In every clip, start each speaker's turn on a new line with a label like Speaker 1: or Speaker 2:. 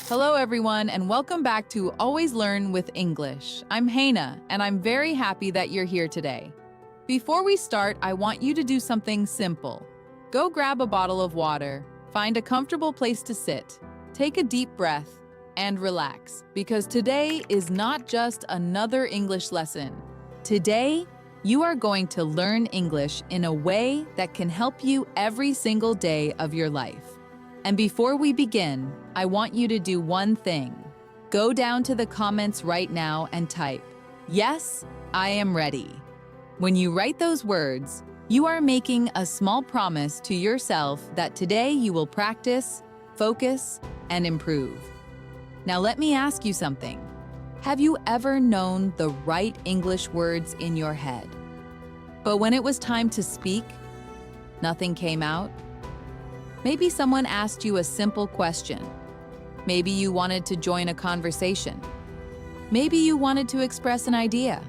Speaker 1: Hello, everyone, and welcome back to Always Learn with English. I'm Hannah, and I'm very happy that you're here today. Before we start, I want you to do something simple. Go grab a bottle of water, find a comfortable place to sit, take a deep breath, and relax, because today is not just another English lesson. Today, you are going to learn English in a way that can help you every single day of your life. And before we begin, I want you to do one thing. Go down to the comments right now and type, "Yes, I am ready." When you write those words, you are making a small promise to yourself that today you will practice, focus, and improve. Now let me ask you something. Have you ever known the right English words in your head? But when it was time to speak, nothing came out? Maybe someone asked you a simple question. Maybe you wanted to join a conversation. Maybe you wanted to express an idea.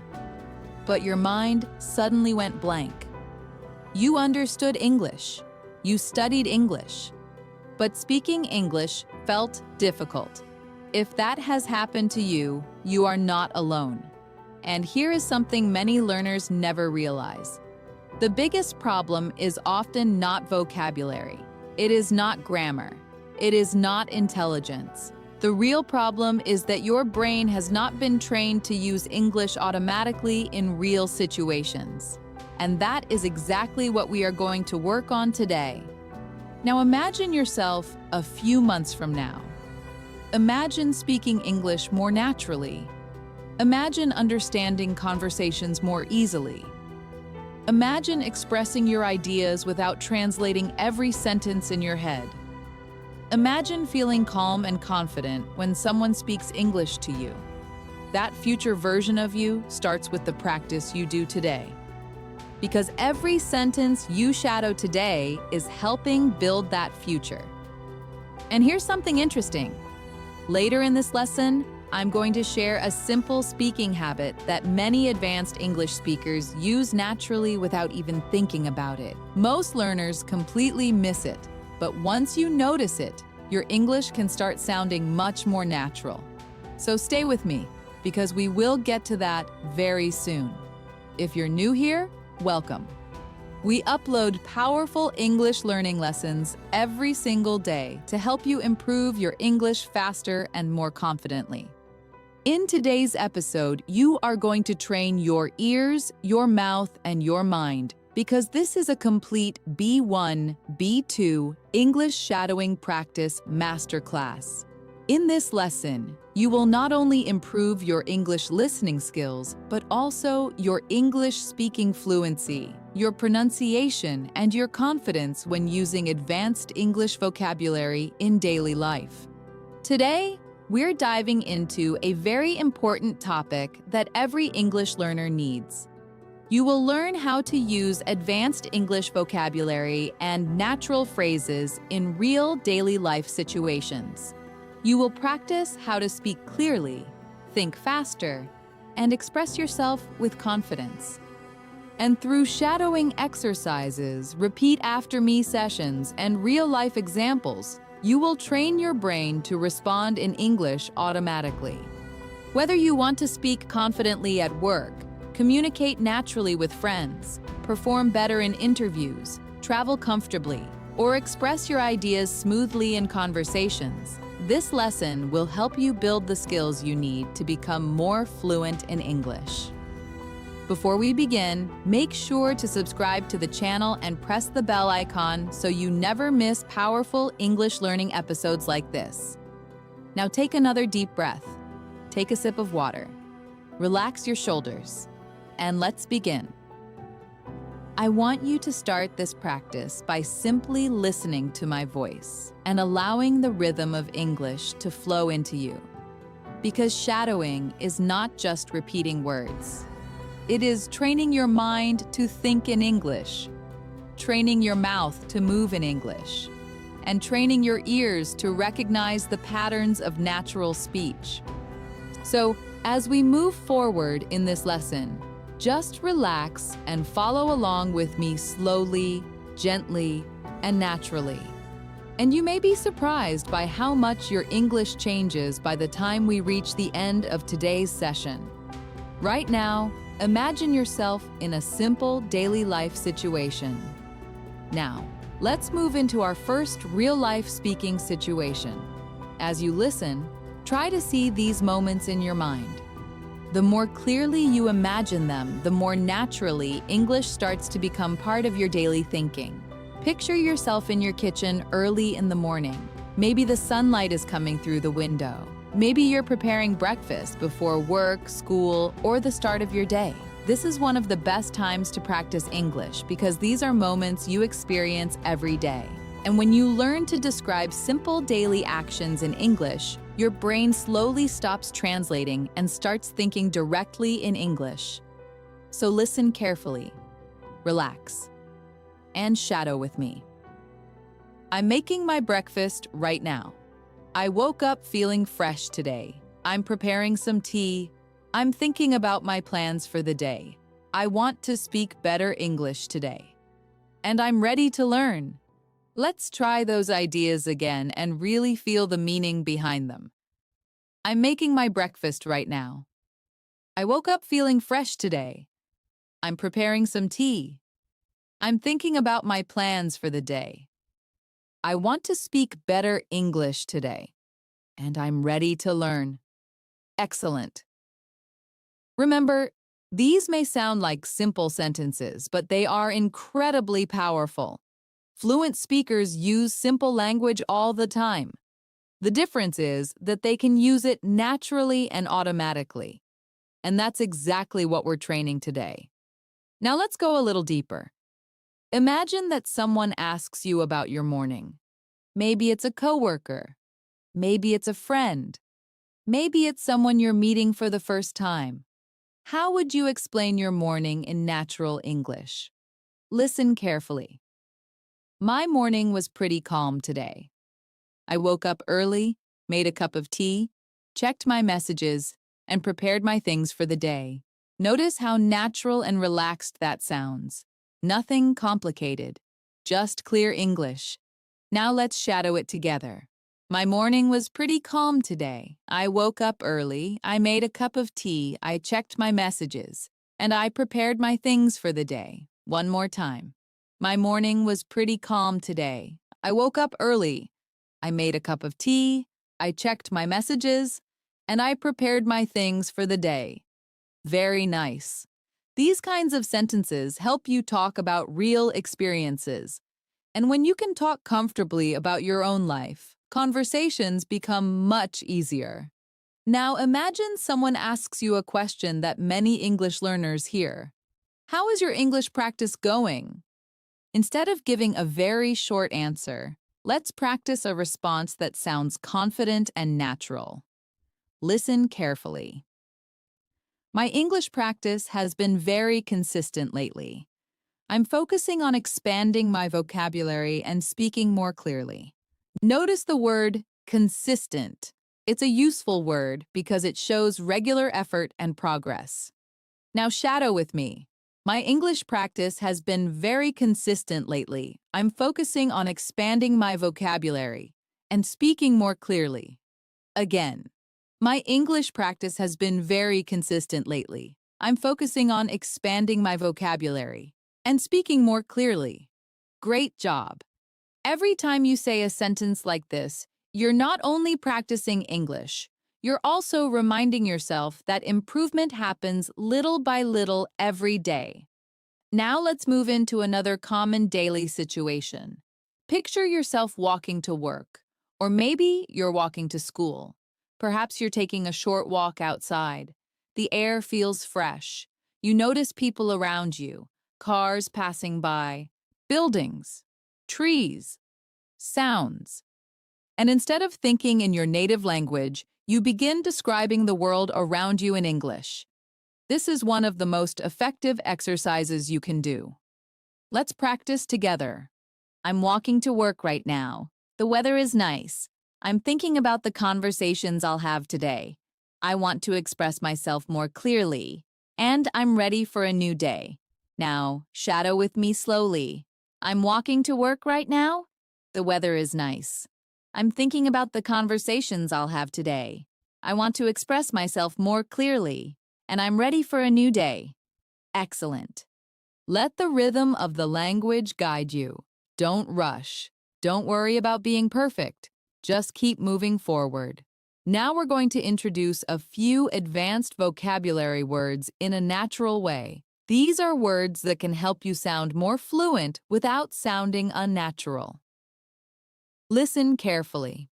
Speaker 1: But your mind suddenly went blank. You understood English. You studied English. But speaking English felt difficult. If that has happened to you, you are not alone. And here is something many learners never realize. The biggest problem is often not vocabulary. It is not grammar. It is not intelligence. The real problem is that your brain has not been trained to use English automatically in real situations. And that is exactly what we are going to work on today. Now imagine yourself a few months from now. Imagine speaking English more naturally. Imagine understanding conversations more easily. Imagine expressing your ideas without translating every sentence in your head. Imagine feeling calm and confident when someone speaks English to you. That future version of you starts with the practice you do today. Because every sentence you shadow today is helping build that future. And here's something interesting. Later in this lesson, I'm going to share a simple speaking habit that many advanced English speakers use naturally without even thinking about it. Most learners completely miss it, but once you notice it, your English can start sounding much more natural. So stay with me, because we will get to that very soon. If you're new here, welcome. We upload powerful English learning lessons every single day to help you improve your English faster and more confidently. In today's episode, you are going to train your ears, your mouth, and your mind, because this is a complete B1, B2 English shadowing practice masterclass. In this lesson, you will not only improve your English listening skills, but also your English speaking fluency, your pronunciation, and your confidence when using advanced English vocabulary in daily life. Today, we're diving into a very important topic that every English learner needs. You will learn how to use advanced English vocabulary and natural phrases in real daily life situations. You will practice how to speak clearly, think faster, and express yourself with confidence. And through shadowing exercises, repeat after me sessions, and real-life examples, you will train your brain to respond in English automatically. Whether you want to speak confidently at work, communicate naturally with friends, perform better in interviews, travel comfortably, or express your ideas smoothly in conversations, this lesson will help you build the skills you need to become more fluent in English. Before we begin, make sure to subscribe to the channel and press the bell icon so you never miss powerful English learning episodes like this. Now take another deep breath, take a sip of water, relax your shoulders, and let's begin. I want you to start this practice by simply listening to my voice and allowing the rhythm of English to flow into you. Because shadowing is not just repeating words. It is training your mind to think in English, training your mouth to move in English, and training your ears to recognize the patterns of natural speech. So, as we move forward in this lesson, just relax and follow along with me slowly, gently, and naturally. And you may be surprised by how much your English changes by the time we reach the end of today's session. Right now, imagine yourself in a simple daily life situation. Now, let's move into our first real-life speaking situation. As you listen, try to see these moments in your mind. The more clearly you imagine them, the more naturally English starts to become part of your daily thinking. Picture yourself in your kitchen early in the morning. Maybe the sunlight is coming through the window. Maybe you're preparing breakfast before work, school, or the start of your day. This is one of the best times to practice English because these are moments you experience every day. And when you learn to describe simple daily actions in English, your brain slowly stops translating and starts thinking directly in English. So listen carefully, relax, and shadow with me. I'm making my breakfast right now. I woke up feeling fresh today. I'm preparing some tea. I'm thinking about my plans for the day. I want to speak better English today. And I'm ready to learn. Let's try those ideas again and really feel the meaning behind them. I'm making my breakfast right now. I woke up feeling fresh today. I'm preparing some tea. I'm thinking about my plans for the day. I want to speak better English today. And I'm ready to learn. Excellent. Remember, these may sound like simple sentences, but they are incredibly powerful. Fluent speakers use simple language all the time. The difference is that they can use it naturally and automatically. And that's exactly what we're training today. Now let's go a little deeper. Imagine that someone asks you about your morning. Maybe it's a coworker. Maybe it's a friend. Maybe it's someone you're meeting for the first time. How would you explain your morning in natural English? Listen carefully. My morning was pretty calm today. I woke up early, made a cup of tea, checked my messages, and prepared my things for the day. Notice how natural and relaxed that sounds. Nothing complicated, just clear English. Now let's shadow it together. My morning was pretty calm today. I woke up early, I made a cup of tea, I checked my messages, and I prepared my things for the day. One more time. My morning was pretty calm today. I woke up early. I made a cup of tea, I checked my messages, and I prepared my things for the day. Very nice. These kinds of sentences help you talk about real experiences. And when you can talk comfortably about your own life, conversations become much easier. Now imagine someone asks you a question that many English learners hear. How is your English practice going? Instead of giving a very short answer, let's practice a response that sounds confident and natural. Listen carefully. My English practice has been very consistent lately. I'm focusing on expanding my vocabulary and speaking more clearly. Notice the word consistent. It's a useful word because it shows regular effort and progress. Now shadow with me. My English practice has been very consistent lately. I'm focusing on expanding my vocabulary and speaking more clearly. Again, my English practice has been very consistent lately. I'm focusing on expanding my vocabulary and speaking more clearly. Great job. Every time you say a sentence like this, you're not only practicing English, you're also reminding yourself that improvement happens little by little every day. Now let's move into another common daily situation. Picture yourself walking to work, or maybe you're walking to school. Perhaps you're taking a short walk outside. The air feels fresh. You notice people around you, cars passing by, buildings, trees, sounds. And instead of thinking in your native language, you begin describing the world around you in English. This is one of the most effective exercises you can do. Let's practice together. I'm walking to work right now. The weather is nice. I'm thinking about the conversations I'll have today. I want to express myself more clearly, and I'm ready for a new day. Now, shadow with me slowly. I'm walking to work right now. The weather is nice. I'm thinking about the conversations I'll have today. I want to express myself more clearly, and I'm ready for a new day. Excellent. Let the rhythm of the language guide you. Don't rush. Don't worry about being perfect. Just keep moving forward. Now we're going to introduce a few advanced vocabulary words in a natural way. These are words that can help you sound more fluent without sounding unnatural. Listen carefully.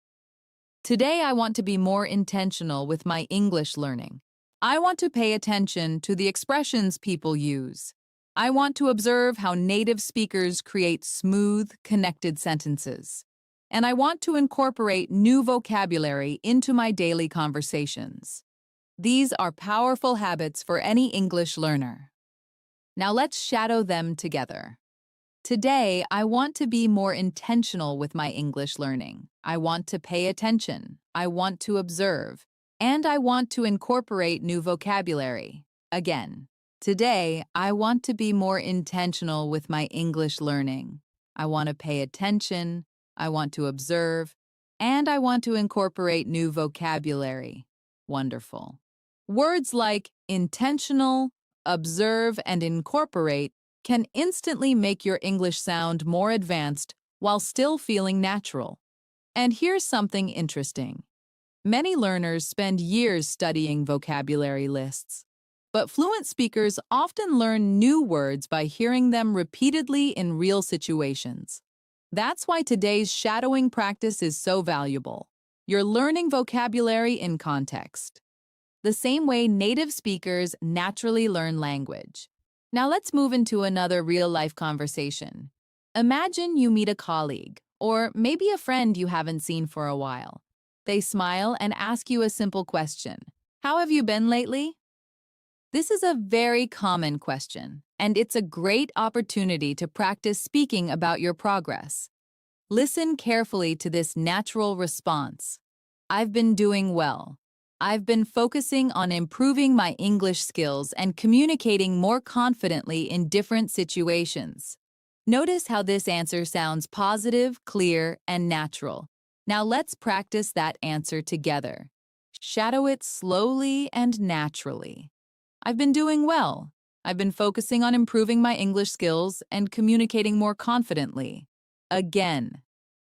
Speaker 1: Today I want to be more intentional with my English learning. I want to pay attention to the expressions people use. I want to observe how native speakers create smooth, connected sentences. And I want to incorporate new vocabulary into my daily conversations. These are powerful habits for any English learner. Now let's shadow them together. Today, I want to be more intentional with my English learning. I want to pay attention. I want to observe. And I want to incorporate new vocabulary. Again, today, I want to be more intentional with my English learning. I want to pay attention. I want to observe. And I want to incorporate new vocabulary. Wonderful. Words like intentional, observe, and incorporate can instantly make your English sound more advanced while still feeling natural. And here's something interesting. Many learners spend years studying vocabulary lists, but fluent speakers often learn new words by hearing them repeatedly in real situations. That's why today's shadowing practice is so valuable. You're learning vocabulary in context, the same way native speakers naturally learn language. Now let's move into another real-life conversation. Imagine you meet a colleague, or maybe a friend you haven't seen for a while. They smile and ask you a simple question. How have you been lately? This is a very common question, and it's a great opportunity to practice speaking about your progress. Listen carefully to this natural response. I've been doing well. I've been focusing on improving my English skills and communicating more confidently in different situations. Notice how this answer sounds positive, clear, and natural. Now let's practice that answer together. Shadow it slowly and naturally. I've been doing well. I've been focusing on improving my English skills and communicating more confidently. Again,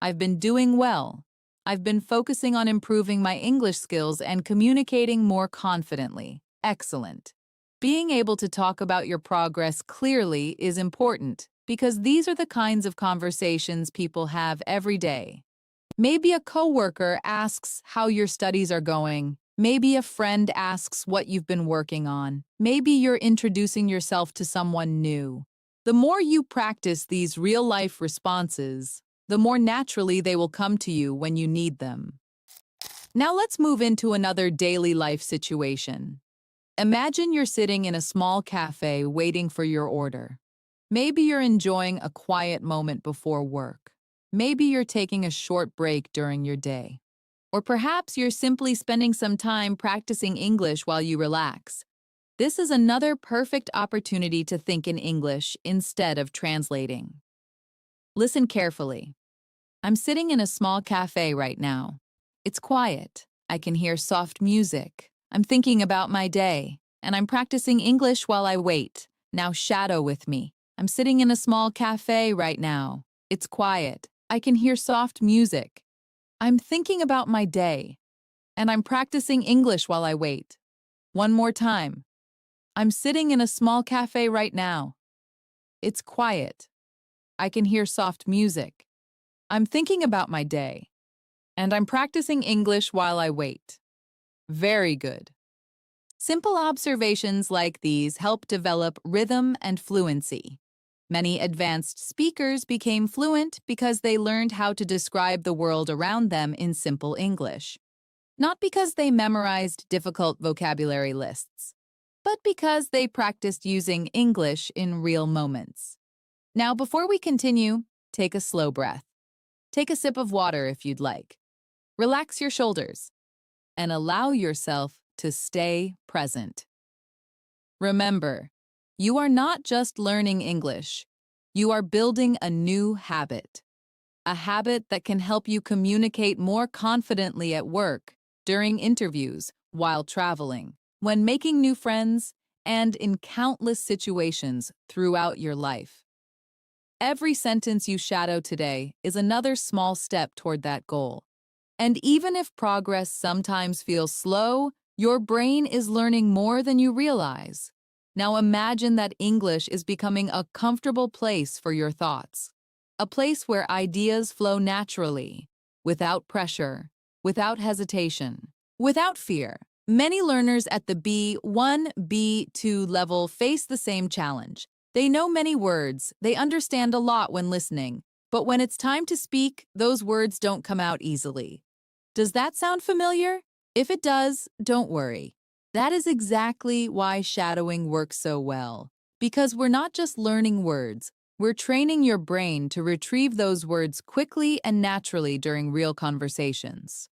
Speaker 1: I've been doing well. I've been focusing on improving my English skills and communicating more confidently. Excellent. Being able to talk about your progress clearly is important because these are the kinds of conversations people have every day. Maybe a coworker asks how your studies are going. Maybe a friend asks what you've been working on. Maybe you're introducing yourself to someone new. The more you practice these real-life responses, the more naturally they will come to you when you need them. Now let's move into another daily life situation. Imagine you're sitting in a small cafe waiting for your order. Maybe you're enjoying a quiet moment before work. Maybe you're taking a short break during your day. Or perhaps you're simply spending some time practicing English while you relax. This is another perfect opportunity to think in English instead of translating. Listen carefully. I'm sitting in a small cafe right now. It's quiet. I can hear soft music. I'm thinking about my day, and I'm practicing English while I wait. Now shadow with me. I'm sitting in a small cafe right now. It's quiet. I can hear soft music. I'm thinking about my day, and I'm practicing English while I wait. One more time. I'm sitting in a small cafe right now. It's quiet. I can hear soft music. I'm thinking about my day, and I'm practicing English while I wait. Very good. Simple observations like these help develop rhythm and fluency. Many advanced speakers became fluent because they learned how to describe the world around them in simple English. Not because they memorized difficult vocabulary lists, but because they practiced using English in real moments. Now, before we continue, take a slow breath. Take a sip of water if you'd like. Relax your shoulders and allow yourself to stay present. Remember, you are not just learning English. You are building a new habit. a habit that can help you communicate more confidently at work, during interviews, while traveling, when making new friends, and in countless situations throughout your life. Every sentence you shadow today is another small step toward that goal. And even if progress sometimes feels slow, your brain is learning more than you realize. Now imagine that English is becoming a comfortable place for your thoughts, a place where ideas flow naturally, without pressure, without hesitation, without fear. Many learners at the B1, B2 level face the same challenge. They know many words, they understand a lot when listening, but when it's time to speak, those words don't come out easily. Does that sound familiar? If it does, don't worry. That is exactly why shadowing works so well. Because we're not just learning words, we're training your brain to retrieve those words quickly and naturally during real conversations.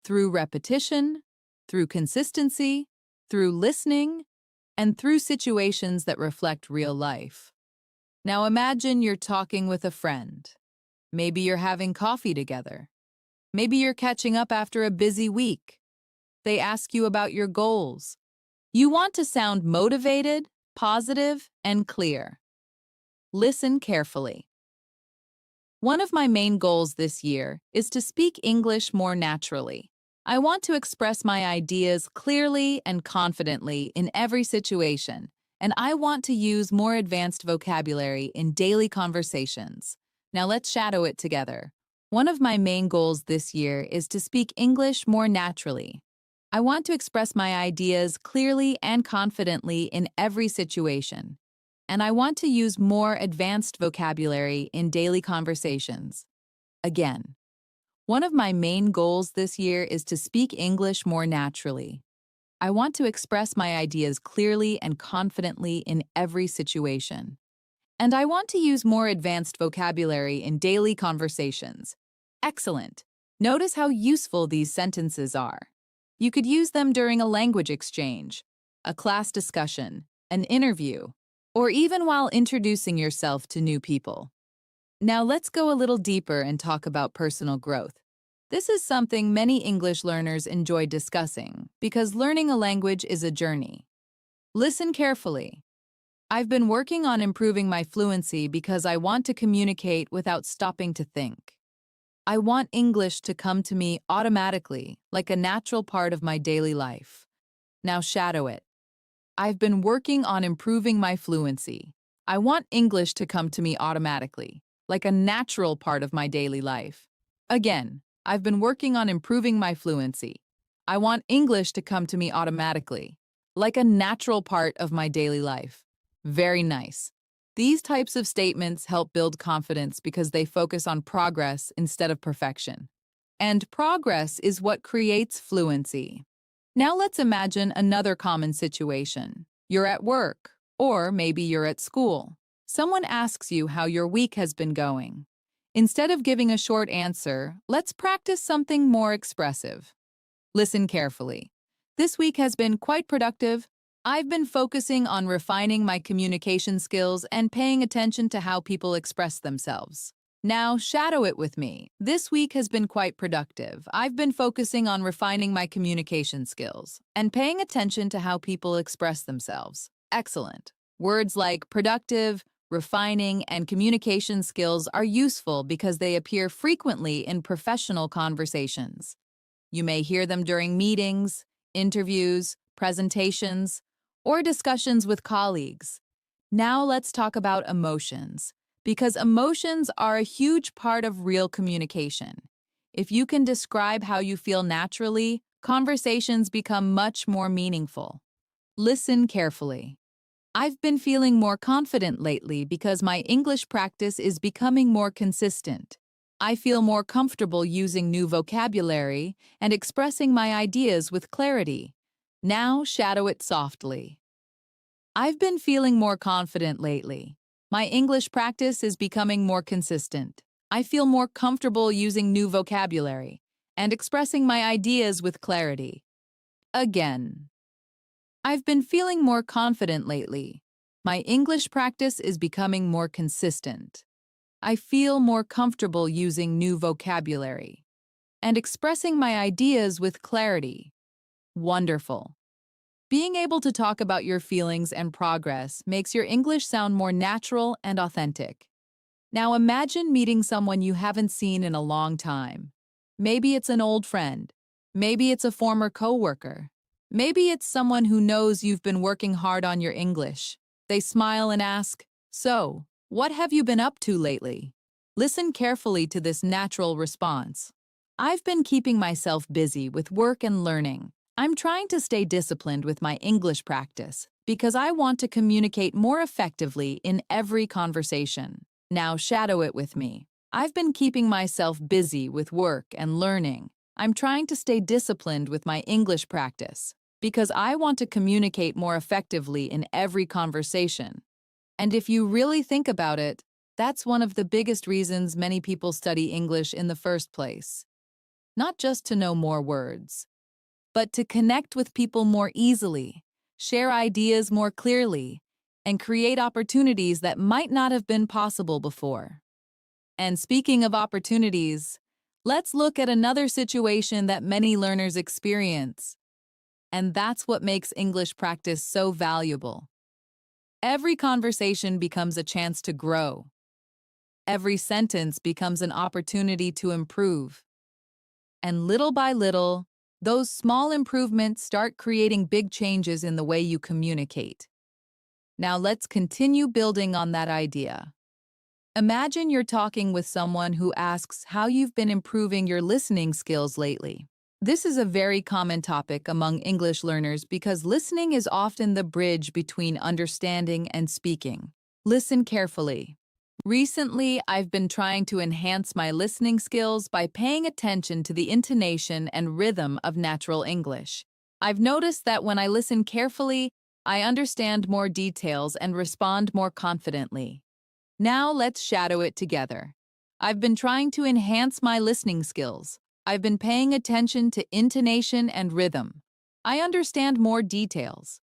Speaker 1: Through repetition, through consistency, through listening, and through situations that reflect real life. Now imagine you're talking with a friend. Maybe you're having coffee together. Maybe you're catching up after a busy week. They ask you about your goals. You want to sound motivated, positive, and clear. Listen carefully. One of my main goals this year is to speak English more naturally. I want to express my ideas clearly and confidently in every situation, and I want to use more advanced vocabulary in daily conversations. Now let's shadow it together. One of my main goals this year is to speak English more naturally. I want to express my ideas clearly and confidently in every situation, and I want to use more advanced vocabulary in daily conversations. Again, one of my main goals this year is to speak English more naturally. I want to express my ideas clearly and confidently in every situation. And I want to use more advanced vocabulary in daily conversations. Excellent. Notice how useful these sentences are. You could use them during a language exchange, a class discussion, an interview, or even while introducing yourself to new people. Now let's go a little deeper and talk about personal growth. This is something many English learners enjoy discussing because learning a language is a journey. Listen carefully. I've been working on improving my fluency because I want to communicate without stopping to think. I want English to come to me automatically, like a natural part of my daily life. Now shadow it. I've been working on improving my fluency. I want English to come to me automatically, like a natural part of my daily life. Again, I've been working on improving my fluency. I want English to come to me automatically, like a natural part of my daily life. Very nice. These types of statements help build confidence because they focus on progress instead of perfection. And progress is what creates fluency. Now let's imagine another common situation. You're at work, or maybe you're at school. Someone asks you how your week has been going. Instead of giving a short answer, let's practice something more expressive. Listen carefully. This week has been quite productive. I've been focusing on refining my communication skills and paying attention to how people express themselves. Now, shadow it with me. This week has been quite productive. I've been focusing on refining my communication skills and paying attention to how people express themselves. Excellent. Words like productive, refining, and communication skills are useful because they appear frequently in professional conversations. You may hear them during meetings, interviews, presentations, or discussions with colleagues. Now let's talk about emotions, because emotions are a huge part of real communication. If you can describe how you feel naturally, conversations become much more meaningful. Listen carefully. I've been feeling more confident lately because my English practice is becoming more consistent. I feel more comfortable using new vocabulary and expressing my ideas with clarity. Now shadow it softly. I've been feeling more confident lately. My English practice is becoming more consistent. I feel more comfortable using new vocabulary and expressing my ideas with clarity. Again. I've been feeling more confident lately. My English practice is becoming more consistent. I feel more comfortable using new vocabulary and expressing my ideas with clarity. Wonderful. Being able to talk about your feelings and progress makes your English sound more natural and authentic. Now imagine meeting someone you haven't seen in a long time. Maybe it's an old friend. Maybe it's a former coworker. Maybe it's someone who knows you've been working hard on your English. They smile and ask, "So, what have you been up to lately?" Listen carefully to this natural response. "I've been keeping myself busy with work and learning. I'm trying to stay disciplined with my English practice because I want to communicate more effectively in every conversation." Now shadow it with me. "I've been keeping myself busy with work and learning. I'm trying to stay disciplined with my English practice because I want to communicate more effectively in every conversation." And if you really think about it, that's one of the biggest reasons many people study English in the first place. Not just to know more words, but to connect with people more easily, share ideas more clearly, and create opportunities that might not have been possible before. And speaking of opportunities, let's look at another situation that many learners experience. And that's what makes English practice so valuable. Every conversation becomes a chance to grow. Every sentence becomes an opportunity to improve. And little by little, those small improvements start creating big changes in the way you communicate. Now let's continue building on that idea. Imagine you're talking with someone who asks how you've been improving your listening skills lately. This is a very common topic among English learners because listening is often the bridge between understanding and speaking. Listen carefully. "Recently, I've been trying to enhance my listening skills by paying attention to the intonation and rhythm of natural English. I've noticed that when I listen carefully, I understand more details and respond more confidently." Now let's shadow it together. "I've been trying to enhance my listening skills. I've been paying attention to intonation and rhythm. I understand more details.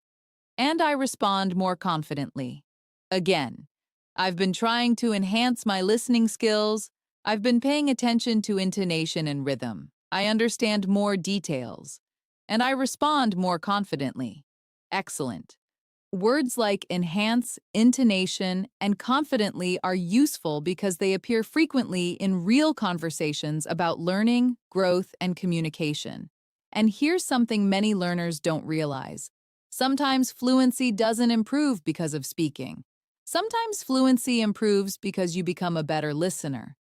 Speaker 1: And I respond more confidently." Again, "I've been trying to enhance my listening skills. I've been paying attention to intonation and rhythm. I understand more details. And I respond more confidently." Excellent. Words like enhance, intonation, and confidently are useful because they appear frequently in real conversations about learning, growth, and communication. And here's something many learners don't realize. Sometimes fluency doesn't improve because of speaking. Sometimes fluency improves because you become a better listener.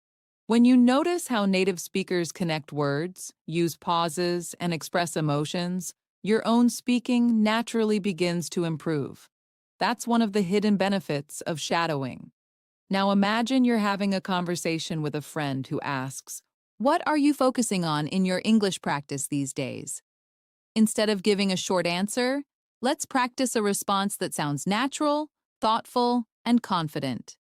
Speaker 1: When you notice how native speakers connect words, use pauses, and express emotions, your own speaking naturally begins to improve. That's one of the hidden benefits of shadowing. Now imagine you're having a conversation with a friend who asks, "What are you focusing on in your English practice these days?" Instead of giving a short answer, let's practice a response that sounds natural, thoughtful, and confident.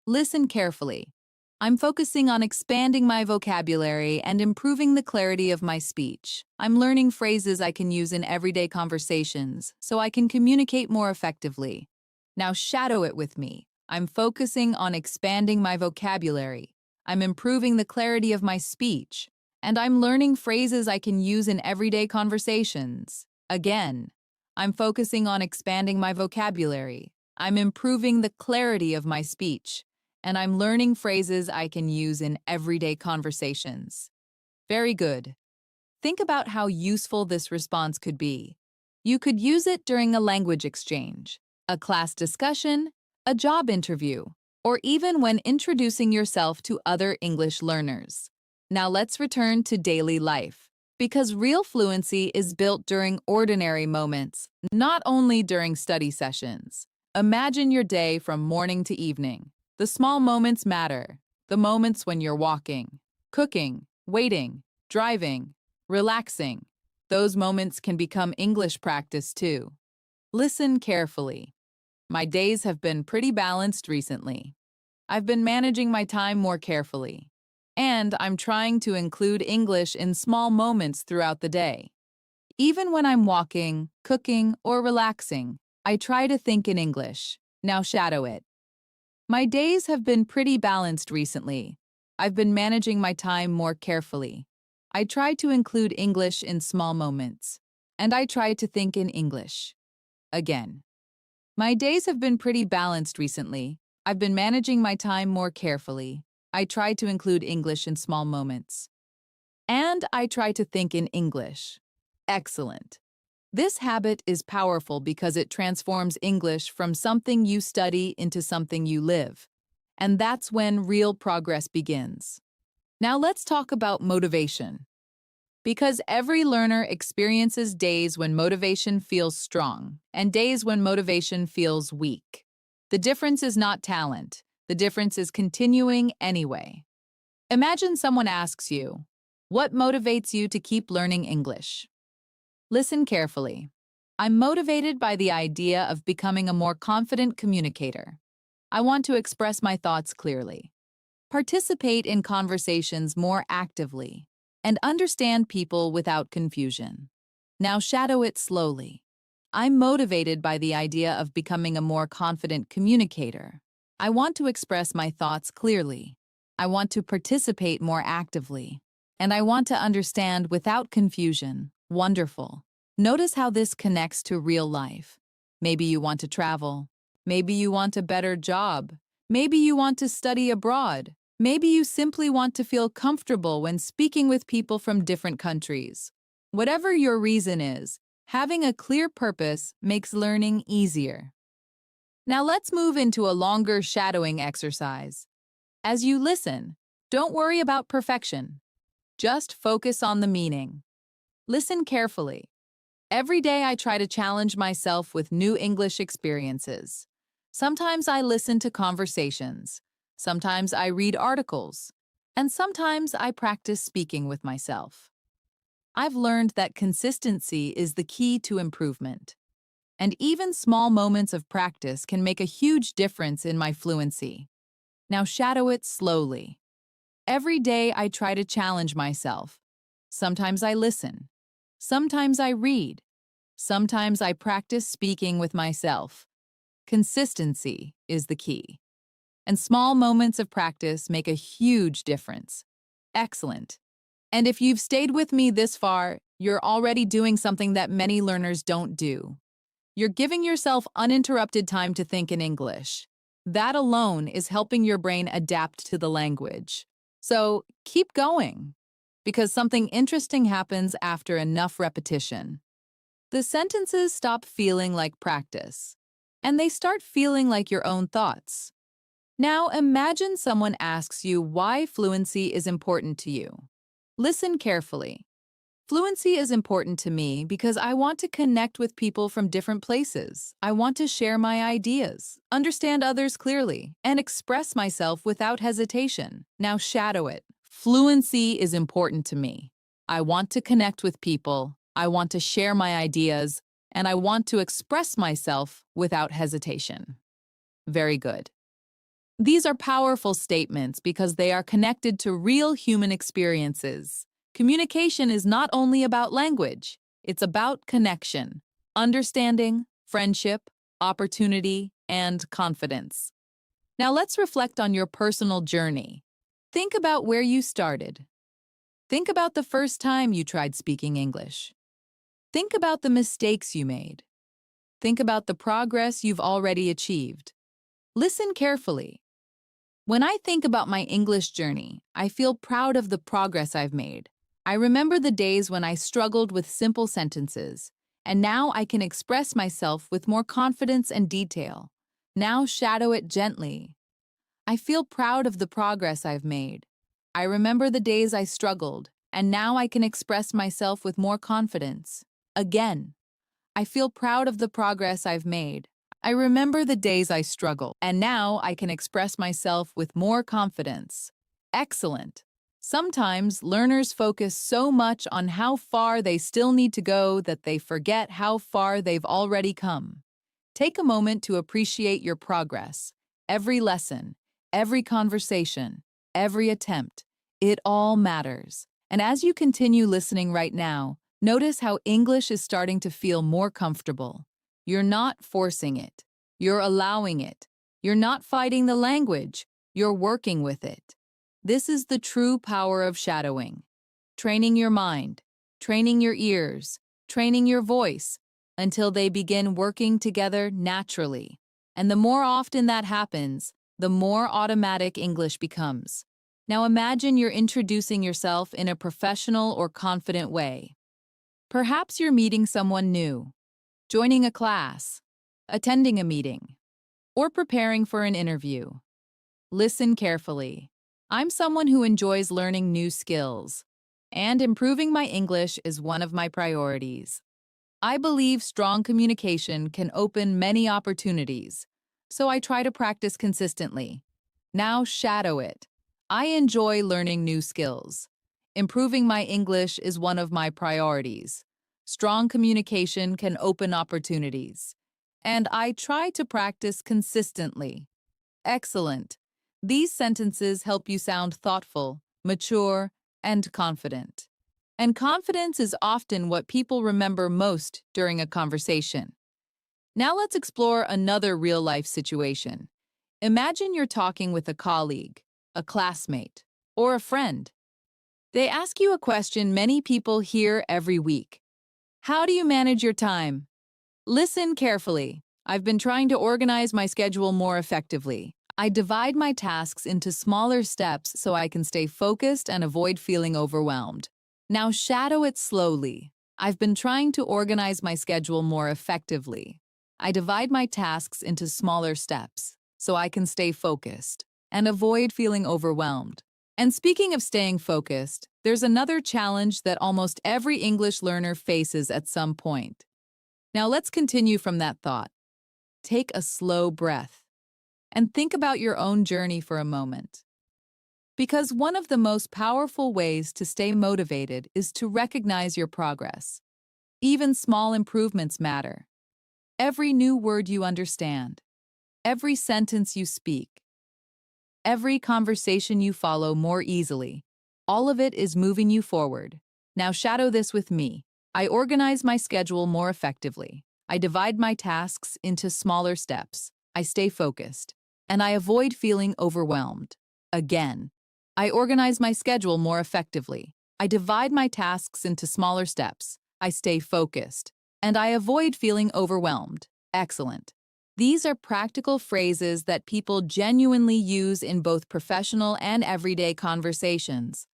Speaker 1: Listen carefully. "I'm focusing on expanding my vocabulary and improving the clarity of my speech. I'm learning phrases I can use in everyday conversations so I can communicate more effectively." Now shadow it with me. "I'm focusing on expanding my vocabulary. I'm improving the clarity of my speech. And I'm learning phrases I can use in everyday conversations." Again, "I'm focusing on expanding my vocabulary. I'm improving the clarity of my speech. And I'm learning phrases I can use in everyday conversations." Very good. Think about how useful this response could be. You could use it during a language exchange, a class discussion, a job interview, or even when introducing yourself to other English learners. Now let's return to daily life, because real fluency is built during ordinary moments, not only during study sessions. Imagine your day from morning to evening. The small moments matter. The moments when you're walking, cooking, waiting, driving, relaxing. Those moments can become English practice too. Listen carefully. My days have been pretty balanced recently. I've been managing my time more carefully. And I'm trying to include English in small moments throughout the day. Even when I'm walking, cooking, or relaxing, I try to think in English. Now shadow it. My days have been pretty balanced recently. I've been managing my time more carefully. I try to include English in small moments, and I try to think in English. Again. My days have been pretty balanced recently. I've been managing my time more carefully. I try to include English in small moments. And I try to think in English. Excellent. This habit is powerful because it transforms English from something you study into something you live. And that's when real progress begins. Now let's talk about motivation. Because every learner experiences days when motivation feels strong and days when motivation feels weak. The difference is not talent. The difference is continuing anyway. Imagine someone asks you, "What motivates you to keep learning English?" Listen carefully. I'm motivated by the idea of becoming a more confident communicator. I want to express my thoughts clearly, participate in conversations more actively, and understand people without confusion. Now shadow it slowly. I'm motivated by the idea of becoming a more confident communicator. I want to express my thoughts clearly. I want to participate more actively. And I want to understand without confusion. Wonderful. Notice how this connects to real life. Maybe you want to travel. Maybe you want a better job. Maybe you want to study abroad. Maybe you simply want to feel comfortable when speaking with people from different countries. Whatever your reason is, having a clear purpose makes learning easier. Now let's move into a longer shadowing exercise. As you listen, don't worry about perfection. Just focus on the meaning. Listen carefully. Every day I try to challenge myself with new English experiences. Sometimes I listen to conversations. Sometimes I read articles. And sometimes I practice speaking with myself. I've learned that consistency is the key to improvement. And even small moments of practice can make a huge difference in my fluency. Now shadow it slowly. Every day I try to challenge myself. Sometimes I listen. Sometimes I read. Sometimes I practice speaking with myself. Consistency is the key. And small moments of practice make a huge difference. Excellent. And if you've stayed with me this far, you're already doing something that many learners don't do. You're giving yourself uninterrupted time to think in English. That alone is helping your brain adapt to the language. So keep going, because something interesting happens after enough repetition. The sentences stop feeling like practice, and they start feeling like your own thoughts. Now imagine someone asks you why fluency is important to you. Listen carefully. Fluency is important to me because I want to connect with people from different places. I want to share my ideas, understand others clearly, and express myself without hesitation. Now shadow it. Fluency is important to me. I want to connect with people. I want to share my ideas, and I want to express myself without hesitation. Very good. These are powerful statements because they are connected to real human experiences. Communication is not only about language, it's about connection, understanding, friendship, opportunity, and confidence. Now let's reflect on your personal journey. Think about where you started. Think about the first time you tried speaking English. Think about the mistakes you made. Think about the progress you've already achieved. Listen carefully. When I think about my English journey, I feel proud of the progress I've made. I remember the days when I struggled with simple sentences, and now I can express myself with more confidence and detail. Now shadow it gently. I feel proud of the progress I've made. I remember the days I struggled, and now I can express myself with more confidence. Again, I feel proud of the progress I've made. I remember the days I struggled, and now I can express myself with more confidence. Excellent. Sometimes learners focus so much on how far they still need to go that they forget how far they've already come. Take a moment to appreciate your progress. Every lesson, every conversation, every attempt, it all matters. And as you continue listening right now, notice how English is starting to feel more comfortable. You're not forcing it. You're allowing it. You're not fighting the language, you're working with it. This is the true power of shadowing. Training your mind, training your ears, training your voice until they begin working together naturally. And the more often that happens, the more automatic English becomes. Now imagine you're introducing yourself in a professional or confident way. Perhaps you're meeting someone new, joining a class, attending a meeting, or preparing for an interview. Listen carefully. I'm someone who enjoys learning new skills, and improving my English is one of my priorities. I believe strong communication can open many opportunities, so I try to practice consistently. Now shadow it. I enjoy learning new skills. Improving my English is one of my priorities. Strong communication can open opportunities, and I try to practice consistently. Excellent. These sentences help you sound thoughtful, mature, and confident. And confidence is often what people remember most during a conversation. Now let's explore another real-life situation. Imagine you're talking with a colleague, a classmate, or a friend. They ask you a question many people hear every week. How do you manage your time? Listen carefully. I've been trying to organize my schedule more effectively. I divide my tasks into smaller steps so I can stay focused and avoid feeling overwhelmed. Now shadow it slowly. I've been trying to organize my schedule more effectively. I divide my tasks into smaller steps so I can stay focused and avoid feeling overwhelmed. And speaking of staying focused, there's another challenge that almost every English learner faces at some point. Now let's continue from that thought. Take a slow breath and think about your own journey for a moment. Because one of the most powerful ways to stay motivated is to recognize your progress. Even small improvements matter. Every new word you understand, every sentence you speak, every conversation you follow more easily, all of it is moving you forward. Now shadow this with me. I organize my schedule more effectively. I divide my tasks into smaller steps. I stay focused, and I avoid feeling overwhelmed. Again, I organize my schedule more effectively. I divide my tasks into smaller steps. I stay focused, and I avoid feeling overwhelmed. Excellent. These are practical phrases that people genuinely use in both professional and everyday conversations.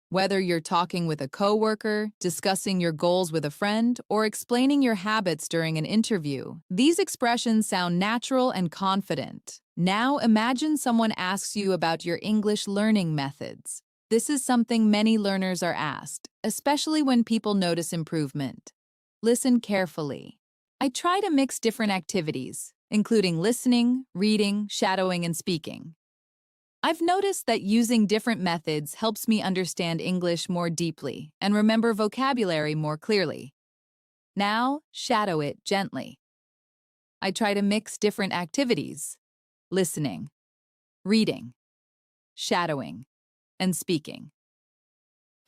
Speaker 1: Whether you're talking with a coworker, discussing your goals with a friend, or explaining your habits during an interview, these expressions sound natural and confident. Now imagine someone asks you about your English learning methods. This is something many learners are asked, especially when people notice improvement. Listen carefully. I try to mix different activities, including listening, reading, shadowing, and speaking. I've noticed that using different methods helps me understand English more deeply and remember vocabulary more clearly. Now, shadow it gently. I try to mix different activities, listening, reading, shadowing, and speaking.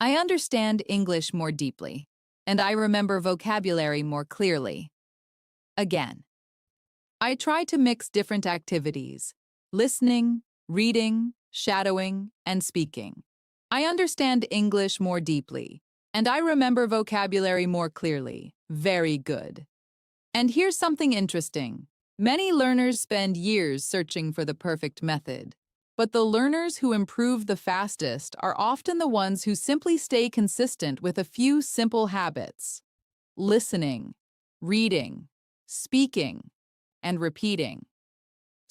Speaker 1: I understand English more deeply, and I remember vocabulary more clearly. Again, I try to mix different activities, listening, reading, shadowing, and speaking. I understand English more deeply, and I remember vocabulary more clearly. Very good. And here's something interesting. Many learners spend years searching for the perfect method, but the learners who improve the fastest are often the ones who simply stay consistent with a few simple habits: listening, reading, speaking, and repeating.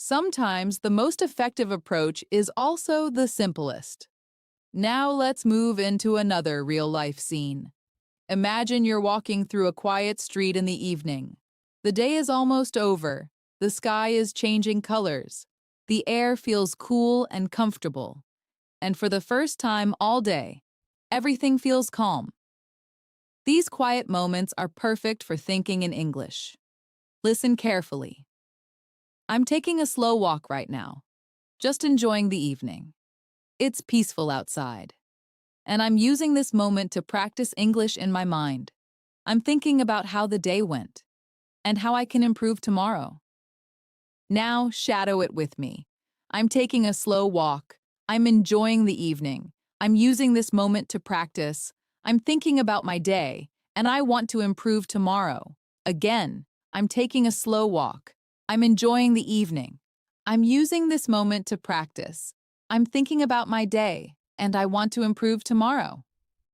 Speaker 1: Sometimes the most effective approach is also the simplest. Now let's move into another real-life scene. Imagine you're walking through a quiet street in the evening. The day is almost over. The sky is changing colors. The air feels cool and comfortable. And for the first time all day, everything feels calm. These quiet moments are perfect for thinking in English. Listen carefully. I'm taking a slow walk right now, just enjoying the evening. It's peaceful outside, and I'm using this moment to practice English in my mind. I'm thinking about how the day went and how I can improve tomorrow. Now shadow it with me. I'm taking a slow walk. I'm enjoying the evening. I'm using this moment to practice. I'm thinking about my day, and I want to improve tomorrow. Again, I'm taking a slow walk. I'm enjoying the evening. I'm using this moment to practice. I'm thinking about my day, and I want to improve tomorrow.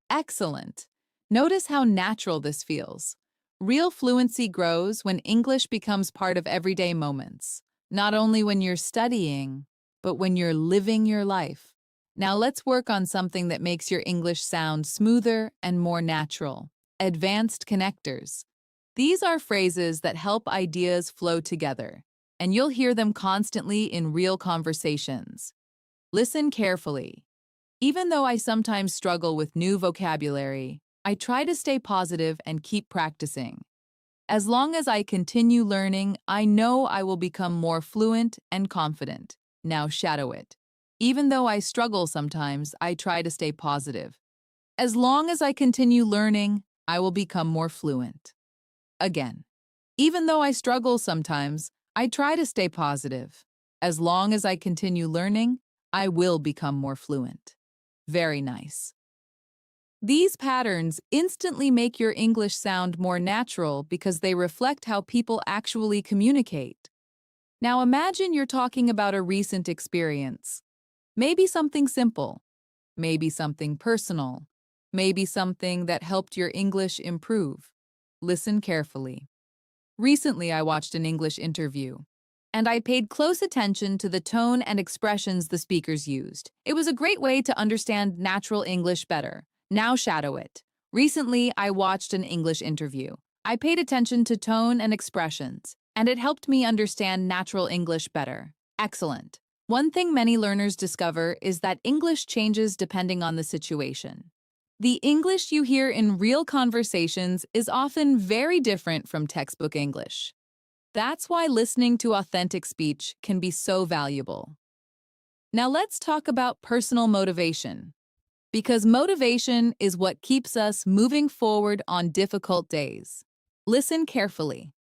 Speaker 1: Excellent. Notice how natural this feels. Real fluency grows when English becomes part of everyday moments, not only when you're studying, but when you're living your life. Now let's work on something that makes your English sound smoother and more natural. Advanced connectors. These are phrases that help ideas flow together, and you'll hear them constantly in real conversations. Listen carefully. Even though I sometimes struggle with new vocabulary, I try to stay positive and keep practicing. As long as I continue learning, I know I will become more fluent and confident. Now shadow it. Even though I struggle sometimes, I try to stay positive. As long as I continue learning, I will become more fluent. Again, even though I struggle sometimes, I try to stay positive. As long as I continue learning, I will become more fluent. Very nice. These patterns instantly make your English sound more natural because they reflect how people actually communicate. Now imagine you're talking about a recent experience. Maybe something simple, maybe something personal, maybe something that helped your English improve. Listen carefully. Recently, I watched an English interview, and I paid close attention to the tone and expressions the speakers used. It was a great way to understand natural English better. Now shadow it. Recently, I watched an English interview. I paid attention to tone and expressions, and it helped me understand natural English better. Excellent. One thing many learners discover is that English changes depending on the situation. The English you hear in real conversations is often very different from textbook English. That's why listening to authentic speech can be so valuable. Now let's talk about personal motivation. Because motivation is what keeps us moving forward on difficult days. Listen carefully.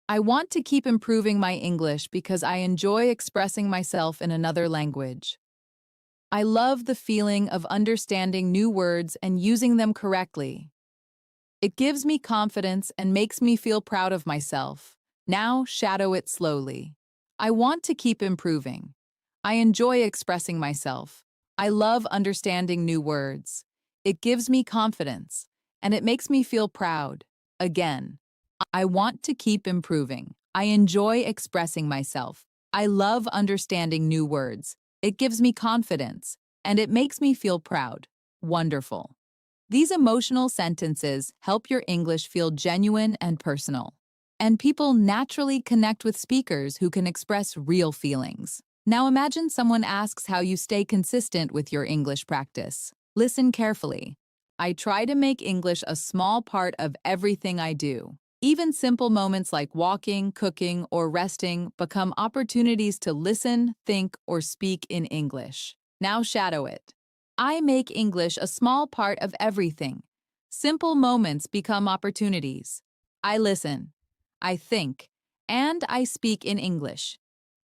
Speaker 1: I want to keep improving my English because I enjoy expressing myself in another language. I love the feeling of understanding new words and using them correctly. It gives me confidence and makes me feel proud of myself. Now shadow it slowly. I want to keep improving. I enjoy expressing myself. I love understanding new words. It gives me confidence, and it makes me feel proud. Again, I want to keep improving. I enjoy expressing myself. I love understanding new words. It gives me confidence, and it makes me feel proud. Wonderful. These emotional sentences help your English feel genuine and personal. And people naturally connect with speakers who can express real feelings. Now imagine someone asks how you stay consistent with your English practice. Listen carefully. I try to make English a small part of everything I do. Even simple moments like walking, cooking, or resting become opportunities to listen, think, or speak in English. Now shadow it. I make English a small part of everything. Simple moments become opportunities. I listen, I think, and I speak in English.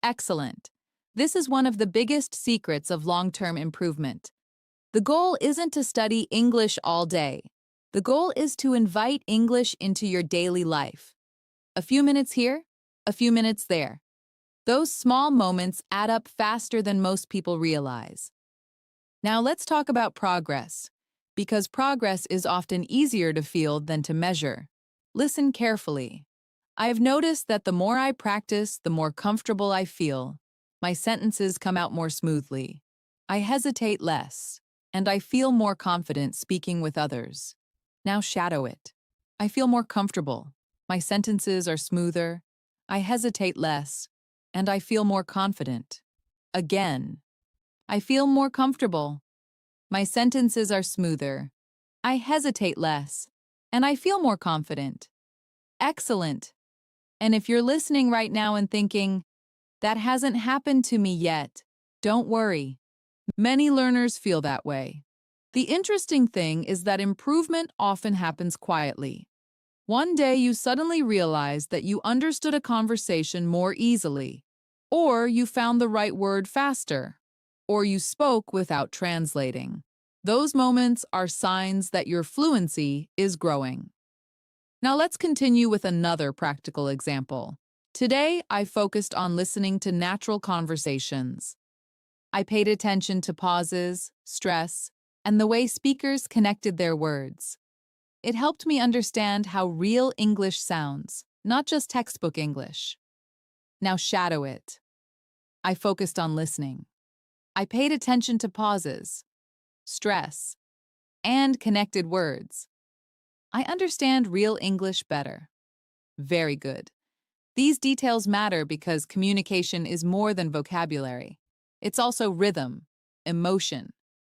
Speaker 1: Excellent. This is one of the biggest secrets of long-term improvement. The goal isn't to study English all day. The goal is to invite English into your daily life. A few minutes here, a few minutes there. Those small moments add up faster than most people realize. Now let's talk about progress, because progress is often easier to feel than to measure. Listen carefully. I've noticed that the more I practice, the more comfortable I feel. My sentences come out more smoothly. I hesitate less, and I feel more confident speaking with others. Now shadow it. I feel more comfortable. My sentences are smoother. I hesitate less, and I feel more confident. Again, I feel more comfortable. My sentences are smoother. I hesitate less, and I feel more confident. Excellent. And if you're listening right now and thinking, that hasn't happened to me yet, don't worry. Many learners feel that way. The interesting thing is that improvement often happens quietly. One day you suddenly realize that you understood a conversation more easily, or you found the right word faster, or you spoke without translating. Those moments are signs that your fluency is growing. Now let's continue with another practical example. Today, I focused on listening to natural conversations. I paid attention to pauses, stress, and the way speakers connected their words. It helped me understand how real English sounds, not just textbook English. Now shadow it. I focused on listening. I paid attention to pauses, stress, and connected words. I understand real English better. Very good. These details matter because communication is more than vocabulary. It's also rhythm, emotion,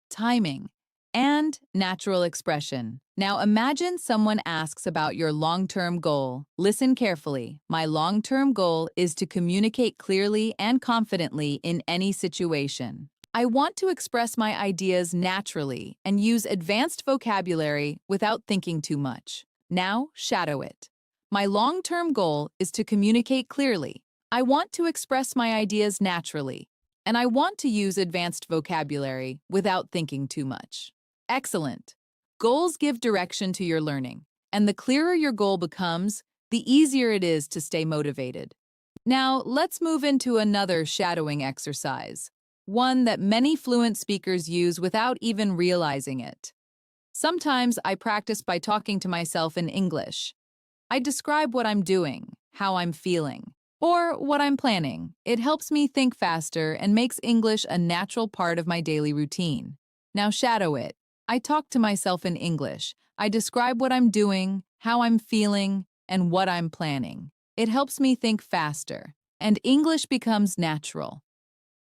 Speaker 1: timing, and natural expression. Now imagine someone asks about your long-term goal. Listen carefully. My long-term goal is to communicate clearly and confidently in any situation. I want to express my ideas naturally and use advanced vocabulary without thinking too much. Now, shadow it. My long-term goal is to communicate clearly. I want to express my ideas naturally, and I want to use advanced vocabulary without thinking too much. Excellent. Goals give direction to your learning, and the clearer your goal becomes, the easier it is to stay motivated. Now, let's move into another shadowing exercise, one that many fluent speakers use without even realizing it. Sometimes I practice by talking to myself in English. I describe what I'm doing, how I'm feeling, or what I'm planning. It helps me think faster and makes English a natural part of my daily routine. Now shadow it. I talk to myself in English. I describe what I'm doing, how I'm feeling, and what I'm planning. It helps me think faster, and English becomes natural.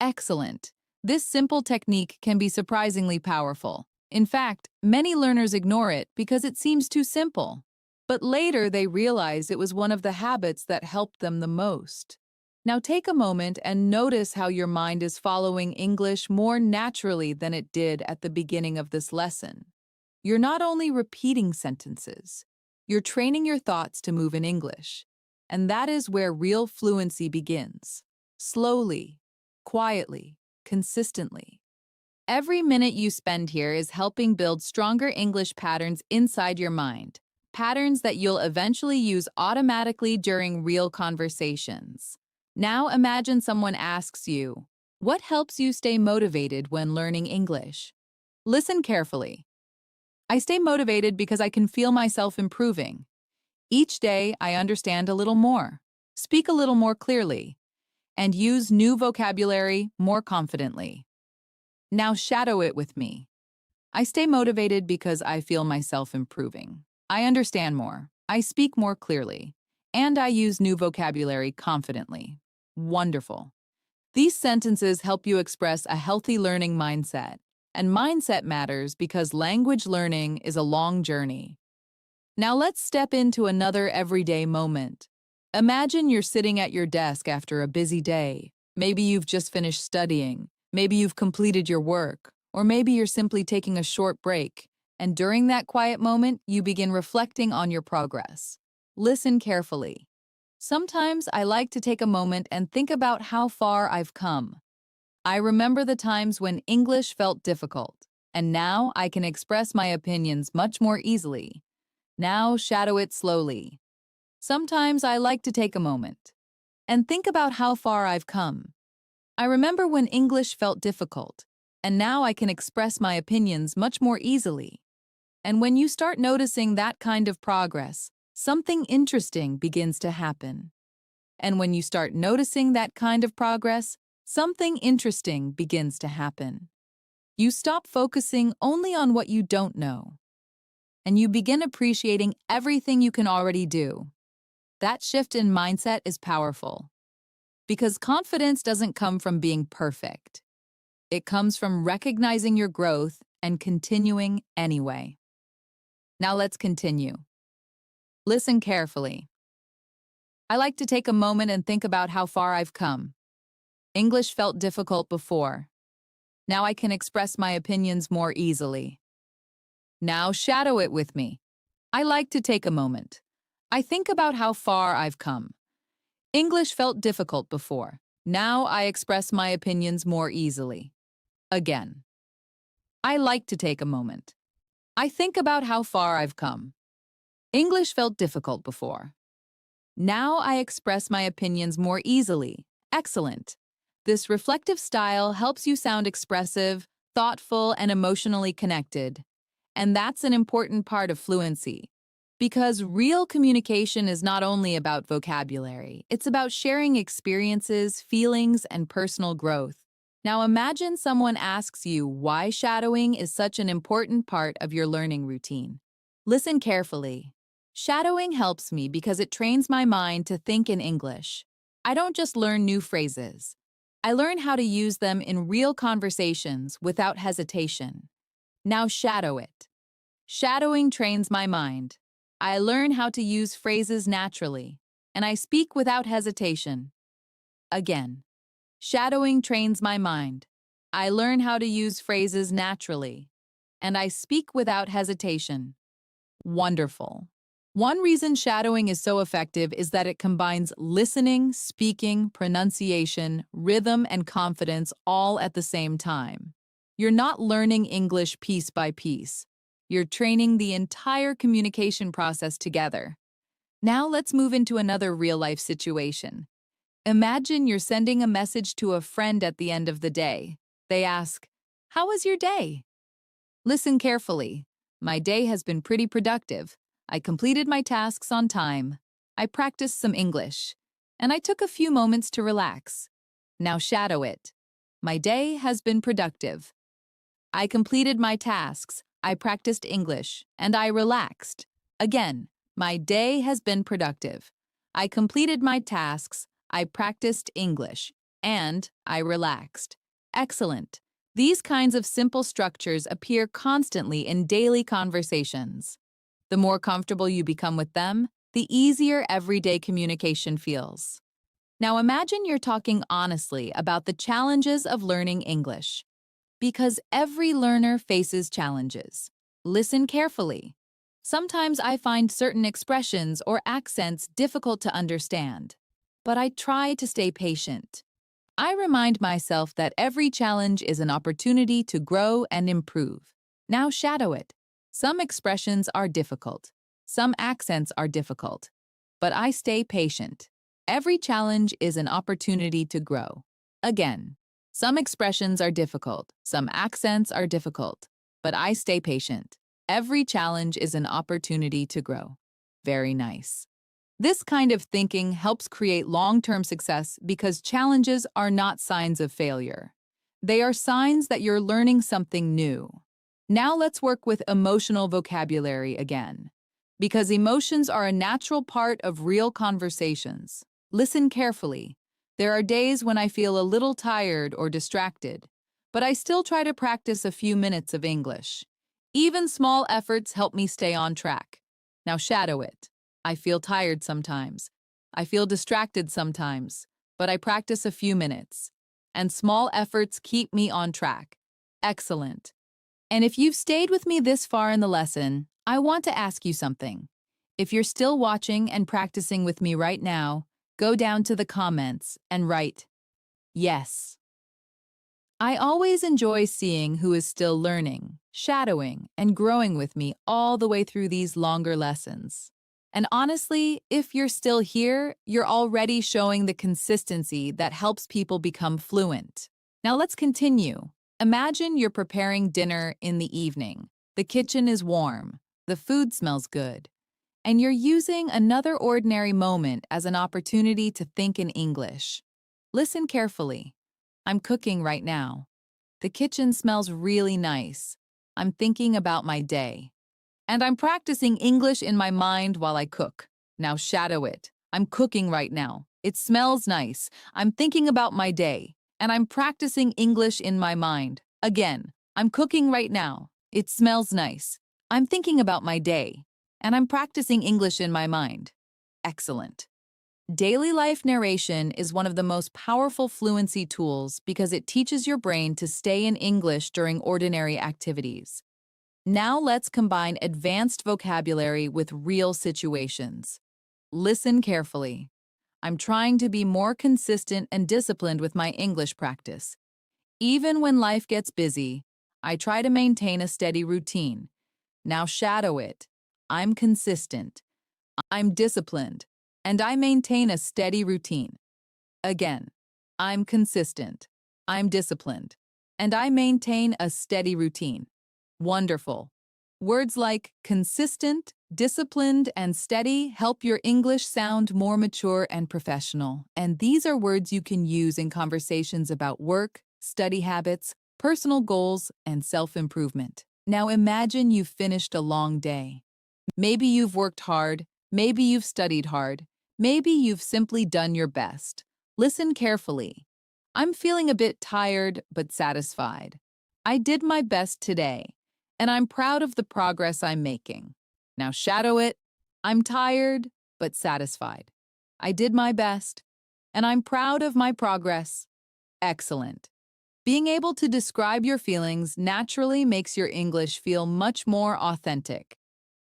Speaker 1: Excellent. This simple technique can be surprisingly powerful. In fact, many learners ignore it because it seems too simple. But later they realize it was one of the habits that helped them the most. Now take a moment and notice how your mind is following English more naturally than it did at the beginning of this lesson. You're not only repeating sentences, you're training your thoughts to move in English. And that is where real fluency begins. Slowly, quietly, consistently. Every minute you spend here is helping build stronger English patterns inside your mind, patterns that you'll eventually use automatically during real conversations. Now imagine someone asks you, what helps you stay motivated when learning English? Listen carefully. I stay motivated because I can feel myself improving. Each day, I understand a little more, speak a little more clearly, and use new vocabulary more confidently. Now shadow it with me. I stay motivated because I feel myself improving. I understand more, I speak more clearly, and I use new vocabulary confidently. Wonderful. These sentences help you express a healthy learning mindset. And mindset matters because language learning is a long journey. Now let's step into another everyday moment. Imagine you're sitting at your desk after a busy day. Maybe you've just finished studying. Maybe you've completed your work. Or maybe you're simply taking a short break. And during that quiet moment, you begin reflecting on your progress. Listen carefully. Sometimes I like to take a moment and think about how far I've come. I remember the times when English felt difficult, and now I can express my opinions much more easily. Now shadow it slowly. Sometimes I like to take a moment and think about how far I've come. I remember when English felt difficult, and now I can express my opinions much more easily. And when you start noticing that kind of progress, something interesting begins to happen. And when you start noticing that kind of progress, something interesting begins to happen. You stop focusing only on what you don't know, and you begin appreciating everything you can already do. That shift in mindset is powerful, because confidence doesn't come from being perfect. It comes from recognizing your growth and continuing anyway. Now let's continue. Listen carefully. I like to take a moment and think about how far I've come. English felt difficult before. Now I can express my opinions more easily. Now shadow it with me. I like to take a moment. I think about how far I've come. English felt difficult before. Now I express my opinions more easily. Again. I like to take a moment. I think about how far I've come. English felt difficult before. Now I express my opinions more easily. Excellent. This reflective style helps you sound expressive, thoughtful, and emotionally connected. And that's an important part of fluency. Because real communication is not only about vocabulary, it's about sharing experiences, feelings, and personal growth. Now imagine someone asks you why shadowing is such an important part of your learning routine. Listen carefully. Shadowing helps me because it trains my mind to think in English. I don't just learn new phrases. I learn how to use them in real conversations without hesitation. Now shadow it. Shadowing trains my mind. I learn how to use phrases naturally, and I speak without hesitation. Again, shadowing trains my mind. I learn how to use phrases naturally, and I speak without hesitation. Wonderful. One reason shadowing is so effective is that it combines listening, speaking, pronunciation, rhythm, and confidence all at the same time. You're not learning English piece by piece. You're training the entire communication process together. Now let's move into another real-life situation. Imagine you're sending a message to a friend at the end of the day. They ask, "How was your day?" Listen carefully. My day has been pretty productive. I completed my tasks on time. I practiced some English. And I took a few moments to relax. Now shadow it. My day has been productive. I completed my tasks. I practiced English. And I relaxed. Again, my day has been productive. I completed my tasks. I practiced English. And I relaxed. Excellent. These kinds of simple structures appear constantly in daily conversations. The more comfortable you become with them, the easier everyday communication feels. Now imagine you're talking honestly about the challenges of learning English. Because every learner faces challenges. Listen carefully. Sometimes I find certain expressions or accents difficult to understand, but I try to stay patient. I remind myself that every challenge is an opportunity to grow and improve. Now shadow it. Some expressions are difficult. Some accents are difficult. But I stay patient. Every challenge is an opportunity to grow. Again, some expressions are difficult. Some accents are difficult. But I stay patient. Every challenge is an opportunity to grow. Very nice. This kind of thinking helps create long-term success because challenges are not signs of failure. They are signs that you're learning something new. Now let's work with emotional vocabulary again. Because emotions are a natural part of real conversations. Listen carefully. There are days when I feel a little tired or distracted, but I still try to practice a few minutes of English. Even small efforts help me stay on track. Now shadow it. I feel tired sometimes. I feel distracted sometimes, but I practice a few minutes. And small efforts keep me on track. Excellent. And if you've stayed with me this far in the lesson, I want to ask you something. If you're still watching and practicing with me right now, go down to the comments and write, "Yes." I always enjoy seeing who is still learning, shadowing, and growing with me all the way through these longer lessons. And honestly, if you're still here, you're already showing the consistency that helps people become fluent. Now let's continue. Imagine you're preparing dinner in the evening. The kitchen is warm, the food smells good, and you're using another ordinary moment as an opportunity to think in English. Listen carefully. I'm cooking right now. The kitchen smells really nice. I'm thinking about my day. And I'm practicing English in my mind while I cook. Now shadow it. I'm cooking right now. It smells nice. I'm thinking about my day. And I'm practicing English in my mind. Again, I'm cooking right now. It smells nice. I'm thinking about my day. And I'm practicing English in my mind. Excellent. Daily life narration is one of the most powerful fluency tools because it teaches your brain to stay in English during ordinary activities. Now let's combine advanced vocabulary with real situations. Listen carefully. I'm trying to be more consistent and disciplined with my English practice. Even when life gets busy, I try to maintain a steady routine. Now shadow it. I'm consistent. I'm disciplined. And I maintain a steady routine. Again, I'm consistent. I'm disciplined. And I maintain a steady routine. Wonderful. Words like consistent, disciplined, and steady help your English sound more mature and professional. And these are words you can use in conversations about work, study habits, personal goals, and self-improvement. Now imagine you've finished a long day. Maybe you've worked hard, maybe you've studied hard, maybe you've simply done your best. Listen carefully. I'm feeling a bit tired but satisfied. I did my best today, and I'm proud of the progress I'm making. Now shadow it. I'm tired but satisfied. I did my best, and I'm proud of my progress. Excellent. Being able to describe your feelings naturally makes your English feel much more authentic.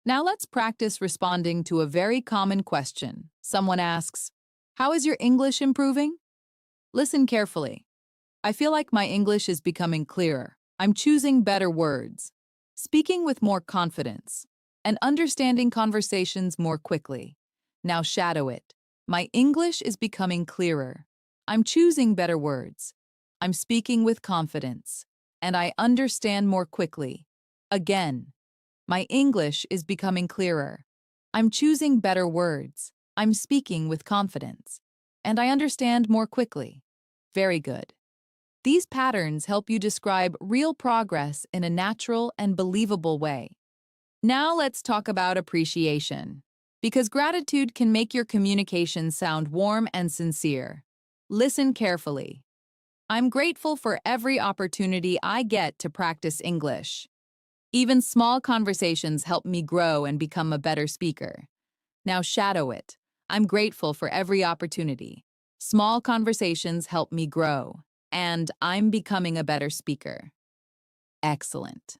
Speaker 1: Now let's practice responding to a very common question. Someone asks, "How is your English improving?" Listen carefully. I feel like my English is becoming clearer. I'm choosing better words, speaking with more confidence, and understanding conversations more quickly. Now shadow it. My English is becoming clearer. I'm choosing better words. I'm speaking with confidence, and I understand more quickly. Again, my English is becoming clearer. I'm choosing better words. I'm speaking with confidence, and I understand more quickly. Very good. These patterns help you describe real progress in a natural and believable way. Now let's talk about appreciation, because gratitude can make your communication sound warm and sincere. Listen carefully. I'm grateful for every opportunity I get to practice English. Even small conversations help me grow and become a better speaker. Now shadow it. I'm grateful for every opportunity. Small conversations help me grow, and I'm becoming a better speaker. Excellent.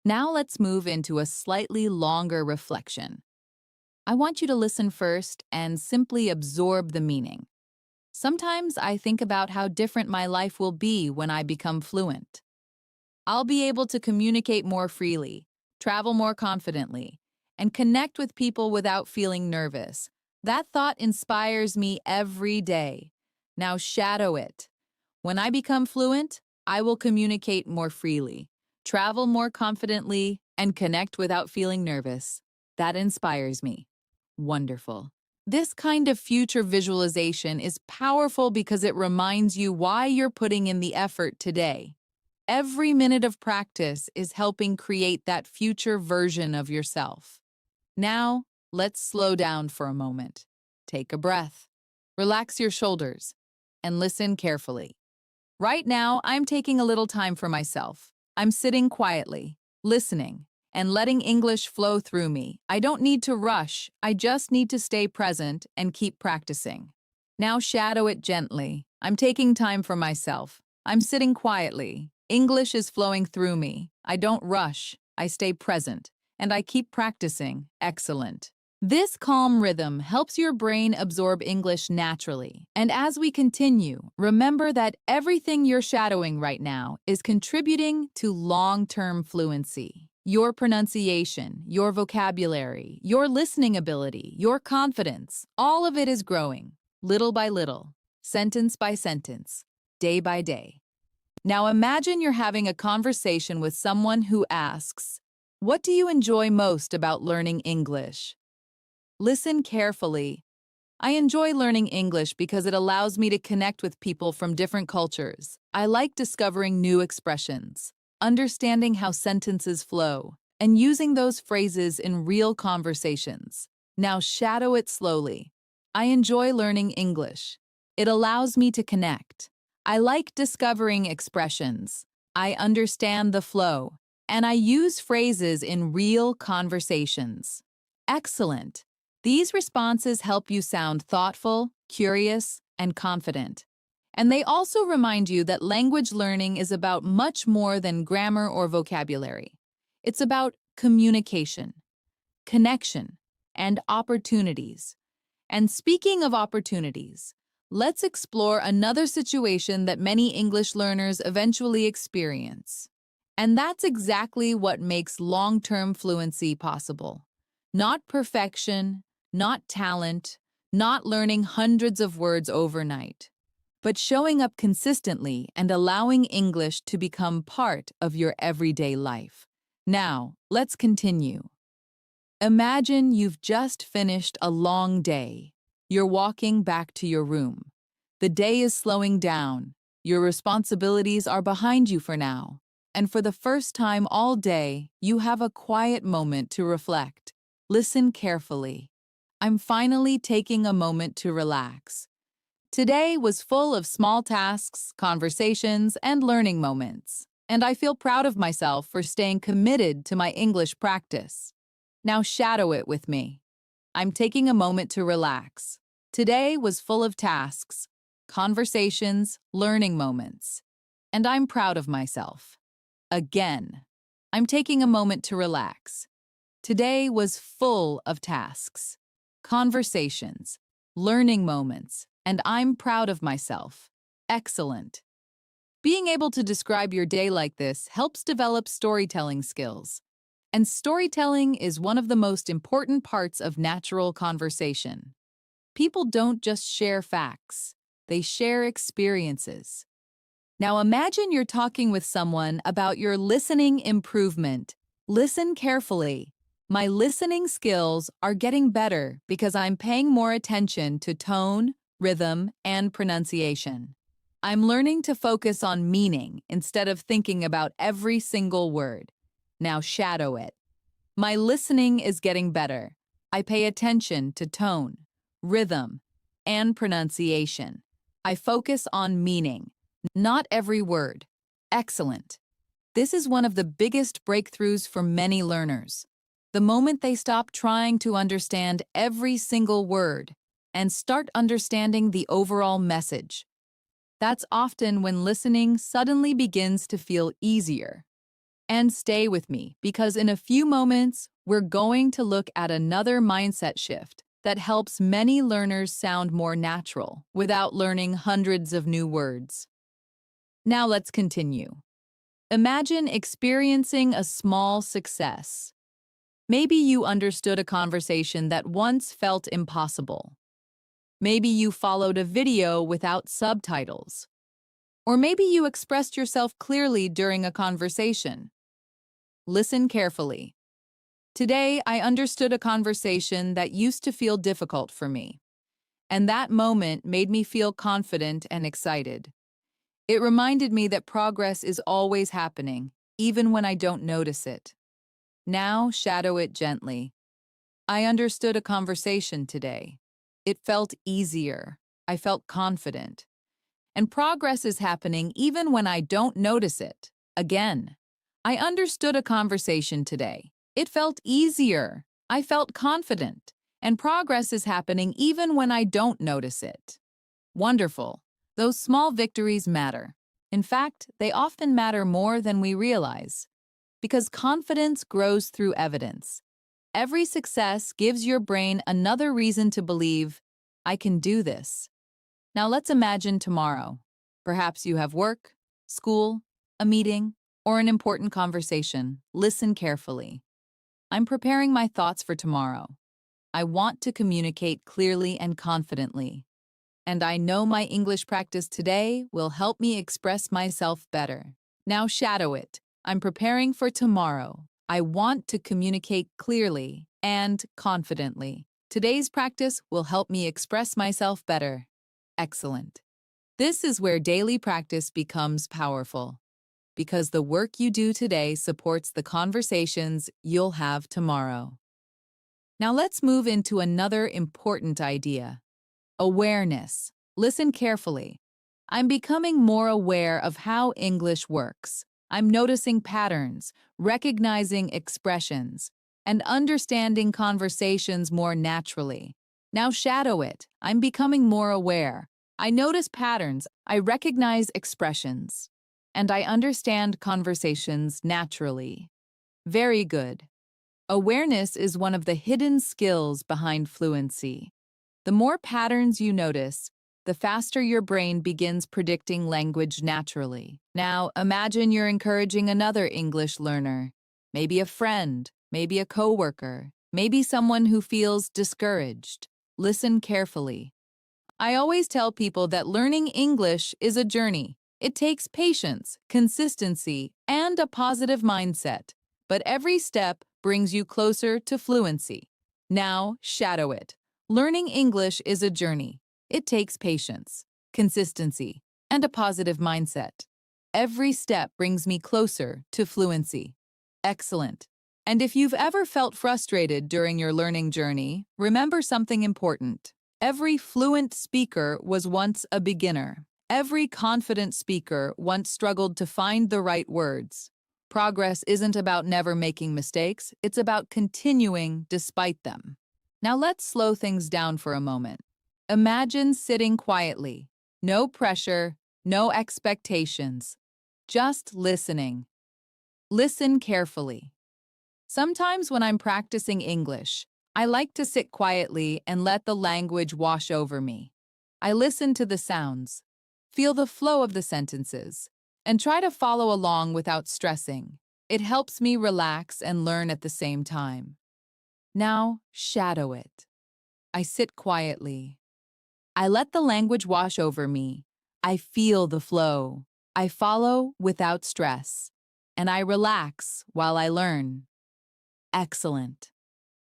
Speaker 1: Now let's move into a slightly longer reflection. I want you to listen first and simply absorb the meaning. Sometimes I think about how different my life will be when I become fluent. I'll be able to communicate more freely, travel more confidently, and connect with people without feeling nervous. That thought inspires me every day. Now shadow it. When I become fluent, I will communicate more freely, travel more confidently, and connect without feeling nervous. That inspires me. Wonderful. This kind of future visualization is powerful because it reminds you why you're putting in the effort today. Every minute of practice is helping create that future version of yourself. Now, let's slow down for a moment. Take a breath, relax your shoulders, and listen carefully. Right now, I'm taking a little time for myself. I'm sitting quietly, listening, and letting English flow through me. I don't need to rush, I just need to stay present and keep practicing. Now shadow it gently. I'm taking time for myself. I'm sitting quietly. English is flowing through me. I don't rush, I stay present, and I keep practicing. Excellent. This calm rhythm helps your brain absorb English naturally. And as we continue, remember that everything you're shadowing right now is contributing to long-term fluency. Your pronunciation, your vocabulary, your listening ability, your confidence, all of it is growing, little by little, sentence by sentence, day by day. Now imagine you're having a conversation with someone who asks, "What do you enjoy most about learning English?" Listen carefully. I enjoy learning English because it allows me to connect with people from different cultures. I like discovering new expressions, understanding how sentences flow, and using those phrases in real conversations. Now shadow it slowly. I enjoy learning English. It allows me to connect. I like discovering expressions. I understand the flow, and I use phrases in real conversations. Excellent. These responses help you sound thoughtful, curious, and confident. And they also remind you that language learning is about much more than grammar or vocabulary. It's about communication, connection, and opportunities. And speaking of opportunities, let's explore another situation that many English learners eventually experience. And that's exactly what makes long-term fluency possible. Not perfection, not talent, not learning hundreds of words overnight, but showing up consistently and allowing English to become part of your everyday life. Now, let's continue. Imagine you've just finished a long day. You're walking back to your room. The day is slowing down. Your responsibilities are behind you for now. And for the first time all day, you have a quiet moment to reflect. Listen carefully. I'm finally taking a moment to relax. Today was full of small tasks, conversations, and learning moments. And I feel proud of myself for staying committed to my English practice. Now shadow it with me. I'm taking a moment to relax. Today was full of tasks, conversations, learning moments. And I'm proud of myself. Again, I'm taking a moment to relax. Today was full of tasks, conversations, learning moments, and I'm proud of myself. Excellent. Being able to describe your day like this helps develop storytelling skills. And storytelling is one of the most important parts of natural conversation. People don't just share facts, they share experiences. Now imagine you're talking with someone about your listening improvement. Listen carefully. My listening skills are getting better because I'm paying more attention to tone, rhythm, and pronunciation. I'm learning to focus on meaning instead of thinking about every single word. Now shadow it. My listening is getting better. I pay attention to tone, rhythm, and pronunciation. I focus on meaning, not every word. Excellent. This is one of the biggest breakthroughs for many learners. The moment they stop trying to understand every single word and start understanding the overall message. That's often when listening suddenly begins to feel easier. And stay with me, because in a few moments, we're going to look at another mindset shift that helps many learners sound more natural without learning hundreds of new words. Now let's continue. Imagine experiencing a small success. Maybe you understood a conversation that once felt impossible. Maybe you followed a video without subtitles. Or maybe you expressed yourself clearly during a conversation. Listen carefully. Today, I understood a conversation that used to feel difficult for me, and that moment made me feel confident and excited. It reminded me that progress is always happening, even when I don't notice it. Now, shadow it gently. I understood a conversation today. It felt easier. I felt confident. And progress is happening even when I don't notice it. Again. I understood a conversation today. It felt easier. I felt confident. And progress is happening even when I don't notice it. Wonderful. Those small victories matter. In fact, they often matter more than we realize. Because confidence grows through evidence. Every success gives your brain another reason to believe, I can do this. Now let's imagine tomorrow. Perhaps you have work, school, a meeting, or an important conversation. Listen carefully. I'm preparing my thoughts for tomorrow. I want to communicate clearly and confidently. And I know my English practice today will help me express myself better. Now shadow it. I'm preparing for tomorrow. I want to communicate clearly and confidently. Today's practice will help me express myself better. Excellent. This is where daily practice becomes powerful, because the work you do today supports the conversations you'll have tomorrow. Now let's move into another important idea. Awareness. Listen carefully. I'm becoming more aware of how English works. I'm noticing patterns, recognizing expressions, and understanding conversations more naturally. Now shadow it. I'm becoming more aware. I notice patterns, I recognize expressions, and I understand conversations naturally. Very good. Awareness is one of the hidden skills behind fluency. The more patterns you notice, the faster your brain begins predicting language naturally. Now, imagine you're encouraging another English learner, maybe a friend, maybe a coworker, maybe someone who feels discouraged. Listen carefully. I always tell people that learning English is a journey. It takes patience, consistency, and a positive mindset. But every step brings you closer to fluency. Now, shadow it. Learning English is a journey. It takes patience, consistency, and a positive mindset. Every step brings me closer to fluency. Excellent. And if you've ever felt frustrated during your learning journey, remember something important. Every fluent speaker was once a beginner. Every confident speaker once struggled to find the right words. Progress isn't about never making mistakes, it's about continuing despite them. Now let's slow things down for a moment. Imagine sitting quietly. No pressure, no expectations. Just listening. Listen carefully. Sometimes when I'm practicing English, I like to sit quietly and let the language wash over me. I listen to the sounds, feel the flow of the sentences, and try to follow along without stressing. It helps me relax and learn at the same time. Now, shadow it. I sit quietly. I let the language wash over me. I feel the flow. I follow without stress. And I relax while I learn. Excellent.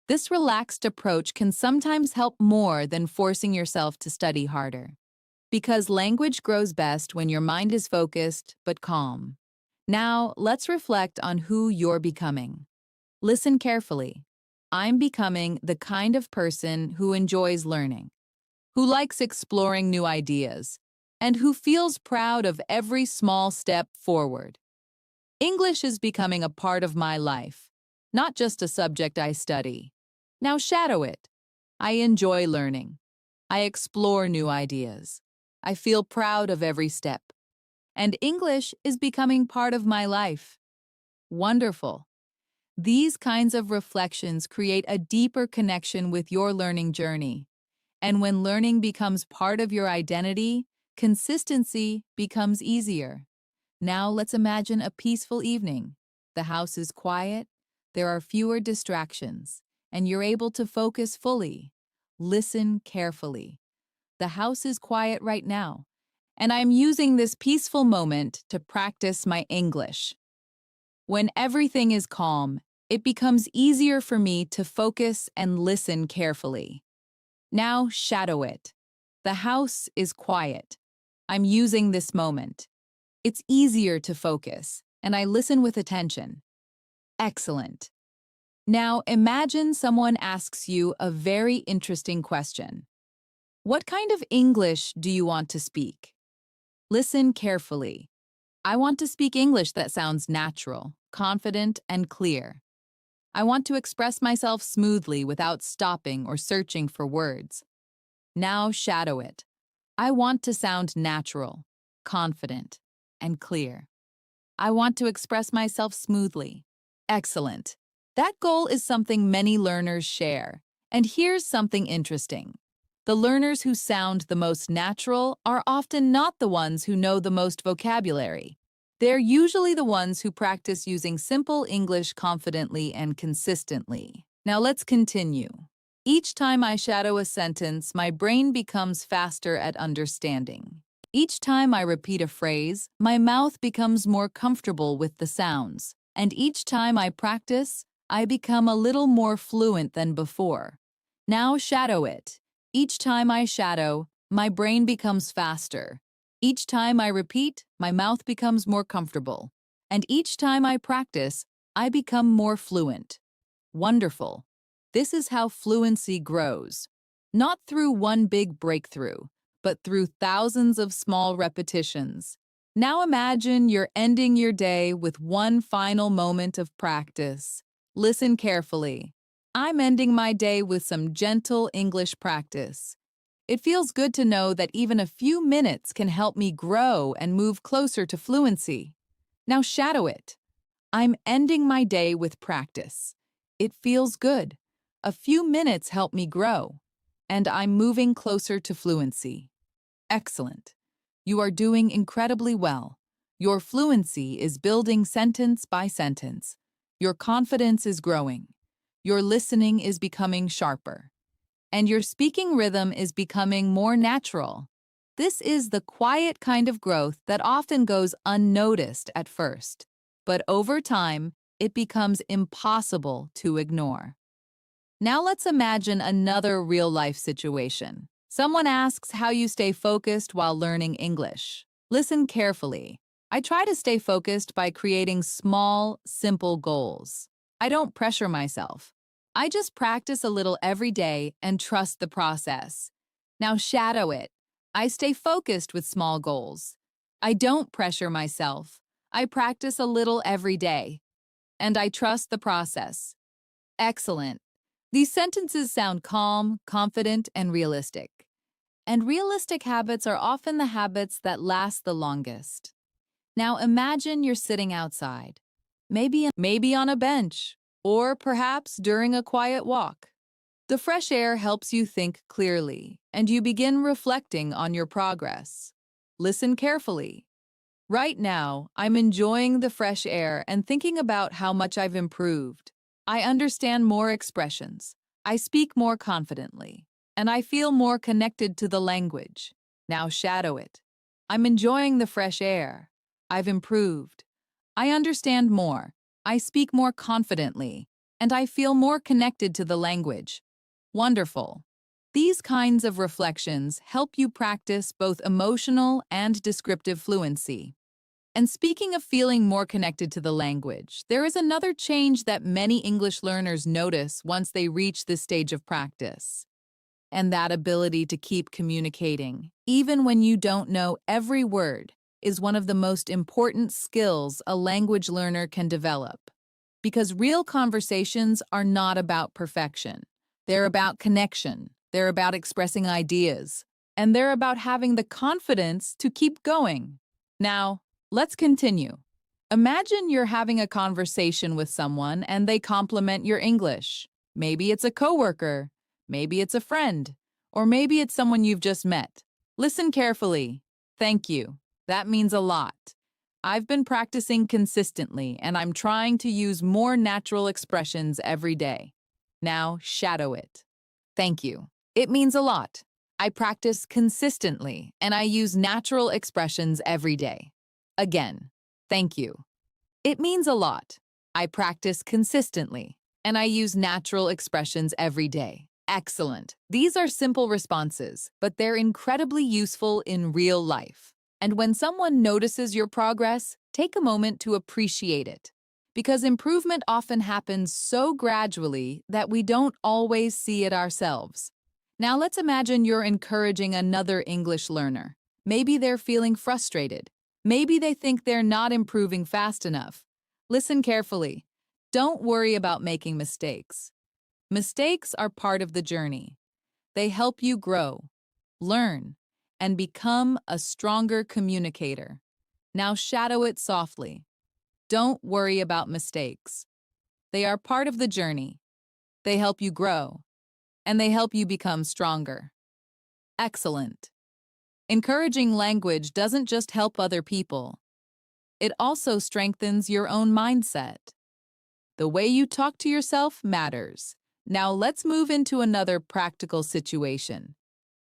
Speaker 1: This relaxed approach can sometimes help more than forcing yourself to study harder. Because language grows best when your mind is focused but calm. Now, let's reflect on who you're becoming. Listen carefully. I'm becoming the kind of person who enjoys learning, who likes exploring new ideas, and who feels proud of every small step forward. English is becoming a part of my life, not just a subject I study. Now shadow it. I enjoy learning. I explore new ideas. I feel proud of every step. And English is becoming part of my life. Wonderful. These kinds of reflections create a deeper connection with your learning journey. And when learning becomes part of your identity, consistency becomes easier. Now let's imagine a peaceful evening. The house is quiet, there are fewer distractions, and you're able to focus fully. Listen carefully. The house is quiet right now, and I'm using this peaceful moment to practice my English. When everything is calm, it becomes easier for me to focus and listen carefully. Now shadow it. The house is quiet. I'm using this moment. It's easier to focus, and I listen with attention. Excellent. Now imagine someone asks you a very interesting question. What kind of English do you want to speak? Listen carefully. I want to speak English that sounds natural, confident, and clear. I want to express myself smoothly without stopping or searching for words. Now shadow it. I want to sound natural, confident, and clear. I want to express myself smoothly. Excellent. That goal is something many learners share. And here's something interesting. The learners who sound the most natural are often not the ones who know the most vocabulary. They're usually the ones who practice using simple English confidently and consistently. Now let's continue. Each time I shadow a sentence, my brain becomes faster at understanding. Each time I repeat a phrase, my mouth becomes more comfortable with the sounds. And each time I practice, I become a little more fluent than before. Now shadow it. Each time I shadow, my brain becomes faster. Each time I repeat, my mouth becomes more comfortable. And each time I practice, I become more fluent. Wonderful. This is how fluency grows. Not through one big breakthrough, but through thousands of small repetitions. Now imagine you're ending your day with one final moment of practice. Listen carefully. I'm ending my day with some gentle English practice. It feels good to know that even a few minutes can help me grow and move closer to fluency. Now shadow it. I'm ending my day with practice. It feels good. A few minutes help me grow. and I'm moving closer to fluency. Excellent. You are doing incredibly well. Your fluency is building sentence by sentence. Your confidence is growing. Your listening is becoming sharper. And your speaking rhythm is becoming more natural. This is the quiet kind of growth that often goes unnoticed at first, but over time, it becomes impossible to ignore. Now let's imagine another real-life situation. Someone asks how you stay focused while learning English. Listen carefully. I try to stay focused by creating small, simple goals. I don't pressure myself. I just practice a little every day and trust the process. Now shadow it. I stay focused with small goals. I don't pressure myself. I practice a little every day. And I trust the process. Excellent. These sentences sound calm, confident, and realistic. And realistic habits are often the habits that last the longest. Now imagine you're sitting outside, maybe on a bench, or perhaps during a quiet walk. The fresh air helps you think clearly, and you begin reflecting on your progress. Listen carefully. Right now, I'm enjoying the fresh air and thinking about how much I've improved. I understand more expressions. I speak more confidently, and I feel more connected to the language. Now shadow it. I'm enjoying the fresh air. I've improved. I understand more. I speak more confidently, and I feel more connected to the language. Wonderful. These kinds of reflections help you practice both emotional and descriptive fluency. And speaking of feeling more connected to the language, there is another change that many English learners notice once they reach this stage of practice. And that ability to keep communicating, even when you don't know every word, is one of the most important skills a language learner can develop. Because real conversations are not about perfection. They're about connection. They're about expressing ideas. And they're about having the confidence to keep going. Now, let's continue. Imagine you're having a conversation with someone and they compliment your English. Maybe it's a coworker, maybe it's a friend, or maybe it's someone you've just met. Listen carefully. Thank you. That means a lot. I've been practicing consistently and I'm trying to use more natural expressions every day. Now, shadow it. Thank you. It means a lot. I practice consistently and I use natural expressions every day. Again, thank you. It means a lot. I practice consistently, and I use natural expressions every day. Excellent. These are simple responses, but they're incredibly useful in real life. And when someone notices your progress, take a moment to appreciate it. Because improvement often happens so gradually that we don't always see it ourselves. Now let's imagine you're encouraging another English learner. Maybe they're feeling frustrated. Maybe they think they're not improving fast enough. Listen carefully. Don't worry about making mistakes. Mistakes are part of the journey. They help you grow, learn, and become a stronger communicator. Now shadow it softly. Don't worry about mistakes. They are part of the journey. They help you grow, and they help you become stronger. Excellent. Encouraging language doesn't just help other people. It also strengthens your own mindset. The way you talk to yourself matters. Now let's move into another practical situation.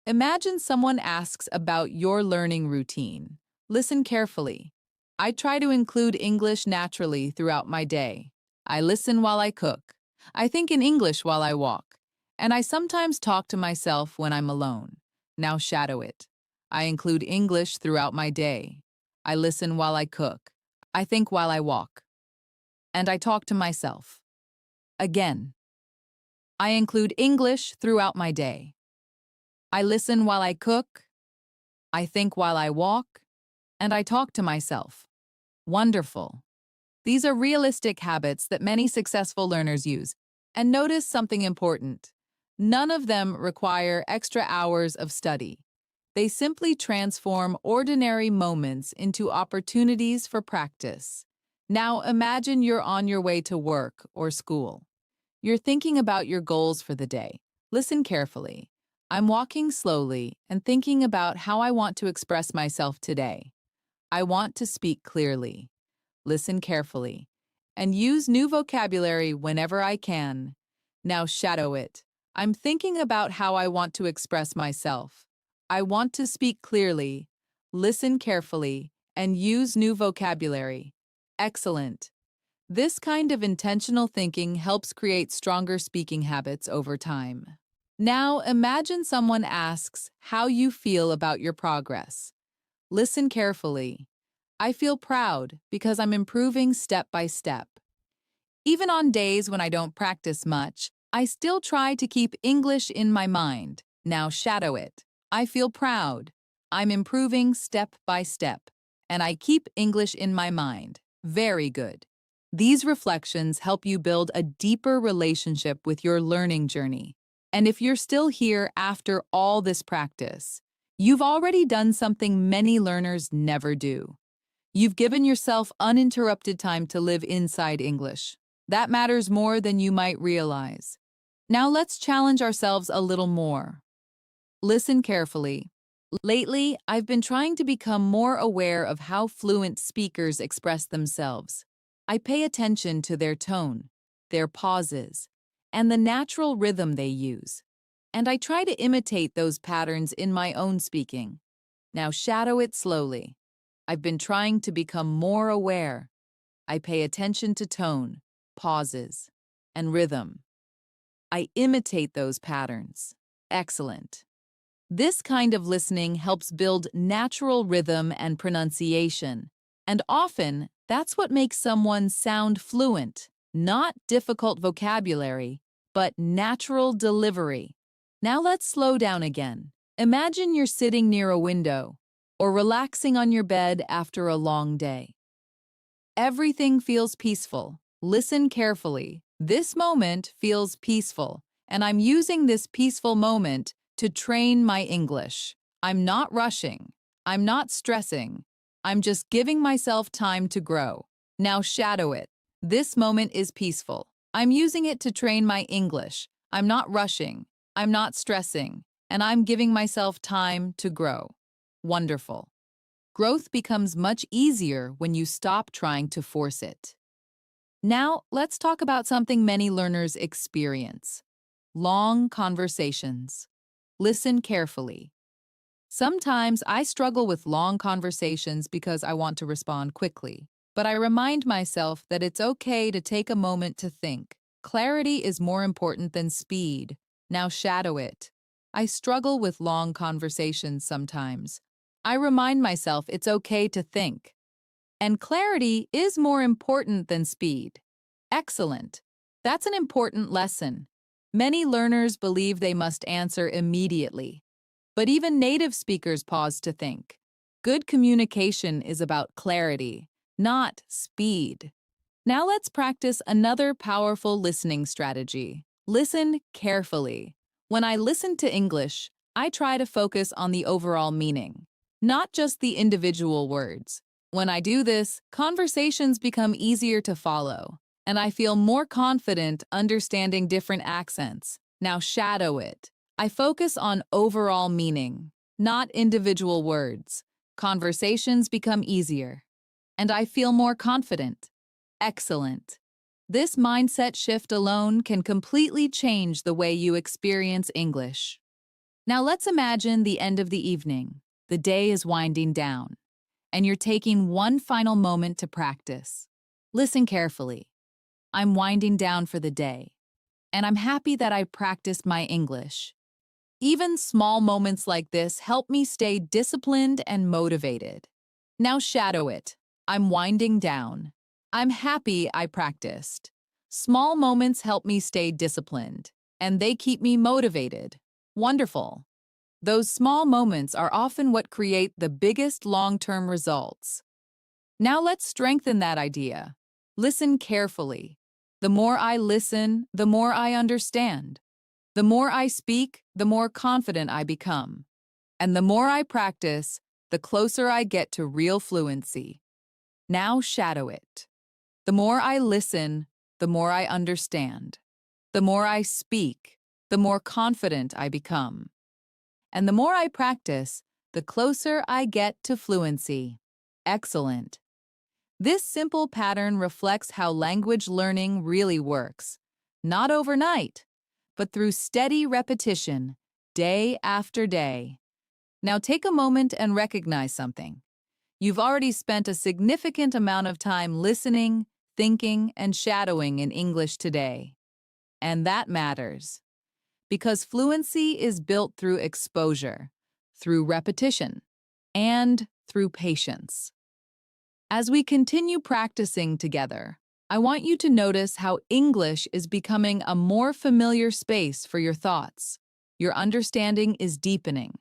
Speaker 1: Imagine someone asks about your learning routine. Listen carefully. I try to include English naturally throughout my day. I listen while I cook. I think in English while I walk. And I sometimes talk to myself when I'm alone. Now shadow it. I include English throughout my day. I listen while I cook. I think while I walk. And I talk to myself. Again. I include English throughout my day. I listen while I cook. I think while I walk. And I talk to myself. Wonderful. These are realistic habits that many successful learners use. And notice something important. None of them require extra hours of study. They simply transform ordinary moments into opportunities for practice. Now imagine you're on your way to work or school. You're thinking about your goals for the day. Listen carefully. I'm walking slowly and thinking about how I want to express myself today. I want to speak clearly, listen carefully, and use new vocabulary whenever I can. Now shadow it. I'm thinking about how I want to express myself. I want to speak clearly, listen carefully, and use new vocabulary. Excellent. This kind of intentional thinking helps create stronger speaking habits over time. Now imagine someone asks how you feel about your progress. Listen carefully. I feel proud because I'm improving step by step. Even on days when I don't practice much, I still try to keep English in my mind. Now shadow it. I feel proud. I'm improving step by step. And I keep English in my mind. Very good. These reflections help you build a deeper relationship with your learning journey. And if you're still here after all this practice, you've already done something many learners never do. You've given yourself uninterrupted time to live inside English. That matters more than you might realize. Now let's challenge ourselves a little more. Listen carefully. Lately, I've been trying to become more aware of how fluent speakers express themselves. I pay attention to their tone, their pauses, and the natural rhythm they use. And I try to imitate those patterns in my own speaking. Now shadow it slowly. I've been trying to become more aware. I pay attention to tone, pauses, and rhythm. I imitate those patterns. Excellent. This kind of listening helps build natural rhythm and pronunciation. And often, that's what makes someone sound fluent, not difficult vocabulary, but natural delivery. Now let's slow down again. Imagine you're sitting near a window or relaxing on your bed after a long day. Everything feels peaceful. Listen carefully. This moment feels peaceful, and I'm using this peaceful moment to train my English. I'm not rushing. I'm not stressing. I'm just giving myself time to grow. Now shadow it. This moment is peaceful. I'm using it to train my English. I'm not rushing. I'm not stressing. And I'm giving myself time to grow. Wonderful. Growth becomes much easier when you stop trying to force it. Now, let's talk about something many learners experience: long conversations. Listen carefully. Sometimes I struggle with long conversations because I want to respond quickly, but I remind myself that it's okay to take a moment to think. Clarity is more important than speed. Now shadow it. I struggle with long conversations sometimes. I remind myself it's okay to think. And clarity is more important than speed. Excellent. That's an important lesson. Many learners believe they must answer immediately. But even native speakers pause to think. Good communication is about clarity, not speed. Now let's practice another powerful listening strategy. Listen carefully. When I listen to English, I try to focus on the overall meaning, not just the individual words. When I do this, conversations become easier to follow, and I feel more confident understanding different accents. Now shadow it. I focus on overall meaning, not individual words. Conversations become easier, and I feel more confident. Excellent. This mindset shift alone can completely change the way you experience English. Now let's imagine the end of the evening. The day is winding down, and you're taking one final moment to practice. Listen carefully. I'm winding down for the day, and I'm happy that I practiced my English. Even small moments like this help me stay disciplined and motivated. Now shadow it. I'm winding down. I'm happy I practiced. Small moments help me stay disciplined, and they keep me motivated. Wonderful. Those small moments are often what create the biggest long-term results. Now let's strengthen that idea. Listen carefully. The more I listen, the more I understand. The more I speak, the more confident I become. And the more I practice, the closer I get to real fluency. Now shadow it. The more I listen, the more I understand. The more I speak, the more confident I become. And the more I practice, the closer I get to fluency. Excellent. This simple pattern reflects how language learning really works. Not overnight, but through steady repetition, day after day. Now take a moment and recognize something. You've already spent a significant amount of time listening, thinking, and shadowing in English today. And that matters. Because fluency is built through exposure, through repetition, and through patience. As we continue practicing together, I want you to notice how English is becoming a more familiar space for your thoughts. Your understanding is deepening,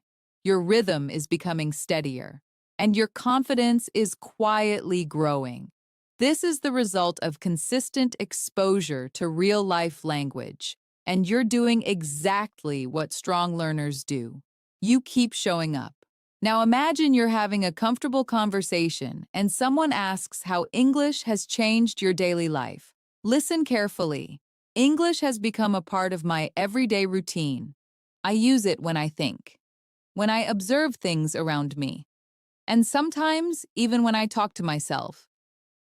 Speaker 1: your rhythm is becoming steadier, and your confidence is quietly growing. This is the result of consistent exposure to real-life language, and you're doing exactly what strong learners do. You keep showing up. Now imagine you're having a comfortable conversation and someone asks how English has changed your daily life. Listen carefully. English has become a part of my everyday routine. I use it when I think, when I observe things around me, and sometimes even when I talk to myself.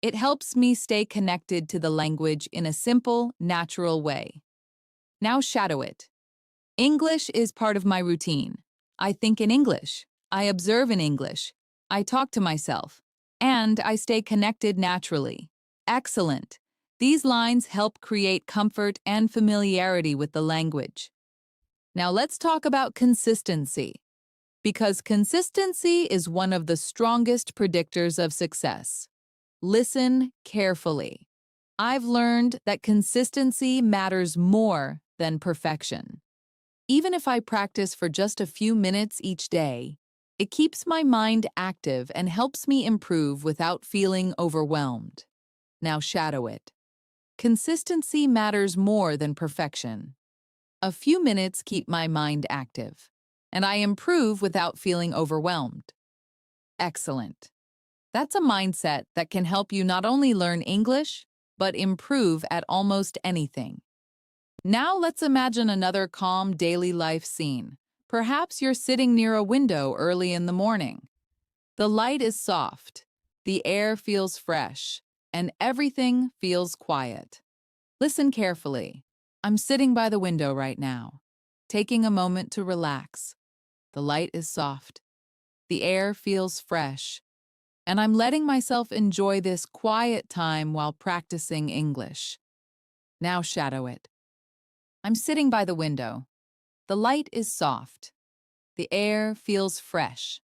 Speaker 1: It helps me stay connected to the language in a simple, natural way. Now shadow it. English is part of my routine. I think in English. I observe in English. I talk to myself. And I stay connected naturally. Excellent. These lines help create comfort and familiarity with the language. Now let's talk about consistency. Because consistency is one of the strongest predictors of success. Listen carefully. I've learned that consistency matters more than perfection. Even if I practice for just a few minutes each day, it keeps my mind active and helps me improve without feeling overwhelmed. Now shadow it. Consistency matters more than perfection. A few minutes keep my mind active, and I improve without feeling overwhelmed. Excellent. That's a mindset that can help you not only learn English, but improve at almost anything. Now let's imagine another calm daily life scene. Perhaps you're sitting near a window early in the morning. The light is soft, the air feels fresh, and everything feels quiet. Listen carefully. I'm sitting by the window right now, taking a moment to relax. The light is soft, the air feels fresh, and I'm letting myself enjoy this quiet time while practicing English. Now shadow it. I'm sitting by the window. The light is soft. The air feels fresh.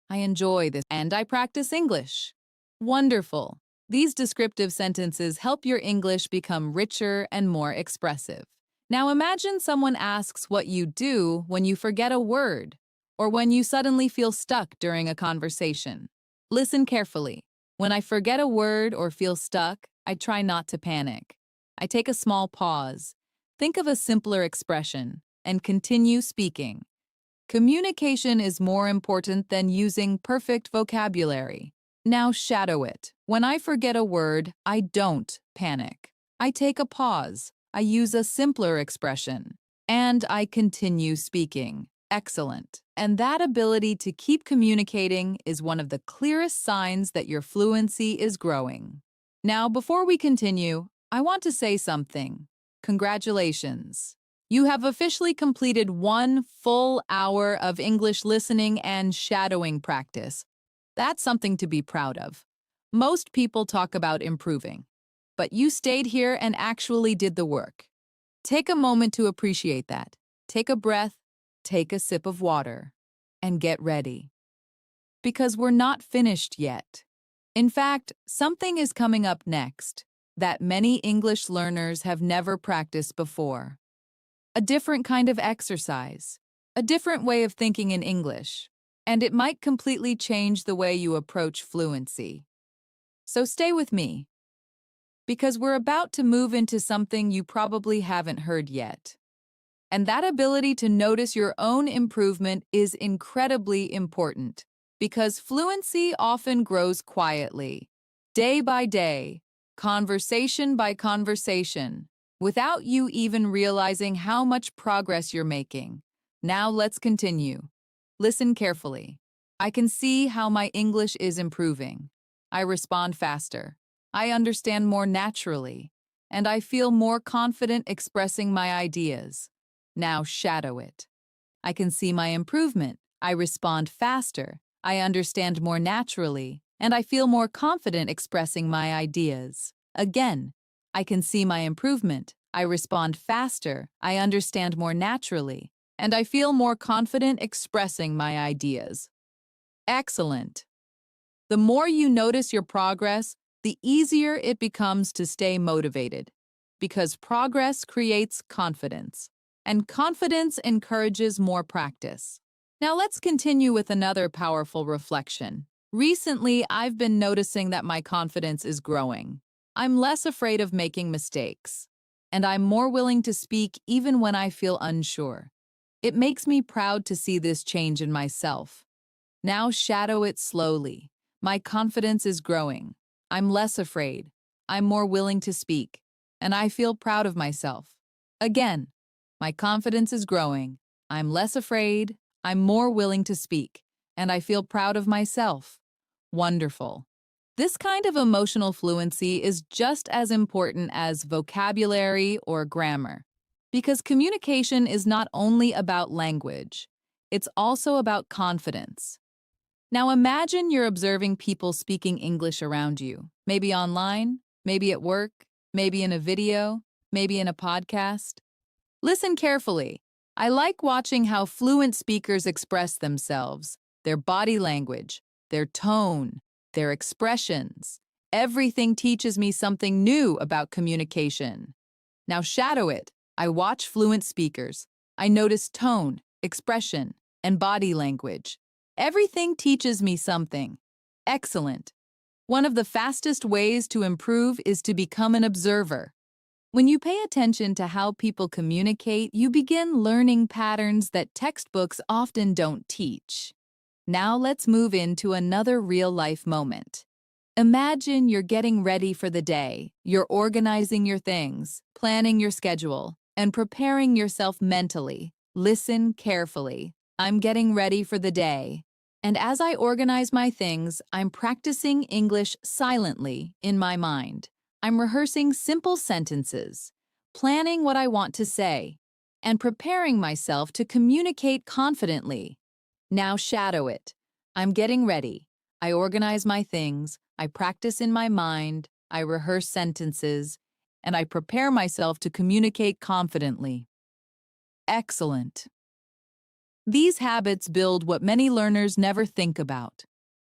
Speaker 1: I enjoy this and I practice English. Wonderful. These descriptive sentences help your English become richer and more expressive. Now imagine someone asks what you do when you forget a word or when you suddenly feel stuck during a conversation. Listen carefully. When I forget a word or feel stuck, I try not to panic. I take a small pause, think of a simpler expression, and continue speaking. Communication is more important than using perfect vocabulary. Now shadow it. When I forget a word, I don't panic. I take a pause. I use a simpler expression. And I continue speaking. Excellent. And that ability to keep communicating is one of the clearest signs that your fluency is growing. Now, before we continue, I want to say something. Congratulations. You have officially completed 1 full hour of English listening and shadowing practice. That's something to be proud of. Most people talk about improving, but you stayed here and actually did the work. Take a moment to appreciate that. Take a breath, take a sip of water, and get ready. Because we're not finished yet. In fact, something is coming up next that many English learners have never practiced before. A different kind of exercise, a different way of thinking in English, and it might completely change the way you approach fluency. So stay with me, because we're about to move into something you probably haven't heard yet. And that ability to notice your own improvement is incredibly important, because fluency often grows quietly, day by day, conversation by conversation, without you even realizing how much progress you're making. Now let's continue. Listen carefully. I can see how my English is improving. I respond faster. I understand more naturally. And I feel more confident expressing my ideas. Now shadow it. I can see my improvement. I respond faster. I understand more naturally. And I feel more confident expressing my ideas. Again, I can see my improvement. I respond faster. I understand more naturally. And I feel more confident expressing my ideas. Excellent. The more you notice your progress, the easier it becomes to stay motivated. Because progress creates confidence, and confidence encourages more practice. Now let's continue with another powerful reflection. Recently, I've been noticing that my confidence is growing. I'm less afraid of making mistakes, and I'm more willing to speak even when I feel unsure. It makes me proud to see this change in myself. Now shadow it slowly. My confidence is growing. I'm less afraid. I'm more willing to speak, and I feel proud of myself. Again, my confidence is growing. I'm less afraid. I'm more willing to speak, and I feel proud of myself. Wonderful. This kind of emotional fluency is just as important as vocabulary or grammar, because communication is not only about language, it's also about confidence. Now imagine you're observing people speaking English around you, maybe online, maybe at work, maybe in a video, maybe in a podcast. Listen carefully. I like watching how fluent speakers express themselves, their body language, their tone, their expressions. Everything teaches me something new about communication. Now shadow it. I watch fluent speakers. I notice tone, expression, and body language. Everything teaches me something. Excellent. One of the fastest ways to improve is to become an observer. When you pay attention to how people communicate, you begin learning patterns that textbooks often don't teach. Now let's move into another real-life moment. Imagine you're getting ready for the day. You're organizing your things, planning your schedule, and preparing yourself mentally. Listen carefully. I'm getting ready for the day. And as I organize my things, I'm practicing English silently in my mind. I'm rehearsing simple sentences, planning what I want to say, and preparing myself to communicate confidently. Now shadow it. I'm getting ready. I organize my things, I practice in my mind, I rehearse sentences, and I prepare myself to communicate confidently. Excellent. These habits build what many learners never think about: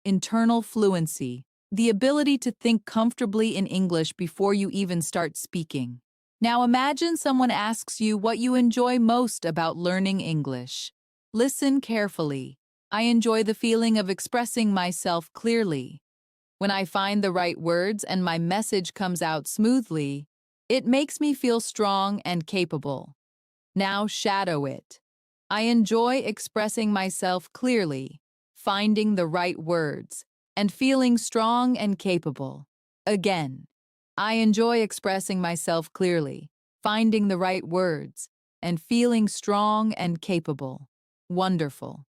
Speaker 1: internal fluency, the ability to think comfortably in English before you even start speaking. Now imagine someone asks you what you enjoy most about learning English. Listen carefully. I enjoy the feeling of expressing myself clearly. When I find the right words and my message comes out smoothly, it makes me feel strong and capable. Now shadow it. I enjoy expressing myself clearly, finding the right words, and feeling strong and capable. Again, I enjoy expressing myself clearly, finding the right words, and feeling strong and capable. Wonderful.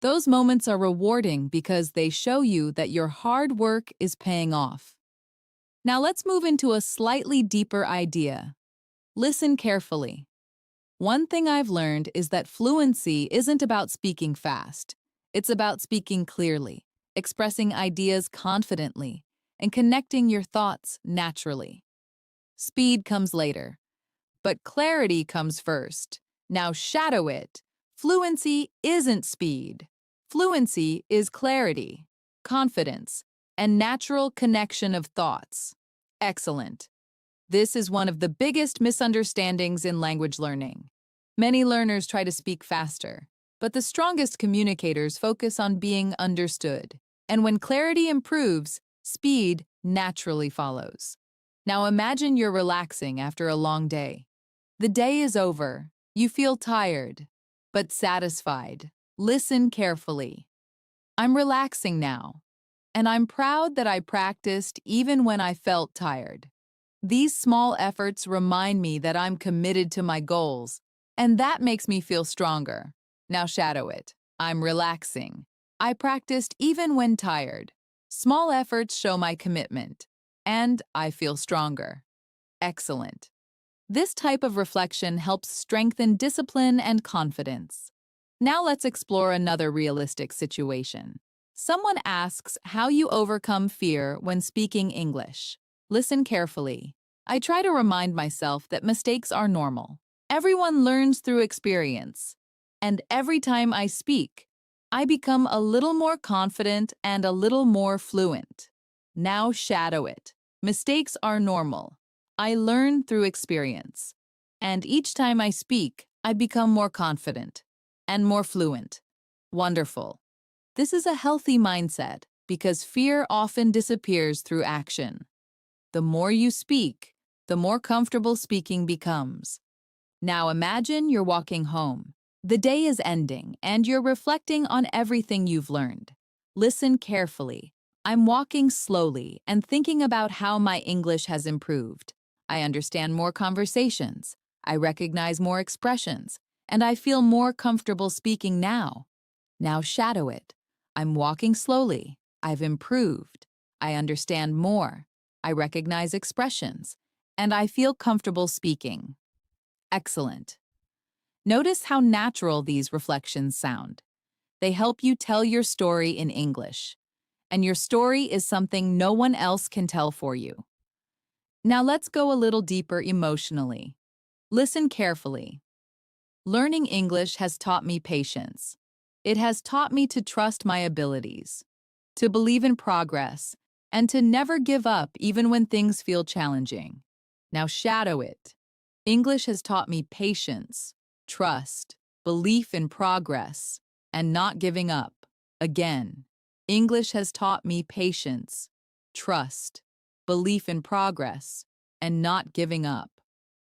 Speaker 1: Those moments are rewarding because they show you that your hard work is paying off. Now let's move into a slightly deeper idea. Listen carefully. One thing I've learned is that fluency isn't about speaking fast. It's about speaking clearly, expressing ideas confidently, and connecting your thoughts naturally. Speed comes later, but clarity comes first. Now shadow it. Fluency isn't speed. Fluency is clarity, confidence, and natural connection of thoughts. Excellent. This is one of the biggest misunderstandings in language learning. Many learners try to speak faster, but the strongest communicators focus on being understood. And when clarity improves, speed naturally follows. Now imagine you're relaxing after a long day. The day is over. You feel tired, but satisfied. Listen carefully. I'm relaxing now, and I'm proud that I practiced even when I felt tired. These small efforts remind me that I'm committed to my goals, And that makes me feel stronger. Now shadow it. I'm relaxing. I practiced even when tired. Small efforts show my commitment. And I feel stronger. Excellent. This type of reflection helps strengthen discipline and confidence. Now let's explore another realistic situation. Someone asks how you overcome fear when speaking English. Listen carefully. I try to remind myself that mistakes are normal. Everyone learns through experience. And every time I speak, I become a little more confident and a little more fluent. Now shadow it. Mistakes are normal. I learn through experience. And each time I speak, I become more confident and more fluent. Wonderful. This is a healthy mindset because fear often disappears through action. The more you speak, the more comfortable speaking becomes. Now imagine you're walking home. The day is ending and you're reflecting on everything you've learned. Listen carefully. I'm walking slowly and thinking about how my English has improved. I understand more conversations. I recognize more expressions, and I feel more comfortable speaking now. Now shadow it. I'm walking slowly. I've improved. I understand more. I recognize expressions, and I feel comfortable speaking. Excellent. Notice how natural these reflections sound. They help you tell your story in English, and your story is something no one else can tell for you. Now let's go a little deeper emotionally. Listen carefully. Learning English has taught me patience. It has taught me to trust my abilities, to believe in progress, and to never give up even when things feel challenging. Now shadow it. English has taught me patience, trust, belief in progress, and not giving up. Again, English has taught me patience, trust, belief in progress, and not giving up.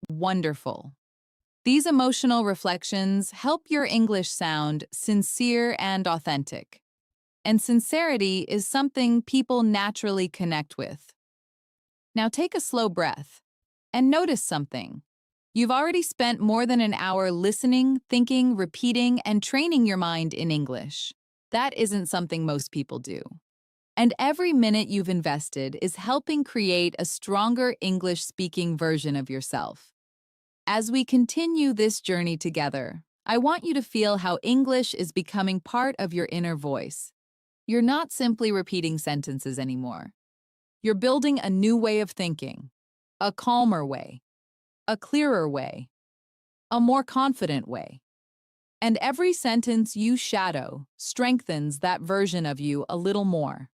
Speaker 1: Wonderful. These emotional reflections help your English sound sincere and authentic. And sincerity is something people naturally connect with. Now take a slow breath and notice something. You've already spent more than an hour listening, thinking, repeating, and training your mind in English. That isn't something most people do. And every minute you've invested is helping create a stronger English-speaking version of yourself. As we continue this journey together, I want you to feel how English is becoming part of your inner voice. You're not simply repeating sentences anymore. You're building a new way of thinking, a calmer way, a clearer way, a more confident way. And every sentence you shadow strengthens that version of you a little more.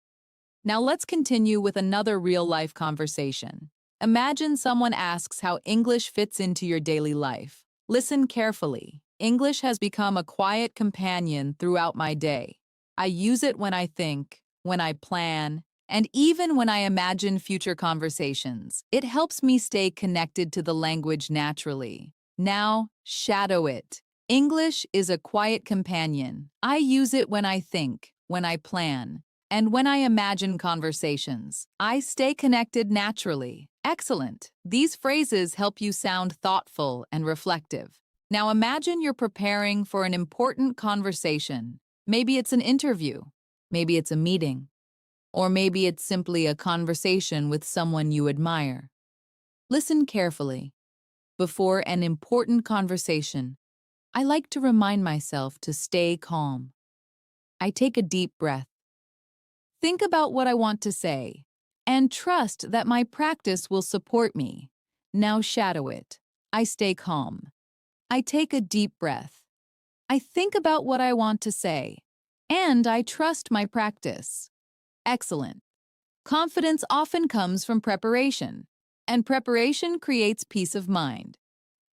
Speaker 1: Now let's continue with another real-life conversation. Imagine someone asks how English fits into your daily life. Listen carefully. English has become a quiet companion throughout my day. I use it when I think, when I plan, and even when I imagine future conversations. It helps me stay connected to the language naturally. Now, shadow it. English is a quiet companion. I use it when I think, when I plan, and when I imagine conversations. I stay connected naturally. Excellent. These phrases help you sound thoughtful and reflective. Now imagine you're preparing for an important conversation. Maybe it's an interview. Maybe it's a meeting. Or maybe it's simply a conversation with someone you admire. Listen carefully. Before an important conversation, I like to remind myself to stay calm. I take a deep breath. Think about what I want to say, and trust that my practice will support me. Now shadow it. I stay calm. I take a deep breath. I think about what I want to say, and I trust my practice. Excellent. Confidence often comes from preparation, and preparation creates peace of mind.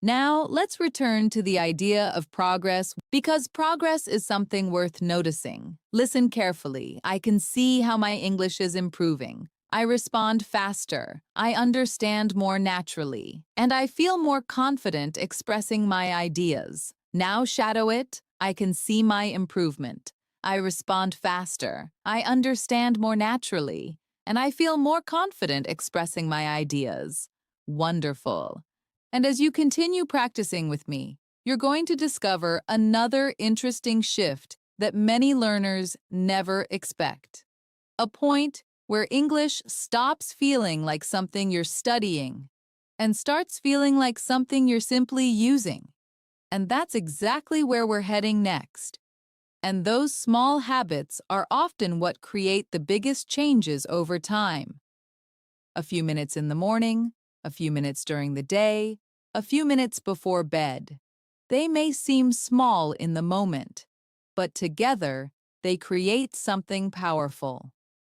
Speaker 1: Now, let's return to the idea of progress because progress is something worth noticing. Listen carefully. I can see how my English is improving. I respond faster. I understand more naturally. And I feel more confident expressing my ideas. Now shadow it. I can see my improvement. I respond faster. I understand more naturally. And I feel more confident expressing my ideas. Wonderful. And as you continue practicing with me, you're going to discover another interesting shift that many learners never expect. A point where English stops feeling like something you're studying and starts feeling like something you're simply using. And that's exactly where we're heading next. And those small habits are often what create the biggest changes over time. A few minutes in the morning, a few minutes during the day, a few minutes before bed. They may seem small in the moment, but together they create something powerful.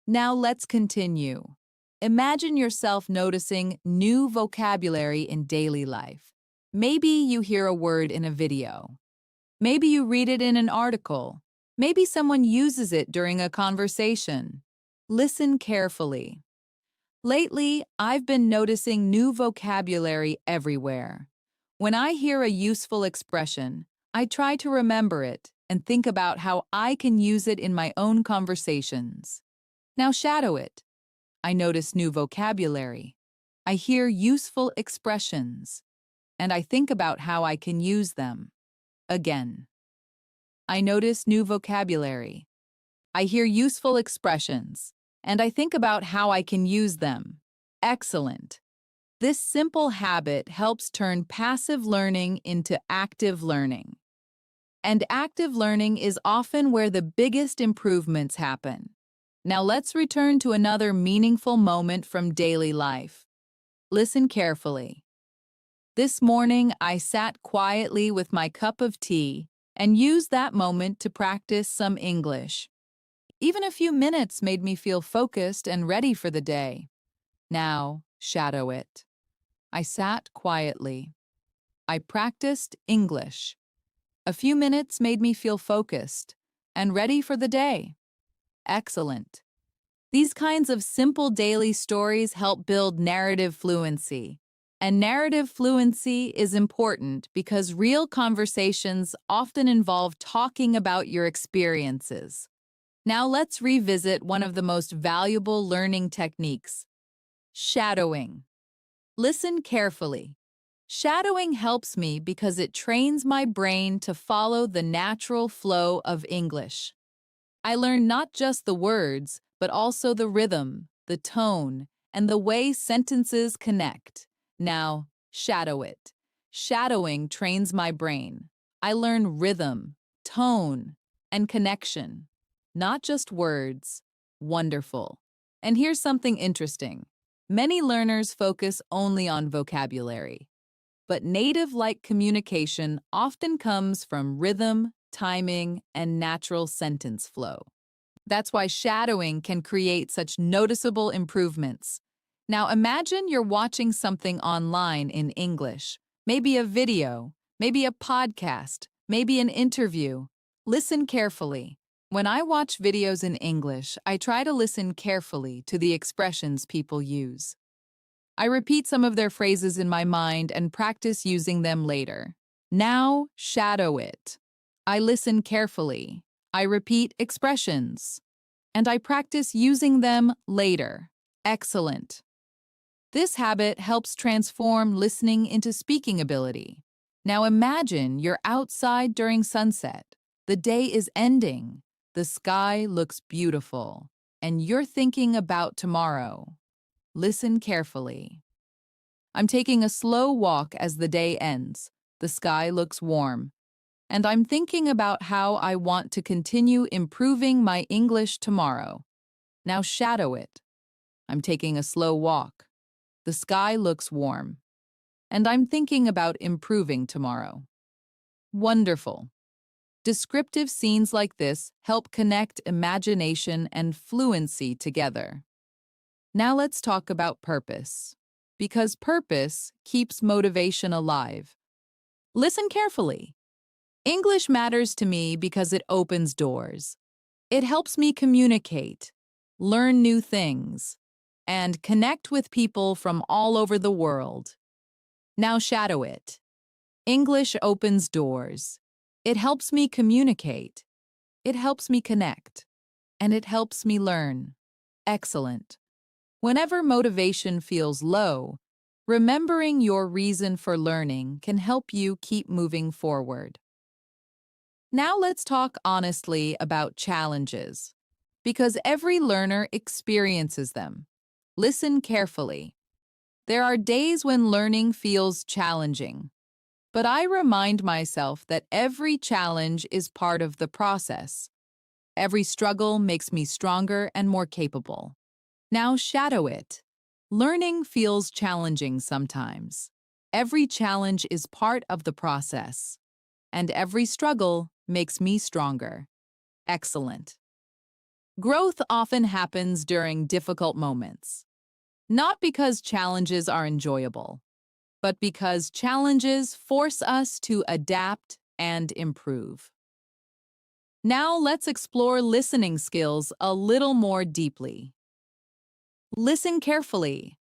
Speaker 1: Now let's continue. Imagine yourself noticing new vocabulary in daily life. Maybe you hear a word in a video. Maybe you read it in an article. Maybe someone uses it during a conversation. Listen carefully. Lately, I've been noticing new vocabulary everywhere. When I hear a useful expression, I try to remember it and think about how I can use it in my own conversations. Now shadow it. I notice new vocabulary. I hear useful expressions, and I think about how I can use them. Again. I notice new vocabulary. I hear useful expressions, and I think about how I can use them. Excellent. This simple habit helps turn passive learning into active learning. And active learning is often where the biggest improvements happen. Now let's return to another meaningful moment from daily life. Listen carefully. This morning, I sat quietly with my cup of tea and used that moment to practice some English. Even a few minutes made me feel focused and ready for the day. Now, shadow it. I sat quietly. I practiced English. A few minutes made me feel focused and ready for the day. Excellent. These kinds of simple daily stories help build narrative fluency. And narrative fluency is important because real conversations often involve talking about your experiences. Now let's revisit one of the most valuable learning techniques, shadowing. Listen carefully. Shadowing helps me because it trains my brain to follow the natural flow of English. I learn not just the words, but also the rhythm, the tone, and the way sentences connect. Now, shadow it. Shadowing trains my brain. I learn rhythm, tone, and connection. Not just words. Wonderful. And here's something interesting. Many learners focus only on vocabulary, but native-like communication often comes from rhythm, timing, and natural sentence flow. That's why shadowing can create such noticeable improvements. Now imagine you're watching something online in English, maybe a video, maybe a podcast, maybe an interview. Listen carefully. When I watch videos in English, I try to listen carefully to the expressions people use. I repeat some of their phrases in my mind and practice using them later. Now, shadow it. I listen carefully. I repeat expressions. And I practice using them later. Excellent. This habit helps transform listening into speaking ability. Now imagine you're outside during sunset. The day is ending. The sky looks beautiful. And you're thinking about tomorrow. Listen carefully. I'm taking a slow walk as the day ends. The sky looks warm. And I'm thinking about how I want to continue improving my English tomorrow. Now shadow it. I'm taking a slow walk. The sky looks warm. And I'm thinking about improving tomorrow. Wonderful. Descriptive scenes like this help connect imagination and fluency together. Now let's talk about purpose. Because purpose keeps motivation alive. Listen carefully. English matters to me because it opens doors. It helps me communicate, learn new things, and connect with people from all over the world. Now shadow it. English opens doors. It helps me communicate. It helps me connect. And it helps me learn. Excellent. Whenever motivation feels low, Remembering your reason for learning can help you keep moving forward. Now let's talk honestly about challenges, because every learner experiences them. Listen carefully. There are days when learning feels challenging, but I remind myself that every challenge is part of the process. Every struggle makes me stronger and more capable. Now shadow it. Learning feels challenging sometimes. Every challenge is part of the process, and every struggle makes me stronger. Excellent. Growth often happens during difficult moments, not because challenges are enjoyable, but because challenges force us to adapt and improve. Now let's explore listening skills a little more deeply. Listen carefully.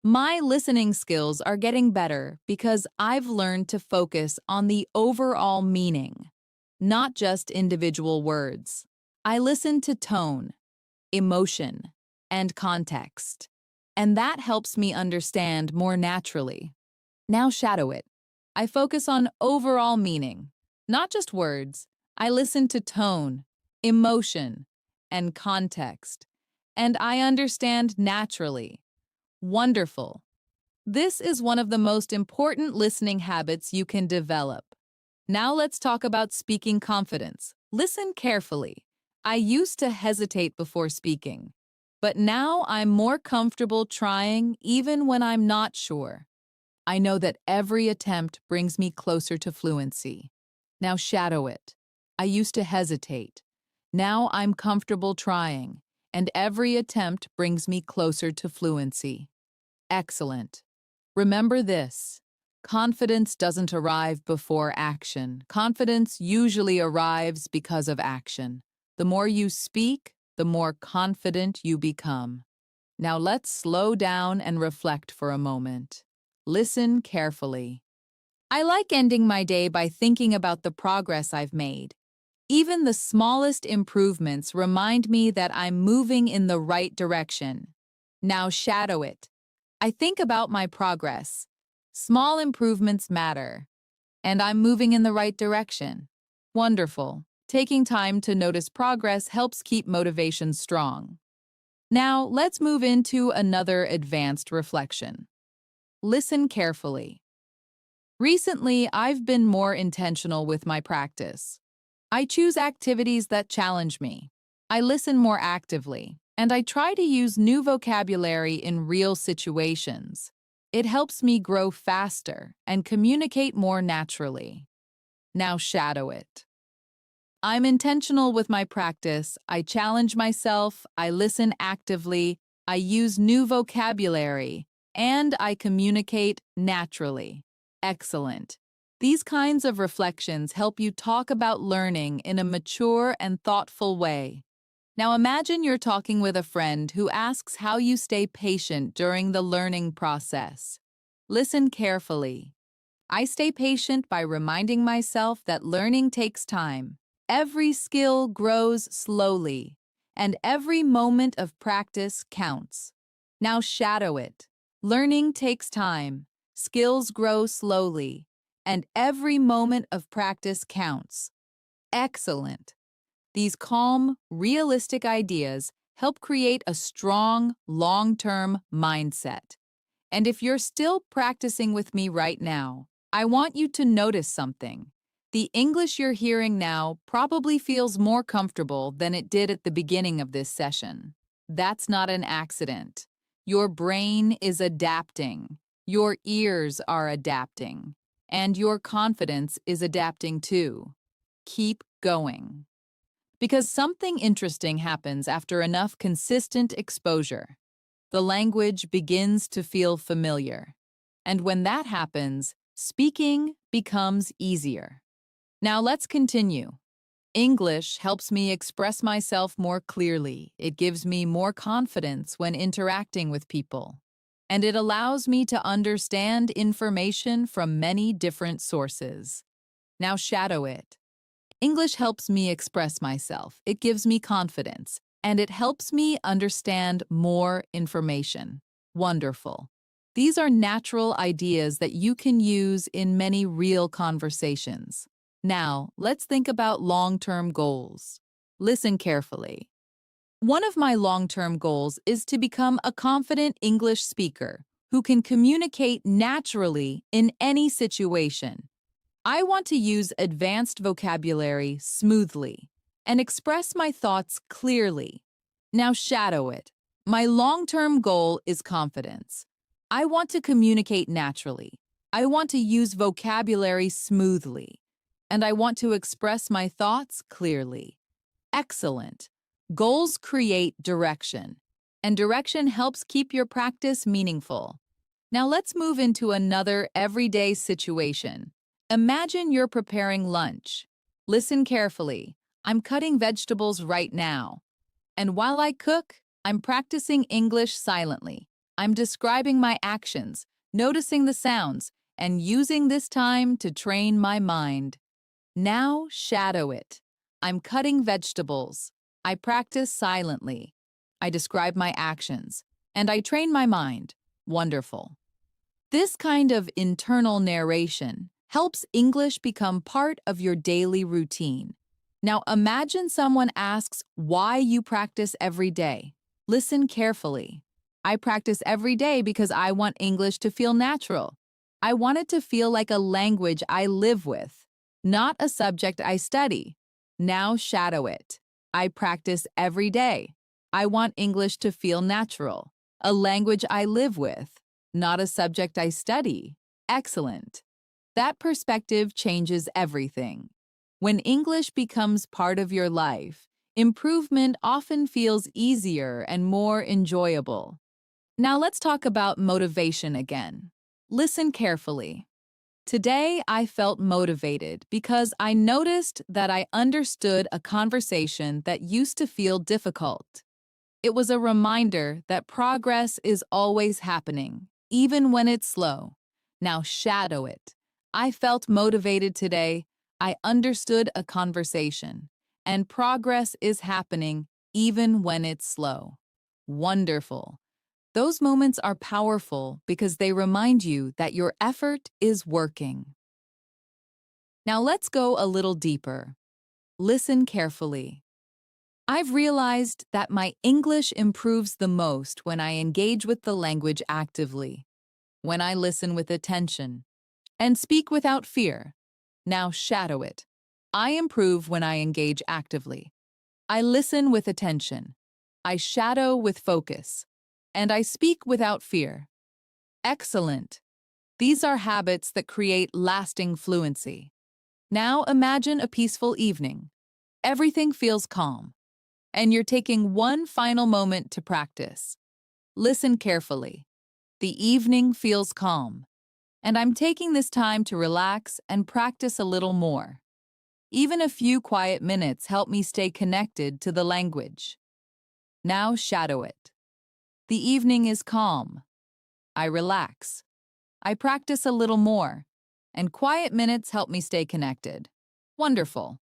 Speaker 1: My listening skills are getting better because I've learned to focus on the overall meaning, not just individual words. I listen to tone, emotion, and context, and that helps me understand more naturally. Now shadow it. I focus on overall meaning, not just words. I listen to tone, emotion, and context, and I understand naturally. Wonderful. This is one of the most important listening habits you can develop. Now let's talk about speaking confidence. Listen carefully. I used to hesitate before speaking, but now I'm more comfortable trying even when I'm not sure. I know that every attempt brings me closer to fluency. Now shadow it. I used to hesitate. Now I'm comfortable trying, and every attempt brings me closer to fluency. Excellent. Remember this. Confidence doesn't arrive before action. Confidence usually arrives because of action. The more you speak, the more confident you become. Now let's slow down and reflect for a moment. Listen carefully. I like ending my day by thinking about the progress I've made. Even the smallest improvements remind me that I'm moving in the right direction. Now shadow it. I think about my progress. Small improvements matter, and I'm moving in the right direction. Wonderful. Taking time to notice progress helps keep motivation strong. Now, let's move into another advanced reflection. Listen carefully. Recently, I've been more intentional with my practice. I choose activities that challenge me. I listen more actively, and I try to use new vocabulary in real situations. It helps me grow faster and communicate more naturally. Now shadow it. I'm intentional with my practice. I challenge myself, I listen actively, I use new vocabulary, and I communicate naturally. Excellent. These kinds of reflections help you talk about learning in a mature and thoughtful way. Now imagine you're talking with a friend who asks how you stay patient during the learning process. Listen carefully. I stay patient by reminding myself that learning takes time. Every skill grows slowly, and every moment of practice counts. Now shadow it. Learning takes time, skills grow slowly, and every moment of practice counts. Excellent. These calm, realistic ideas help create a strong, long-term mindset. And if you're still practicing with me right now, I want you to notice something. The English you're hearing now probably feels more comfortable than it did at the beginning of this session. That's not an accident. Your brain is adapting. Your ears are adapting. And your confidence is adapting too. Keep going. Because something interesting happens after enough consistent exposure. The language begins to feel familiar. And when that happens, speaking becomes easier. Now let's continue. English helps me express myself more clearly. It gives me more confidence when interacting with people. And it allows me to understand information from many different sources. Now shadow it. English helps me express myself. It gives me confidence, and it helps me understand more information. Wonderful. These are natural ideas that you can use in many real conversations. Now, let's think about long-term goals. Listen carefully. One of my long-term goals is to become a confident English speaker who can communicate naturally in any situation. I want to use advanced vocabulary smoothly and express my thoughts clearly. Now shadow it. My long-term goal is confidence. I want to communicate naturally. I want to use vocabulary smoothly. And I want to express my thoughts clearly. Excellent. Goals create direction, and direction helps keep your practice meaningful. Now let's move into another everyday situation. Imagine you're preparing lunch. Listen carefully. I'm cutting vegetables right now. And while I cook, I'm practicing English silently. I'm describing my actions, noticing the sounds, and using this time to train my mind. Now shadow it. I'm cutting vegetables. I practice silently. I describe my actions, and I train my mind. Wonderful. This kind of internal narration helps English become part of your daily routine. Now imagine someone asks why you practice every day. Listen carefully. I practice every day because I want English to feel natural. I want it to feel like a language I live with, not a subject I study. Now shadow it. I practice every day. I want English to feel natural, a language I live with, not a subject I study. Excellent. That perspective changes everything. When English becomes part of your life, improvement often feels easier and more enjoyable. Now let's talk about motivation again. Listen carefully. Today, I felt motivated because I noticed that I understood a conversation that used to feel difficult. It was a reminder that progress is always happening, even when it's slow. Now shadow it. I felt motivated today. I understood a conversation, and progress is happening even when it's slow. Wonderful. Those moments are powerful because they remind you that your effort is working. Now let's go a little deeper. Listen carefully. I've realized that my English improves the most when I engage with the language actively, when I listen with attention, and speak without fear. Now shadow it. I improve when I engage actively. I listen with attention. I shadow with focus. And I speak without fear. Excellent. These are habits that create lasting fluency. Now imagine a peaceful evening. Everything feels calm, and you're taking one final moment to practice. Listen carefully. The evening feels calm, and I'm taking this time to relax and practice a little more. Even a few quiet minutes help me stay connected to the language. Now shadow it. The evening is calm. I relax. I practice a little more, and quiet minutes help me stay connected. Wonderful.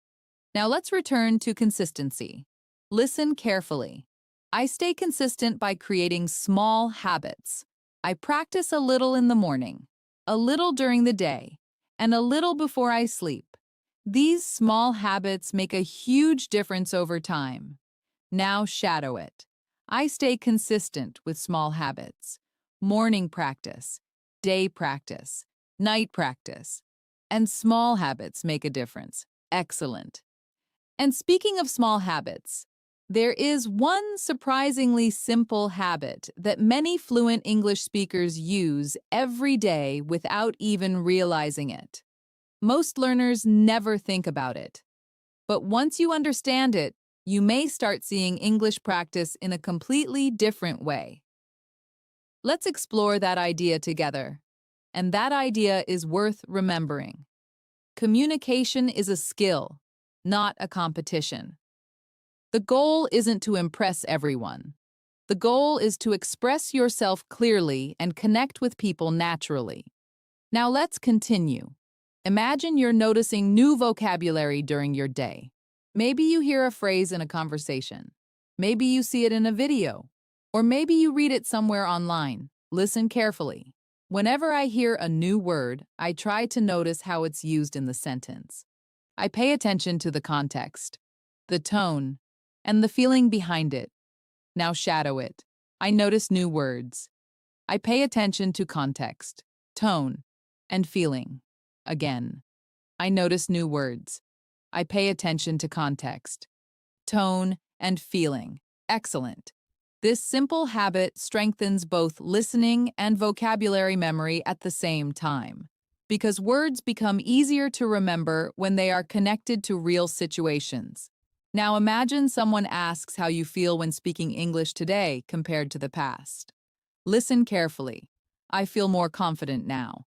Speaker 1: Now let's return to consistency. Listen carefully. I stay consistent by creating small habits. I practice a little in the morning, a little during the day, and a little before I sleep. These small habits make a huge difference over time. Now shadow it. I stay consistent with small habits. Morning practice, day practice, night practice, and small habits make a difference. Excellent. And speaking of small habits, there is one surprisingly simple habit that many fluent English speakers use every day without even realizing it. Most learners never think about it. But once you understand it, you may start seeing English practice in a completely different way. Let's explore that idea together. And that idea is worth remembering. Communication is a skill, not a competition. The goal isn't to impress everyone. The goal is to express yourself clearly and connect with people naturally. Now let's continue. Imagine you're noticing new vocabulary during your day. Maybe you hear a phrase in a conversation. Maybe you see it in a video. Or maybe you read it somewhere online. Listen carefully. Whenever I hear a new word, I try to notice how it's used in the sentence. I pay attention to the context, the tone, and the feeling behind it. Now shadow it. I notice new words. I pay attention to context, tone, and feeling. Again, I notice new words. I pay attention to context, tone, and feeling. Excellent. This simple habit strengthens both listening and vocabulary memory at the same time, because words become easier to remember when they are connected to real situations. Now imagine someone asks how you feel when speaking English today compared to the past. Listen carefully. I feel more confident now.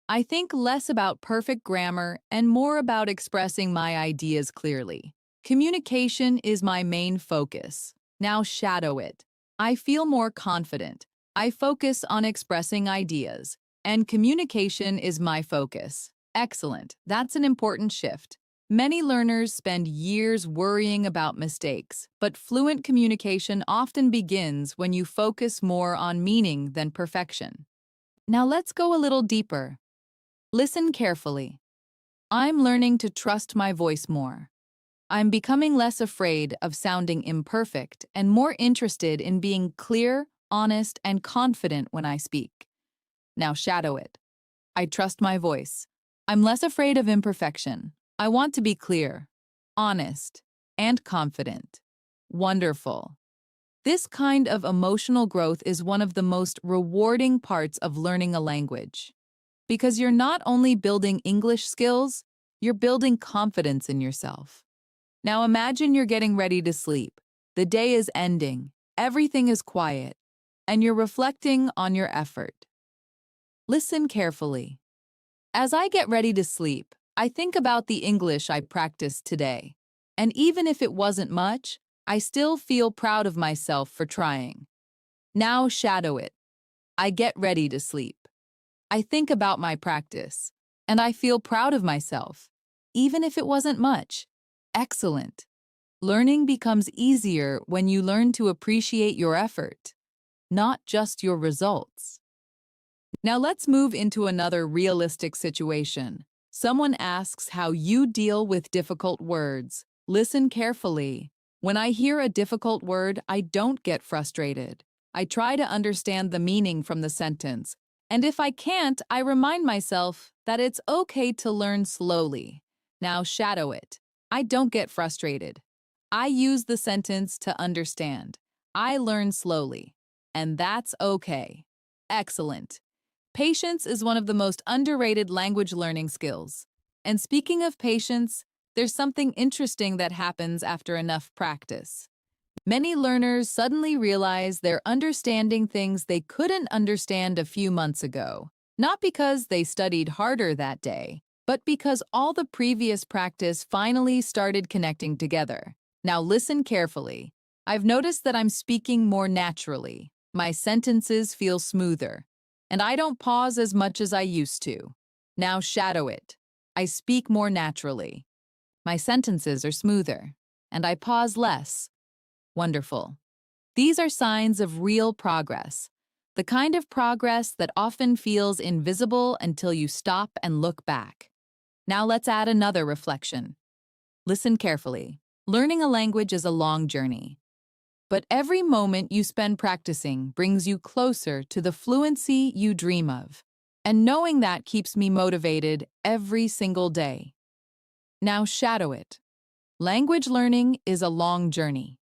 Speaker 1: I think less about perfect grammar and more about expressing my ideas clearly. Communication is my main focus. Now shadow it. I feel more confident. I focus on expressing ideas, and communication is my focus. Excellent. That's an important shift. Many learners spend years worrying about mistakes, but fluent communication often begins when you focus more on meaning than perfection. Now let's go a little deeper. Listen carefully. I'm learning to trust my voice more. I'm becoming less afraid of sounding imperfect and more interested in being clear, honest, and confident when I speak. Now shadow it. I trust my voice. I'm less afraid of imperfection. I want to be clear, honest, and confident. Wonderful. This kind of emotional growth is one of the most rewarding parts of learning a language. Because you're not only building English skills, you're building confidence in yourself. Now imagine you're getting ready to sleep. The day is ending, everything is quiet, and you're reflecting on your effort. Listen carefully. As I get ready to sleep, I think about the English I practiced today. And even if it wasn't much, I still feel proud of myself for trying. Now shadow it. I get ready to sleep. I think about my practice, and I feel proud of myself, even if it wasn't much. Excellent. Learning becomes easier when you learn to appreciate your effort, not just your results. Now let's move into another realistic situation. Someone asks how you deal with difficult words. Listen carefully. When I hear a difficult word, I don't get frustrated. I try to understand the meaning from the sentence. And if I can't, I remind myself that it's okay to learn slowly. Now shadow it. I don't get frustrated. I use the sentence to understand. I learn slowly. And that's okay. Excellent. Patience is one of the most underrated language learning skills. And speaking of patience, there's something interesting that happens after enough practice. Many learners suddenly realize they're understanding things they couldn't understand a few months ago, not because they studied harder that day, but because all the previous practice finally started connecting together. Now listen carefully. I've noticed that I'm speaking more naturally. My sentences feel smoother, and I don't pause as much as I used to. Now shadow it. I speak more naturally. My sentences are smoother, and I pause less. Wonderful. These are signs of real progress, the kind of progress that often feels invisible until you stop and look back. Now let's add another reflection. Listen carefully. Learning a language is a long journey, but every moment you spend practicing brings you closer to the fluency you dream of. And knowing that keeps me motivated every single day. Now shadow it. Language learning is a long journey.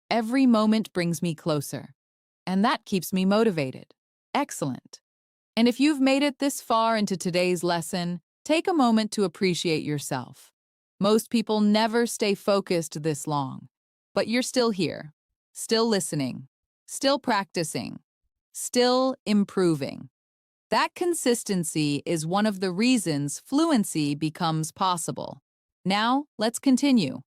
Speaker 1: Every moment brings me closer, and that keeps me motivated. Excellent. And if you've made it this far into today's lesson, take a moment to appreciate yourself. Most people never stay focused this long, but you're still here, still listening, still practicing, still improving. That consistency is one of the reasons fluency becomes possible. Now, let's continue.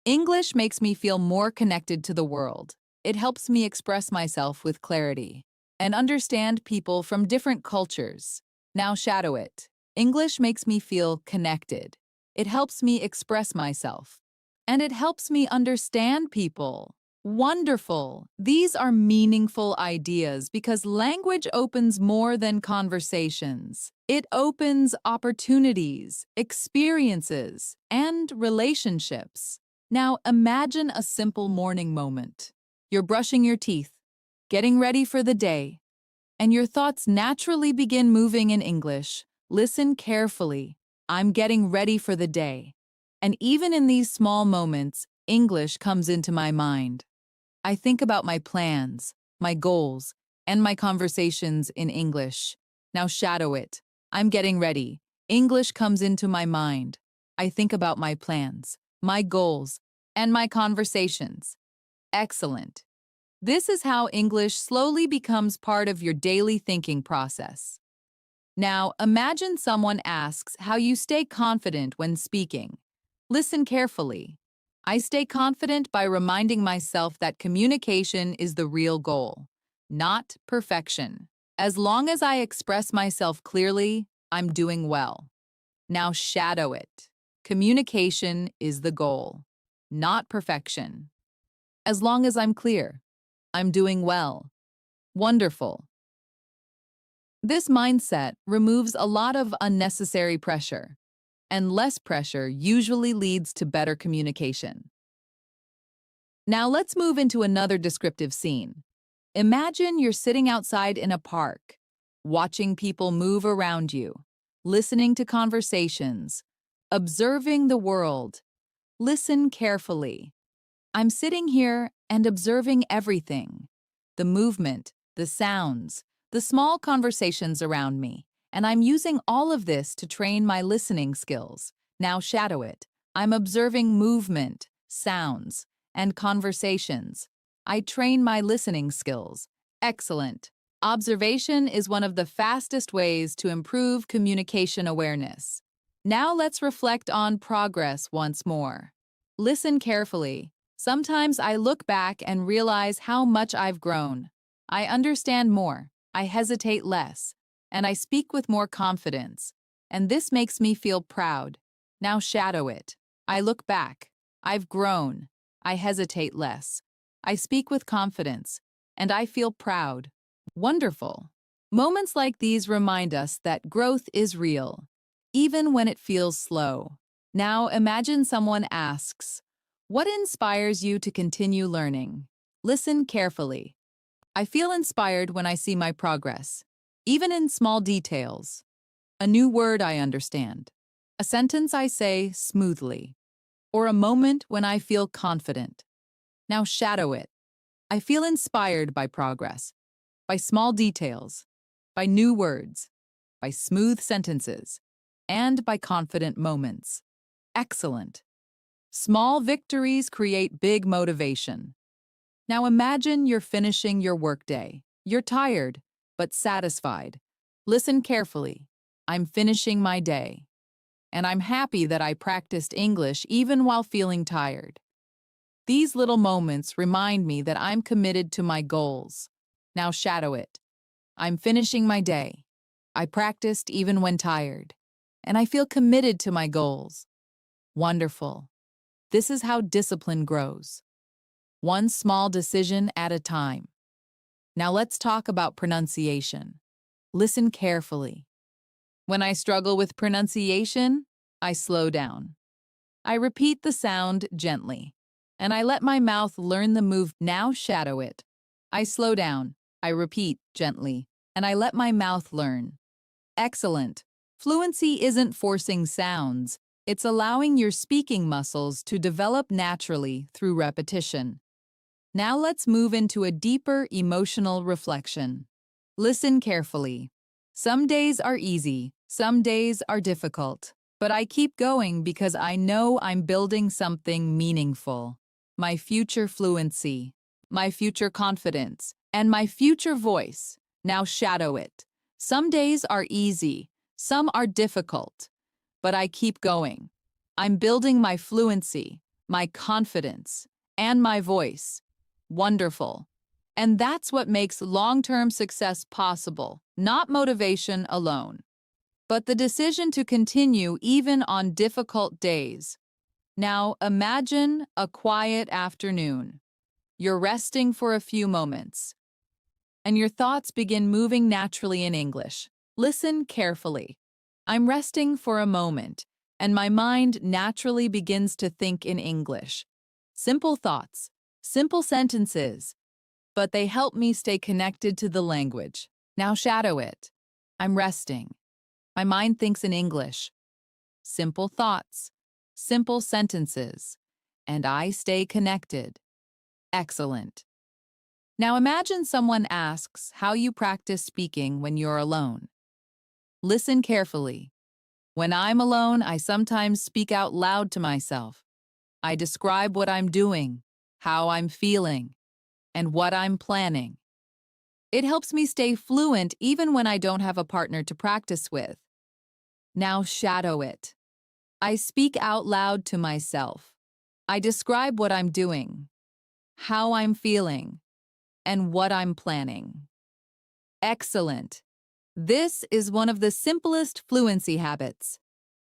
Speaker 1: English makes me feel more connected to the world. It helps me express myself with clarity and understand people from different cultures. Now shadow it. English makes me feel connected. It helps me express myself. And it helps me understand people Wonderful. These are meaningful ideas because language opens more than conversations. It opens opportunities, experiences, and relationships. Now imagine a simple morning moment. You're brushing your teeth, getting ready for the day, and your thoughts naturally begin moving in English. Listen carefully. I'm getting ready for the day. And even in these small moments, English comes into my mind. I think about my plans, my goals, and my conversations in English. Now shadow it. I'm getting ready. English comes into my mind. I think about my plans, my goals, and my conversations. Excellent. This is how English slowly becomes part of your daily thinking process. Now, imagine someone asks how you stay confident when speaking. Listen carefully. I stay confident by reminding myself that communication is the real goal, not perfection. As long as I express myself clearly, I'm doing well. Now shadow it. Communication is the goal, not perfection. As long as I'm clear, I'm doing well. Wonderful. This mindset removes a lot of unnecessary pressure, and less pressure usually leads to better communication. Now let's move into another descriptive scene. Imagine you're sitting outside in a park, watching people move around you, listening to conversations, observing the world. Listen carefully. I'm sitting here and observing everything. The movement, the sounds, the small conversations around me, and I'm using all of this to train my listening skills. Now shadow it. I'm observing movement, sounds, and conversations. I train my listening skills. Excellent. Observation is one of the fastest ways to improve communication awareness. Now let's reflect on progress once more. Listen carefully. Sometimes I look back and realize how much I've grown. I understand more, I hesitate less, and I speak with more confidence. And this makes me feel proud. Now shadow it. I look back. I've grown. I hesitate less. I speak with confidence, and I feel proud. Wonderful. Moments like these remind us that growth is real, even when it feels slow. Now imagine someone asks, "What inspires you to continue learning?" Listen carefully. I feel inspired when I see my progress, even in small details. A new word I understand, a sentence I say smoothly, or a moment when I feel confident. Now shadow it. I feel inspired by progress, by small details, by new words, by smooth sentences, and by confident moments. Excellent. Small victories create big motivation. Now imagine you're finishing your workday. You're tired, but satisfied. Listen carefully. I'm finishing my day. And I'm happy that I practiced English even while feeling tired. These little moments remind me that I'm committed to my goals. Now shadow it. I'm finishing my day. I practiced even when tired. And I feel committed to my goals. Wonderful. This is how discipline grows. One small decision at a time. Now let's talk about pronunciation. Listen carefully. When I struggle with pronunciation, I slow down. I repeat the sound gently, and I let my mouth learn the move. Now shadow it. I slow down, I repeat gently, and I let my mouth learn. Excellent. Fluency isn't forcing sounds. It's allowing your speaking muscles to develop naturally through repetition. Now let's move into a deeper emotional reflection. Listen carefully. Some days are easy, some days are difficult, but I keep going because I know I'm building something meaningful. My future fluency, my future confidence, and my future voice. Now shadow it. Some days are easy, some are difficult, but I keep going. I'm building my fluency, my confidence, and my voice. Wonderful. And that's what makes long-term success possible, not motivation alone, but the decision to continue even on difficult days. Now imagine a quiet afternoon. You're resting for a few moments, and your thoughts begin moving naturally in English. Listen carefully. I'm resting for a moment, and my mind naturally begins to think in English. Simple thoughts, simple sentences, but they help me stay connected to the language. Now shadow it. I'm resting. My mind thinks in English. Simple thoughts, simple sentences, and I stay connected. Excellent. Now imagine someone asks how you practice speaking when you're alone. Listen carefully. When I'm alone, I sometimes speak out loud to myself. I describe what I'm doing, how I'm feeling, and what I'm planning. It helps me stay fluent even when I don't have a partner to practice with. Now shadow it. I speak out loud to myself. I describe what I'm doing, how I'm feeling, and what I'm planning. Excellent. This is one of the simplest fluency habits.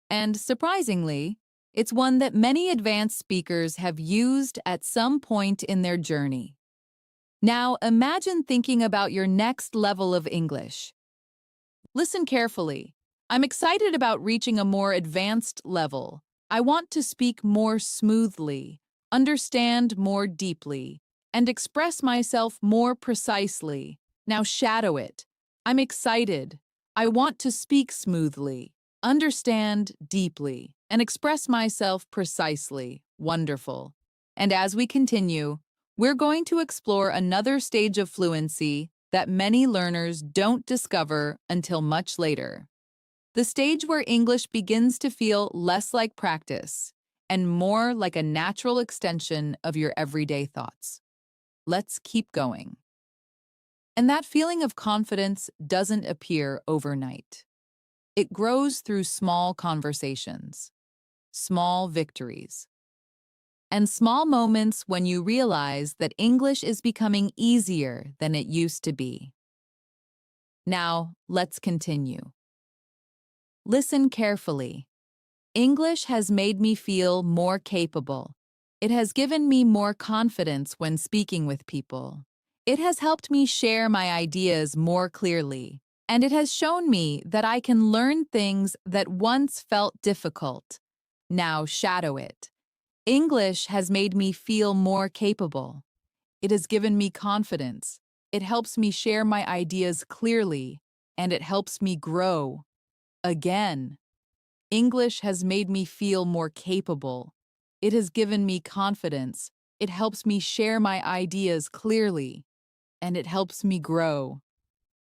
Speaker 1: And surprisingly, it's one that many advanced speakers have used at some point in their journey. Now imagine thinking about your next level of English. Listen carefully. I'm excited about reaching a more advanced level. I want to speak more smoothly, understand more deeply, and express myself more precisely. Now shadow it. I'm excited. I want to speak smoothly, understand deeply, and express myself precisely. Wonderful. And as we continue, we're going to explore another stage of fluency that many learners don't discover until much later. The stage where English begins to feel less like practice and more like a natural extension of your everyday thoughts. Let's keep going. And that feeling of confidence doesn't appear overnight. It grows through small conversations, small victories, and small moments when you realize that English is becoming easier than it used to be. Now, let's continue. Listen carefully. English has made me feel more capable. It has given me more confidence when speaking with people. It has helped me share my ideas more clearly, and it has shown me that I can learn things that once felt difficult. Now shadow it. English has made me feel more capable. It has given me confidence. It helps me share my ideas clearly, and it helps me grow. Again, English has made me feel more capable. It has given me confidence. It helps me share my ideas clearly, and it helps me grow.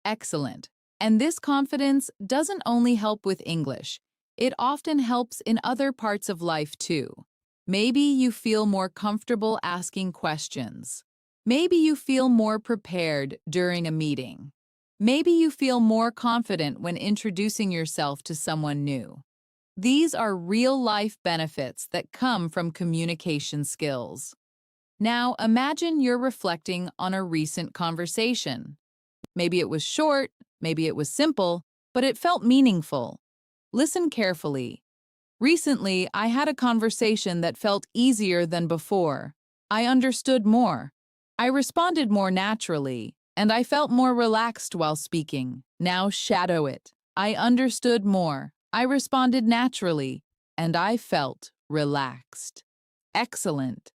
Speaker 1: Excellent. And this confidence doesn't only help with English. It often helps in other parts of life too. Maybe you feel more comfortable asking questions. Maybe you feel more prepared during a meeting. Maybe you feel more confident when introducing yourself to someone new. These are real-life benefits that come from communication skills. Now imagine you're reflecting on a recent conversation. Maybe it was short, maybe it was simple, but it felt meaningful. Listen carefully. Recently, I had a conversation that felt easier than before. I understood more. I responded more naturally, and I felt more relaxed while speaking. Now shadow it. I understood more. I responded naturally, and I felt relaxed. Excellent.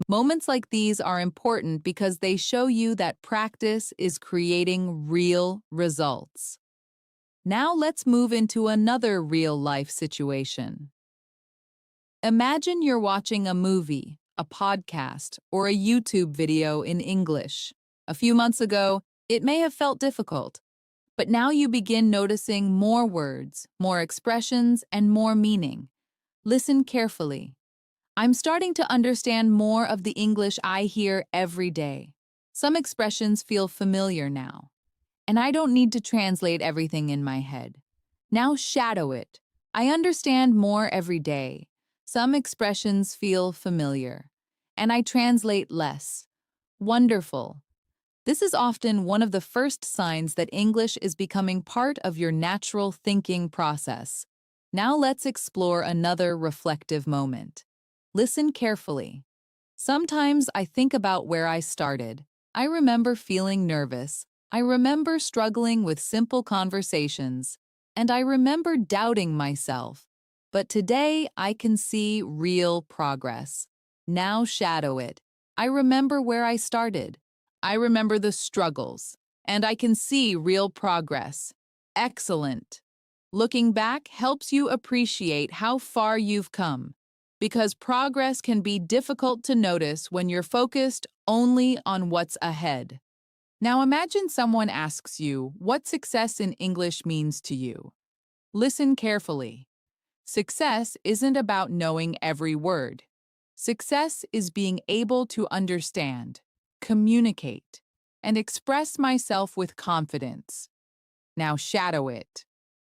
Speaker 1: Moments like these are important because they show you that practice is creating real results. Now let's move into another real-life situation. Imagine you're watching a movie, a podcast, or a YouTube video in English. A few months ago, it may have felt difficult, but now you begin noticing more words, more expressions, and more meaning. Listen carefully. I'm starting to understand more of the English I hear every day. Some expressions feel familiar now, and I don't need to translate everything in my head. Now shadow it. I understand more every day. Some expressions feel familiar, and I translate less. Wonderful. This is often one of the first signs that English is becoming part of your natural thinking process. Now let's explore another reflective moment. Listen carefully. Sometimes I think about where I started. I remember feeling nervous. I remember struggling with simple conversations. And I remember doubting myself. But today I can see real progress. Now shadow it. I remember where I started. I remember the struggles. And I can see real progress. Excellent. Looking back helps you appreciate how far you've come, because progress can be difficult to notice when you're focused only on what's ahead. Now imagine someone asks you what success in English means to you. Listen carefully. Success isn't about knowing every word. Success is being able to understand, communicate, and express myself with confidence. Now shadow it.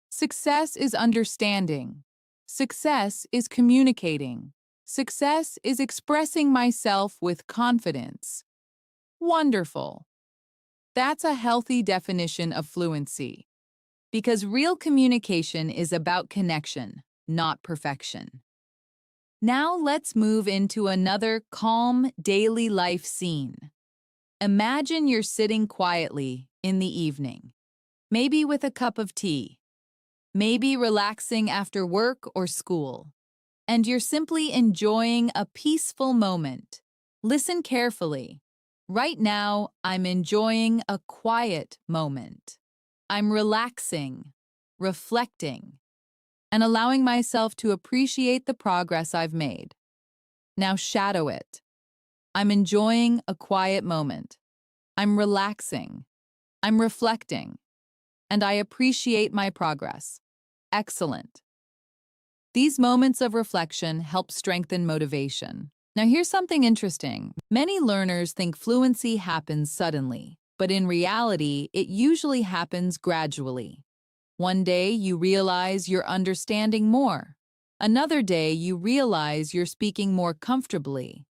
Speaker 1: Success is understanding. Success is communicating. Success is expressing myself with confidence. Wonderful. That's a healthy definition of fluency, because real communication is about connection, not perfection. Now let's move into another calm daily life scene. Imagine you're sitting quietly in the evening, maybe with a cup of tea, maybe relaxing after work or school, and you're simply enjoying a peaceful moment. Listen carefully. Right now, I'm enjoying a quiet moment. I'm relaxing, reflecting, and allowing myself to appreciate the progress I've made. Now shadow it. I'm enjoying a quiet moment. I'm relaxing. I'm reflecting. And I appreciate my progress. Excellent. These moments of reflection help strengthen motivation. Now, here's something interesting. Many learners think fluency happens suddenly, but in reality, it usually happens gradually. One day, you realize you're understanding more. Another day, you realize you're speaking more comfortably.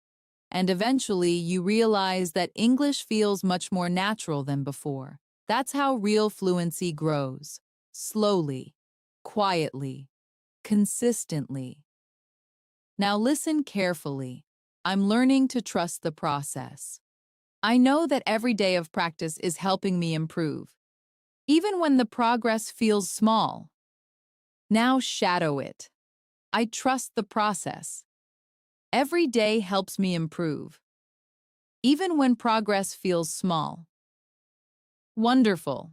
Speaker 1: And eventually, you realize that English feels much more natural than before. That's how real fluency grows. Slowly, quietly, consistently. Now listen carefully. I'm learning to trust the process. I know that every day of practice is helping me improve, even when the progress feels small. Now shadow it. I trust the process. Every day helps me improve, even when progress feels small. Wonderful.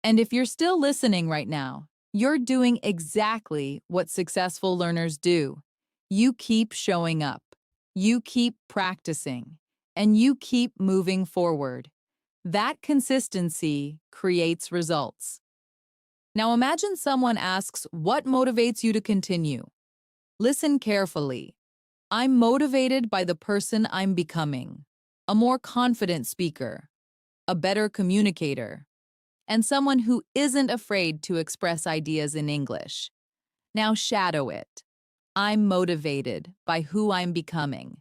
Speaker 1: And if you're still listening right now, you're doing exactly what successful learners do. You keep showing up, you keep practicing, and you keep moving forward. That consistency creates results. Now imagine someone asks, what motivates you to continue? Listen carefully. I'm motivated by the person I'm becoming, a more confident speaker, a better communicator, and someone who isn't afraid to express ideas in English. Now shadow it. I'm motivated by who I'm becoming,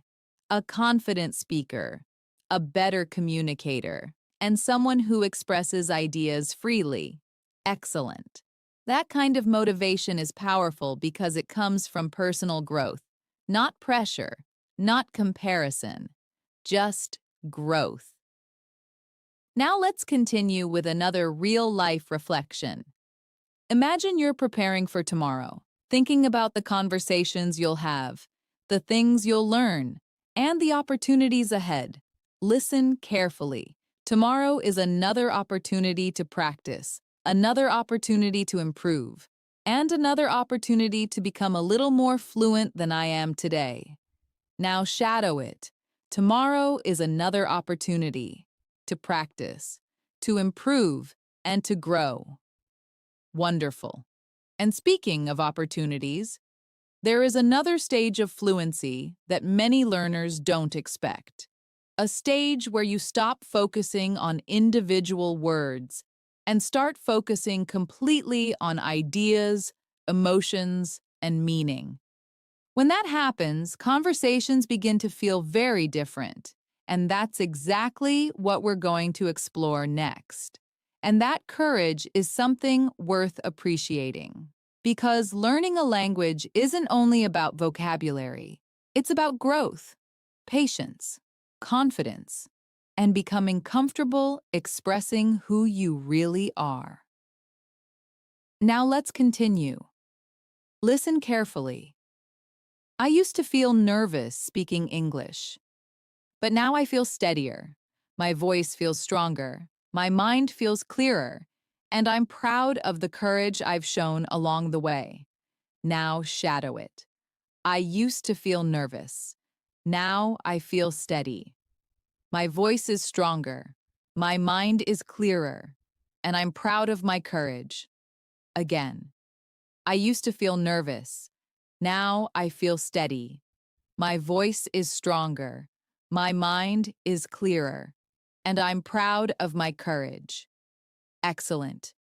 Speaker 1: a confident speaker, a better communicator, and someone who expresses ideas freely. Excellent. That kind of motivation is powerful because it comes from personal growth, not pressure, not comparison, just growth. Now let's continue with another real-life reflection. Imagine you're preparing for tomorrow, thinking about the conversations you'll have, the things you'll learn, and the opportunities ahead. Listen carefully. Tomorrow is another opportunity to practice, another opportunity to improve, and another opportunity to become a little more fluent than I am today. Now shadow it. Tomorrow is another opportunity to practice, to improve, and to grow. Wonderful. And speaking of opportunities, there is another stage of fluency that many learners don't expect. A stage where you stop focusing on individual words and start focusing completely on ideas, emotions, and meaning. When that happens, conversations begin to feel very different, and that's exactly what we're going to explore next. And that courage is something worth appreciating. Because learning a language isn't only about vocabulary, it's about growth. patience, confidence, and becoming comfortable expressing who you really are. Now let's continue. Listen carefully. I used to feel nervous speaking English, but now I feel steadier. My voice feels stronger. My mind feels clearer, and I'm proud of the courage I've shown along the way. Now shadow it. I used to feel nervous. Now I feel steady. My voice is stronger. My mind is clearer, and I'm proud of my courage. Again, I used to feel nervous. Now I feel steady. My voice is stronger. My mind is clearer, and I'm proud of my courage. Excellent.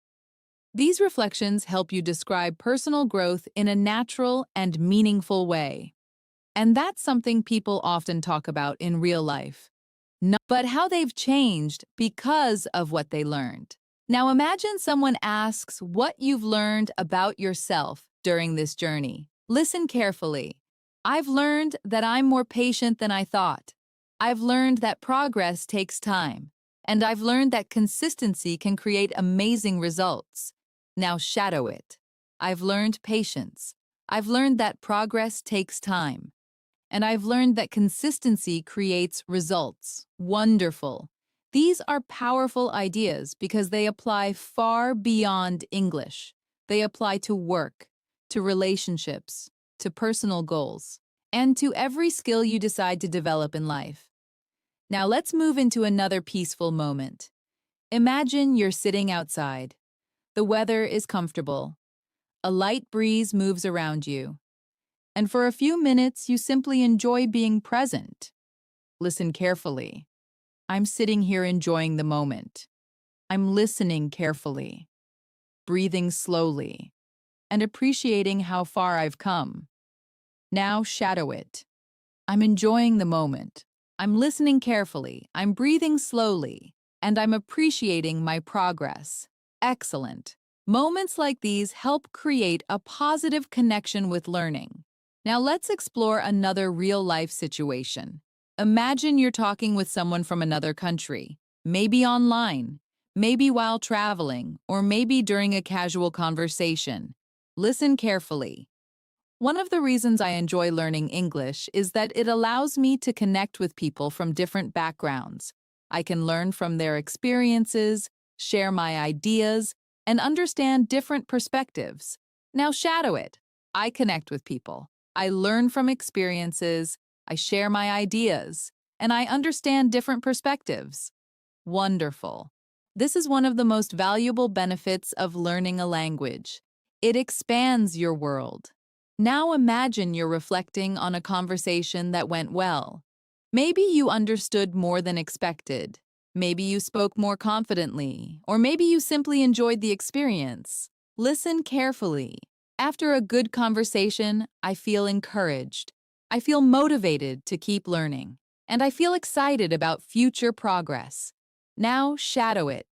Speaker 1: These reflections help you describe personal growth in a natural and meaningful way. And that's something people often talk about in real life. But how they've changed because of what they learned. Now imagine someone asks what you've learned about yourself during this journey. Listen carefully. I've learned that I'm more patient than I thought. I've learned that progress takes time. And I've learned that consistency can create amazing results. Now shadow it. I've learned patience. I've learned that progress takes time. And I've learned that consistency creates results. Wonderful. These are powerful ideas because they apply far beyond English. They apply to work, to relationships, to personal goals, and to every skill you decide to develop in life. Now let's move into another peaceful moment. Imagine you're sitting outside. The weather is comfortable. A light breeze moves around you. And for a few minutes, you simply enjoy being present. Listen carefully. I'm sitting here enjoying the moment. I'm listening carefully, breathing slowly, and appreciating how far I've come. Now shadow it. I'm enjoying the moment. I'm listening carefully. I'm breathing slowly, and I'm appreciating my progress. Excellent. Moments like these help create a positive connection with learning. Now let's explore another real-life situation. Imagine you're talking with someone from another country, maybe online, maybe while traveling, or maybe during a casual conversation. Listen carefully. One of the reasons I enjoy learning English is that it allows me to connect with people from different backgrounds. I can learn from their experiences, share my ideas, and understand different perspectives. Now shadow it. I connect with people. I learn from experiences, I share my ideas, and I understand different perspectives. Wonderful. This is one of the most valuable benefits of learning a language. It expands your world. Now imagine you're reflecting on a conversation that went well. Maybe you understood more than expected. Maybe you spoke more confidently, or maybe you simply enjoyed the experience. Listen carefully. After a good conversation, I feel encouraged. I feel motivated to keep learning, and I feel excited about future progress. Now shadow it.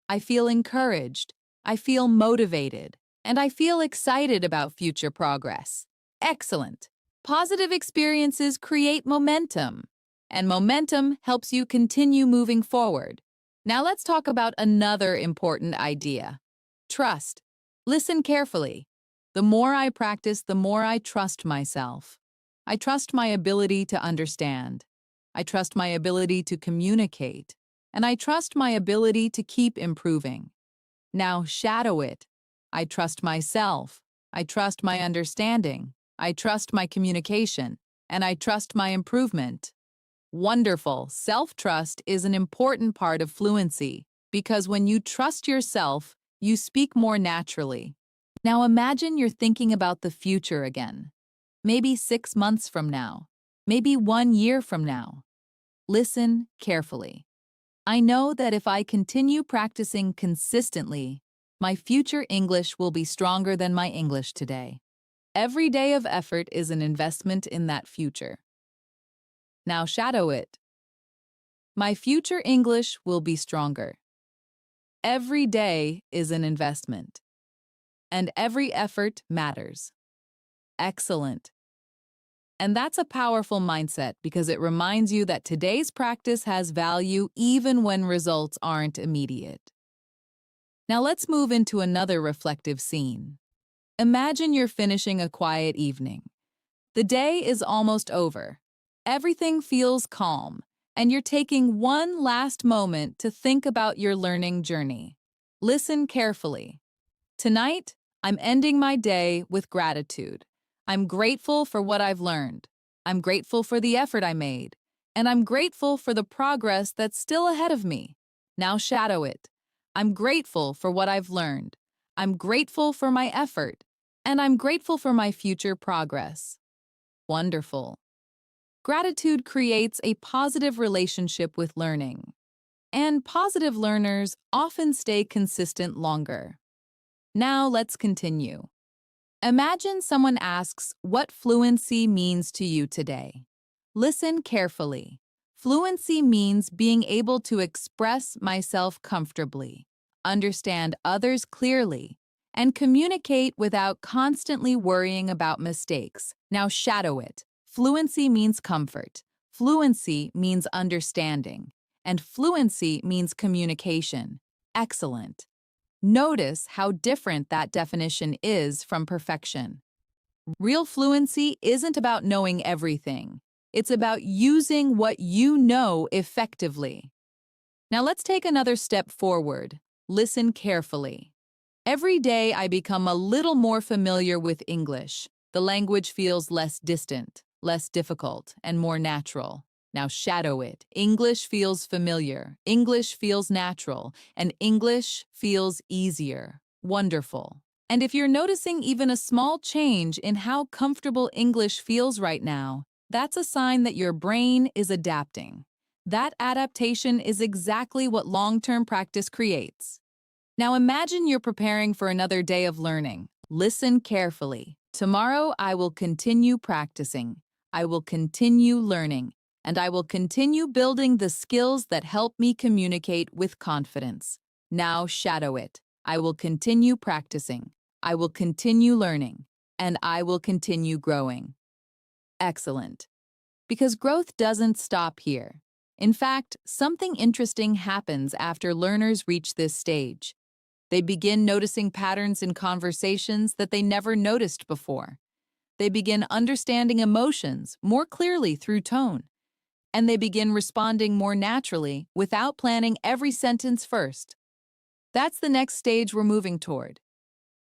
Speaker 1: I feel encouraged. I feel motivated, and I feel excited about future progress. Excellent. Positive experiences create momentum, and momentum helps you continue moving forward. Now let's talk about another important idea. Trust. Listen carefully. The more I practice, the more I trust myself. I trust my ability to understand. I trust my ability to communicate. And I trust my ability to keep improving. Now shadow it. I trust myself. I trust my understanding. I trust my communication. And I trust my improvement. Wonderful. Self-trust is an important part of fluency because when you trust yourself, you speak more naturally. Now imagine you're thinking about the future again. Maybe 6 months from now. Maybe 1 year from now. Listen carefully. I know that if I continue practicing consistently, my future English will be stronger than my English today. Every day of effort is an investment in that future. Now shadow it. My future English will be stronger. Every day is an investment. And every effort matters. Excellent. And that's a powerful mindset because it reminds you that today's practice has value even when results aren't immediate. Now let's move into another reflective scene. Imagine you're finishing a quiet evening. The day is almost over. Everything feels calm, and you're taking one last moment to think about your learning journey. Listen carefully. Tonight, I'm ending my day with gratitude. I'm grateful for what I've learned. I'm grateful for the effort I made. And I'm grateful for the progress that's still ahead of me. Now shadow it. I'm grateful for what I've learned. I'm grateful for my effort. And I'm grateful for my future progress. Wonderful. Gratitude creates a positive relationship with learning. And positive learners often stay consistent longer. Now let's continue. Imagine someone asks what fluency means to you today. Listen carefully. Fluency means being able to express myself comfortably, understand others clearly, and communicate without constantly worrying about mistakes. Now shadow it. Fluency means comfort. Fluency means understanding. And fluency means communication. Excellent. Notice how different that definition is from perfection. Real fluency isn't about knowing everything. It's about using what you know effectively. Now let's take another step forward. Listen carefully. Every day I become a little more familiar with English. The language feels less distant, less difficult, and more natural. Now shadow it. English feels familiar, English feels natural, and English feels easier. Wonderful. And if you're noticing even a small change in how comfortable English feels right now, that's a sign that your brain is adapting. That adaptation is exactly what long-term practice creates. Now imagine you're preparing for another day of learning. Listen carefully. Tomorrow I will continue practicing. I will continue learning. And I will continue building the skills that help me communicate with confidence. Now shadow it. I will continue practicing. I will continue learning. And I will continue growing. Excellent. Because growth doesn't stop here. In fact, something interesting happens after learners reach this stage. They begin noticing patterns in conversations that they never noticed before. They begin understanding emotions more clearly through tone. And they begin responding more naturally without planning every sentence first. That's the next stage we're moving toward.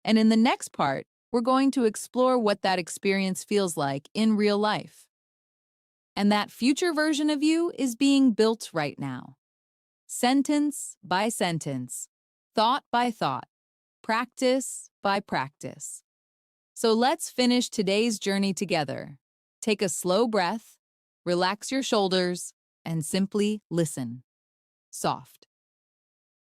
Speaker 1: And in the next part, we're going to explore what that experience feels like in real life. And that future version of you is being built right now. Sentence by sentence, thought by thought, practice by practice. So let's finish today's journey together. Take a slow breath, relax your shoulders, and simply listen. Soft.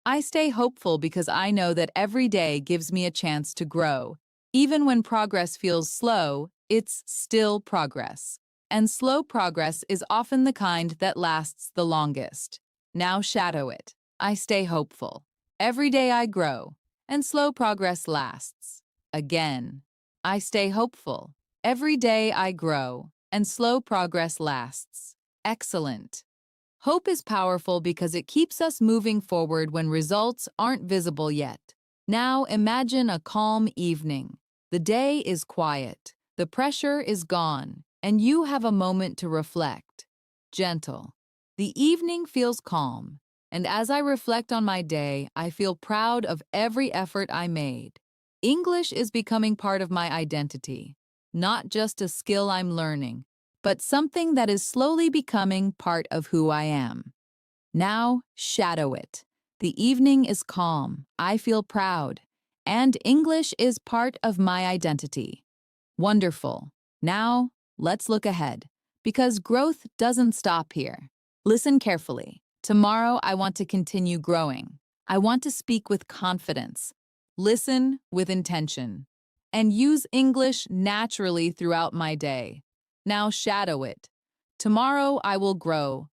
Speaker 1: I stay hopeful because I know that every day gives me a chance to grow. Even when progress feels slow, it's still progress. And slow progress is often the kind that lasts the longest. Now shadow it. I stay hopeful. Every day I grow, and slow progress lasts. Again. I stay hopeful. Every day I grow, and slow progress lasts. Excellent. Hope is powerful because it keeps us moving forward when results aren't visible yet. Now imagine a calm evening. The day is quiet, the pressure is gone, and you have a moment to reflect. Gentle. The evening feels calm, and as I reflect on my day, I feel proud of every effort I made. English is becoming part of my identity, not just a skill I'm learning, but something that is slowly becoming part of who I am. Now, shadow it. The evening is calm, I feel proud, and English is part of my identity. Wonderful. Now, let's look ahead, because growth doesn't stop here. Listen carefully. Tomorrow, I want to continue growing. I want to speak with confidence, listen with intention, and use English naturally throughout my day. Now shadow it. Tomorrow I will grow.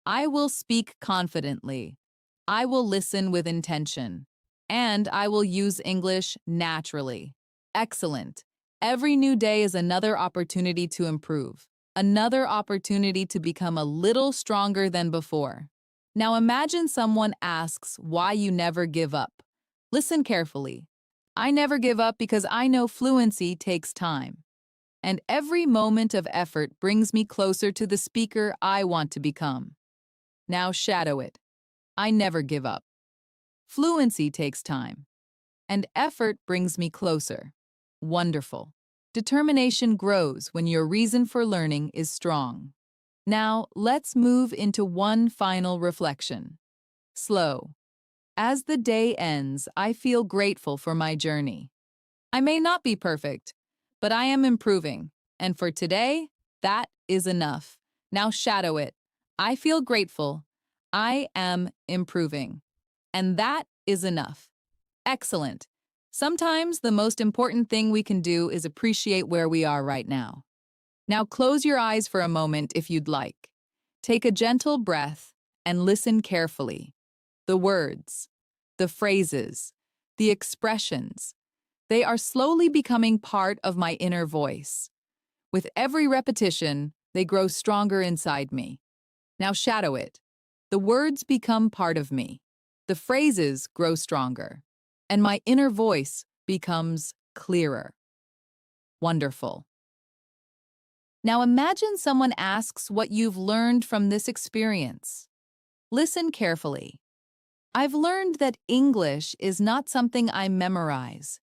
Speaker 1: I will speak confidently. I will listen with intention. And I will use English naturally. Excellent. Every new day is another opportunity to improve. another opportunity to become a little stronger than before. Now imagine someone asks why you never give up. Listen carefully. I never give up because I know fluency takes time. And every moment of effort brings me closer to the speaker I want to become. Now shadow it. I never give up. Fluency takes time. And effort brings me closer. Wonderful. Determination grows when your reason for learning is strong. Now, let's move into one final reflection. Slow. As the day ends, I feel grateful for my journey. I may not be perfect, but I am improving. And for today, that is enough. Now shadow it. I feel grateful. I am improving. And that is enough. Excellent. Sometimes the most important thing we can do is appreciate where we are right now. Now close your eyes for a moment if you'd like. Take a gentle breath and listen carefully. The words, the phrases, the expressions, they are slowly becoming part of my inner voice. With every repetition, they grow stronger inside me. Now shadow it. The words become part of me. The phrases grow stronger. And my inner voice becomes clearer. Wonderful. Now imagine someone asks what you've learned from this experience. Listen carefully. I've learned that English is not something I memorize.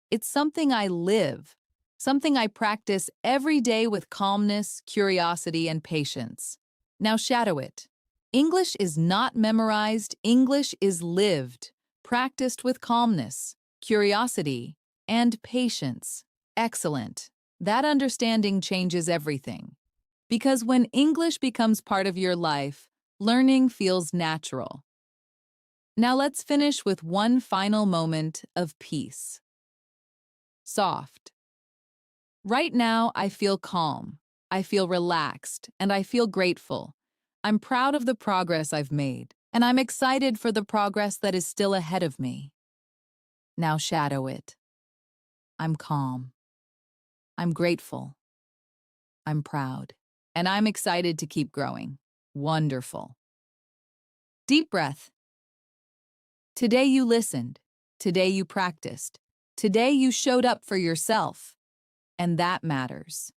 Speaker 1: It's something I live, something I practice every day with calmness, curiosity, and patience. Now shadow it. English is not memorized, English is lived, practiced with calmness, curiosity, and patience. Excellent. That understanding changes everything. Because when English becomes part of your life, learning feels natural. Now let's finish with one final moment of peace. Soft. Right now, I feel calm, I feel relaxed, and I feel grateful. I'm proud of the progress I've made, and I'm excited for the progress that is still ahead of me. Now shadow it. I'm calm. I'm grateful. I'm proud. And I'm excited to keep growing. Wonderful. Deep breath. Today you listened. Today you practiced. Today you showed up for yourself. And that matters.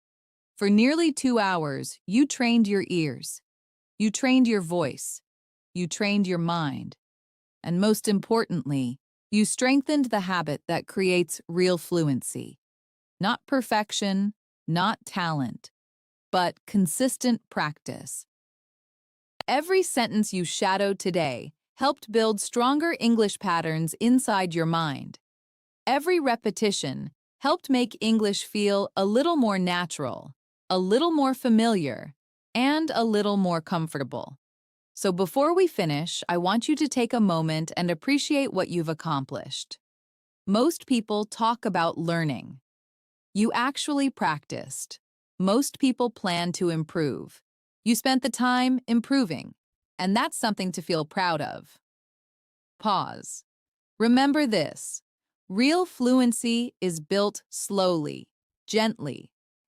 Speaker 1: For nearly 2 hours, you trained your ears. You trained your voice. You trained your mind. And most importantly, you strengthened the habit that creates real fluency. Not perfection, not talent, but consistent practice. Every sentence you shadowed today helped build stronger English patterns inside your mind. Every repetition helped make English feel a little more natural, a little more familiar, and a little more comfortable. So before we finish, I want you to take a moment and appreciate what you've accomplished. Most people talk about learning. You actually practiced. Most people plan to improve. You spent the time improving, and that's something to feel proud of. Pause. Remember this. Real fluency is built slowly, gently,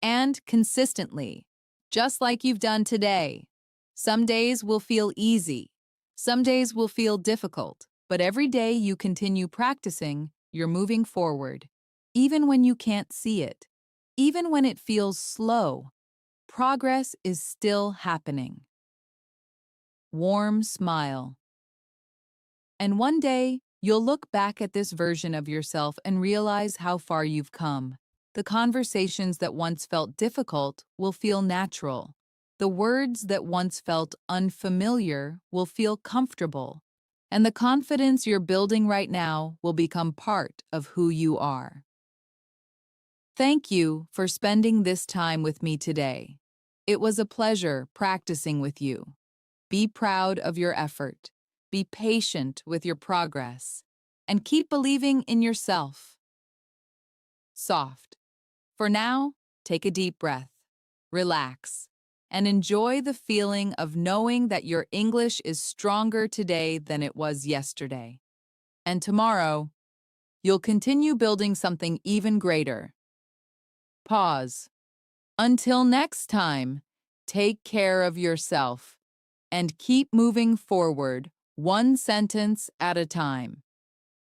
Speaker 1: and consistently, just like you've done today. Some days will feel easy. Some days will feel difficult, but every day you continue practicing, you're moving forward. Even when you can't see it, even when it feels slow, progress is still happening. Warm smile. And one day, you'll look back at this version of yourself and realize how far you've come. The conversations that once felt difficult will feel natural. The words that once felt unfamiliar will feel comfortable. And the confidence you're building right now will become part of who you are. Thank you for spending this time with me today. It was a pleasure practicing with you. Be proud of your effort. Be patient with your progress. And keep believing in yourself. Soft. For now, take a deep breath. Relax. And enjoy the feeling of knowing that your English is stronger today than it was yesterday. And tomorrow, you'll continue building something even greater. Pause. Until next time, take care of yourself, and keep moving forward, one sentence at a time.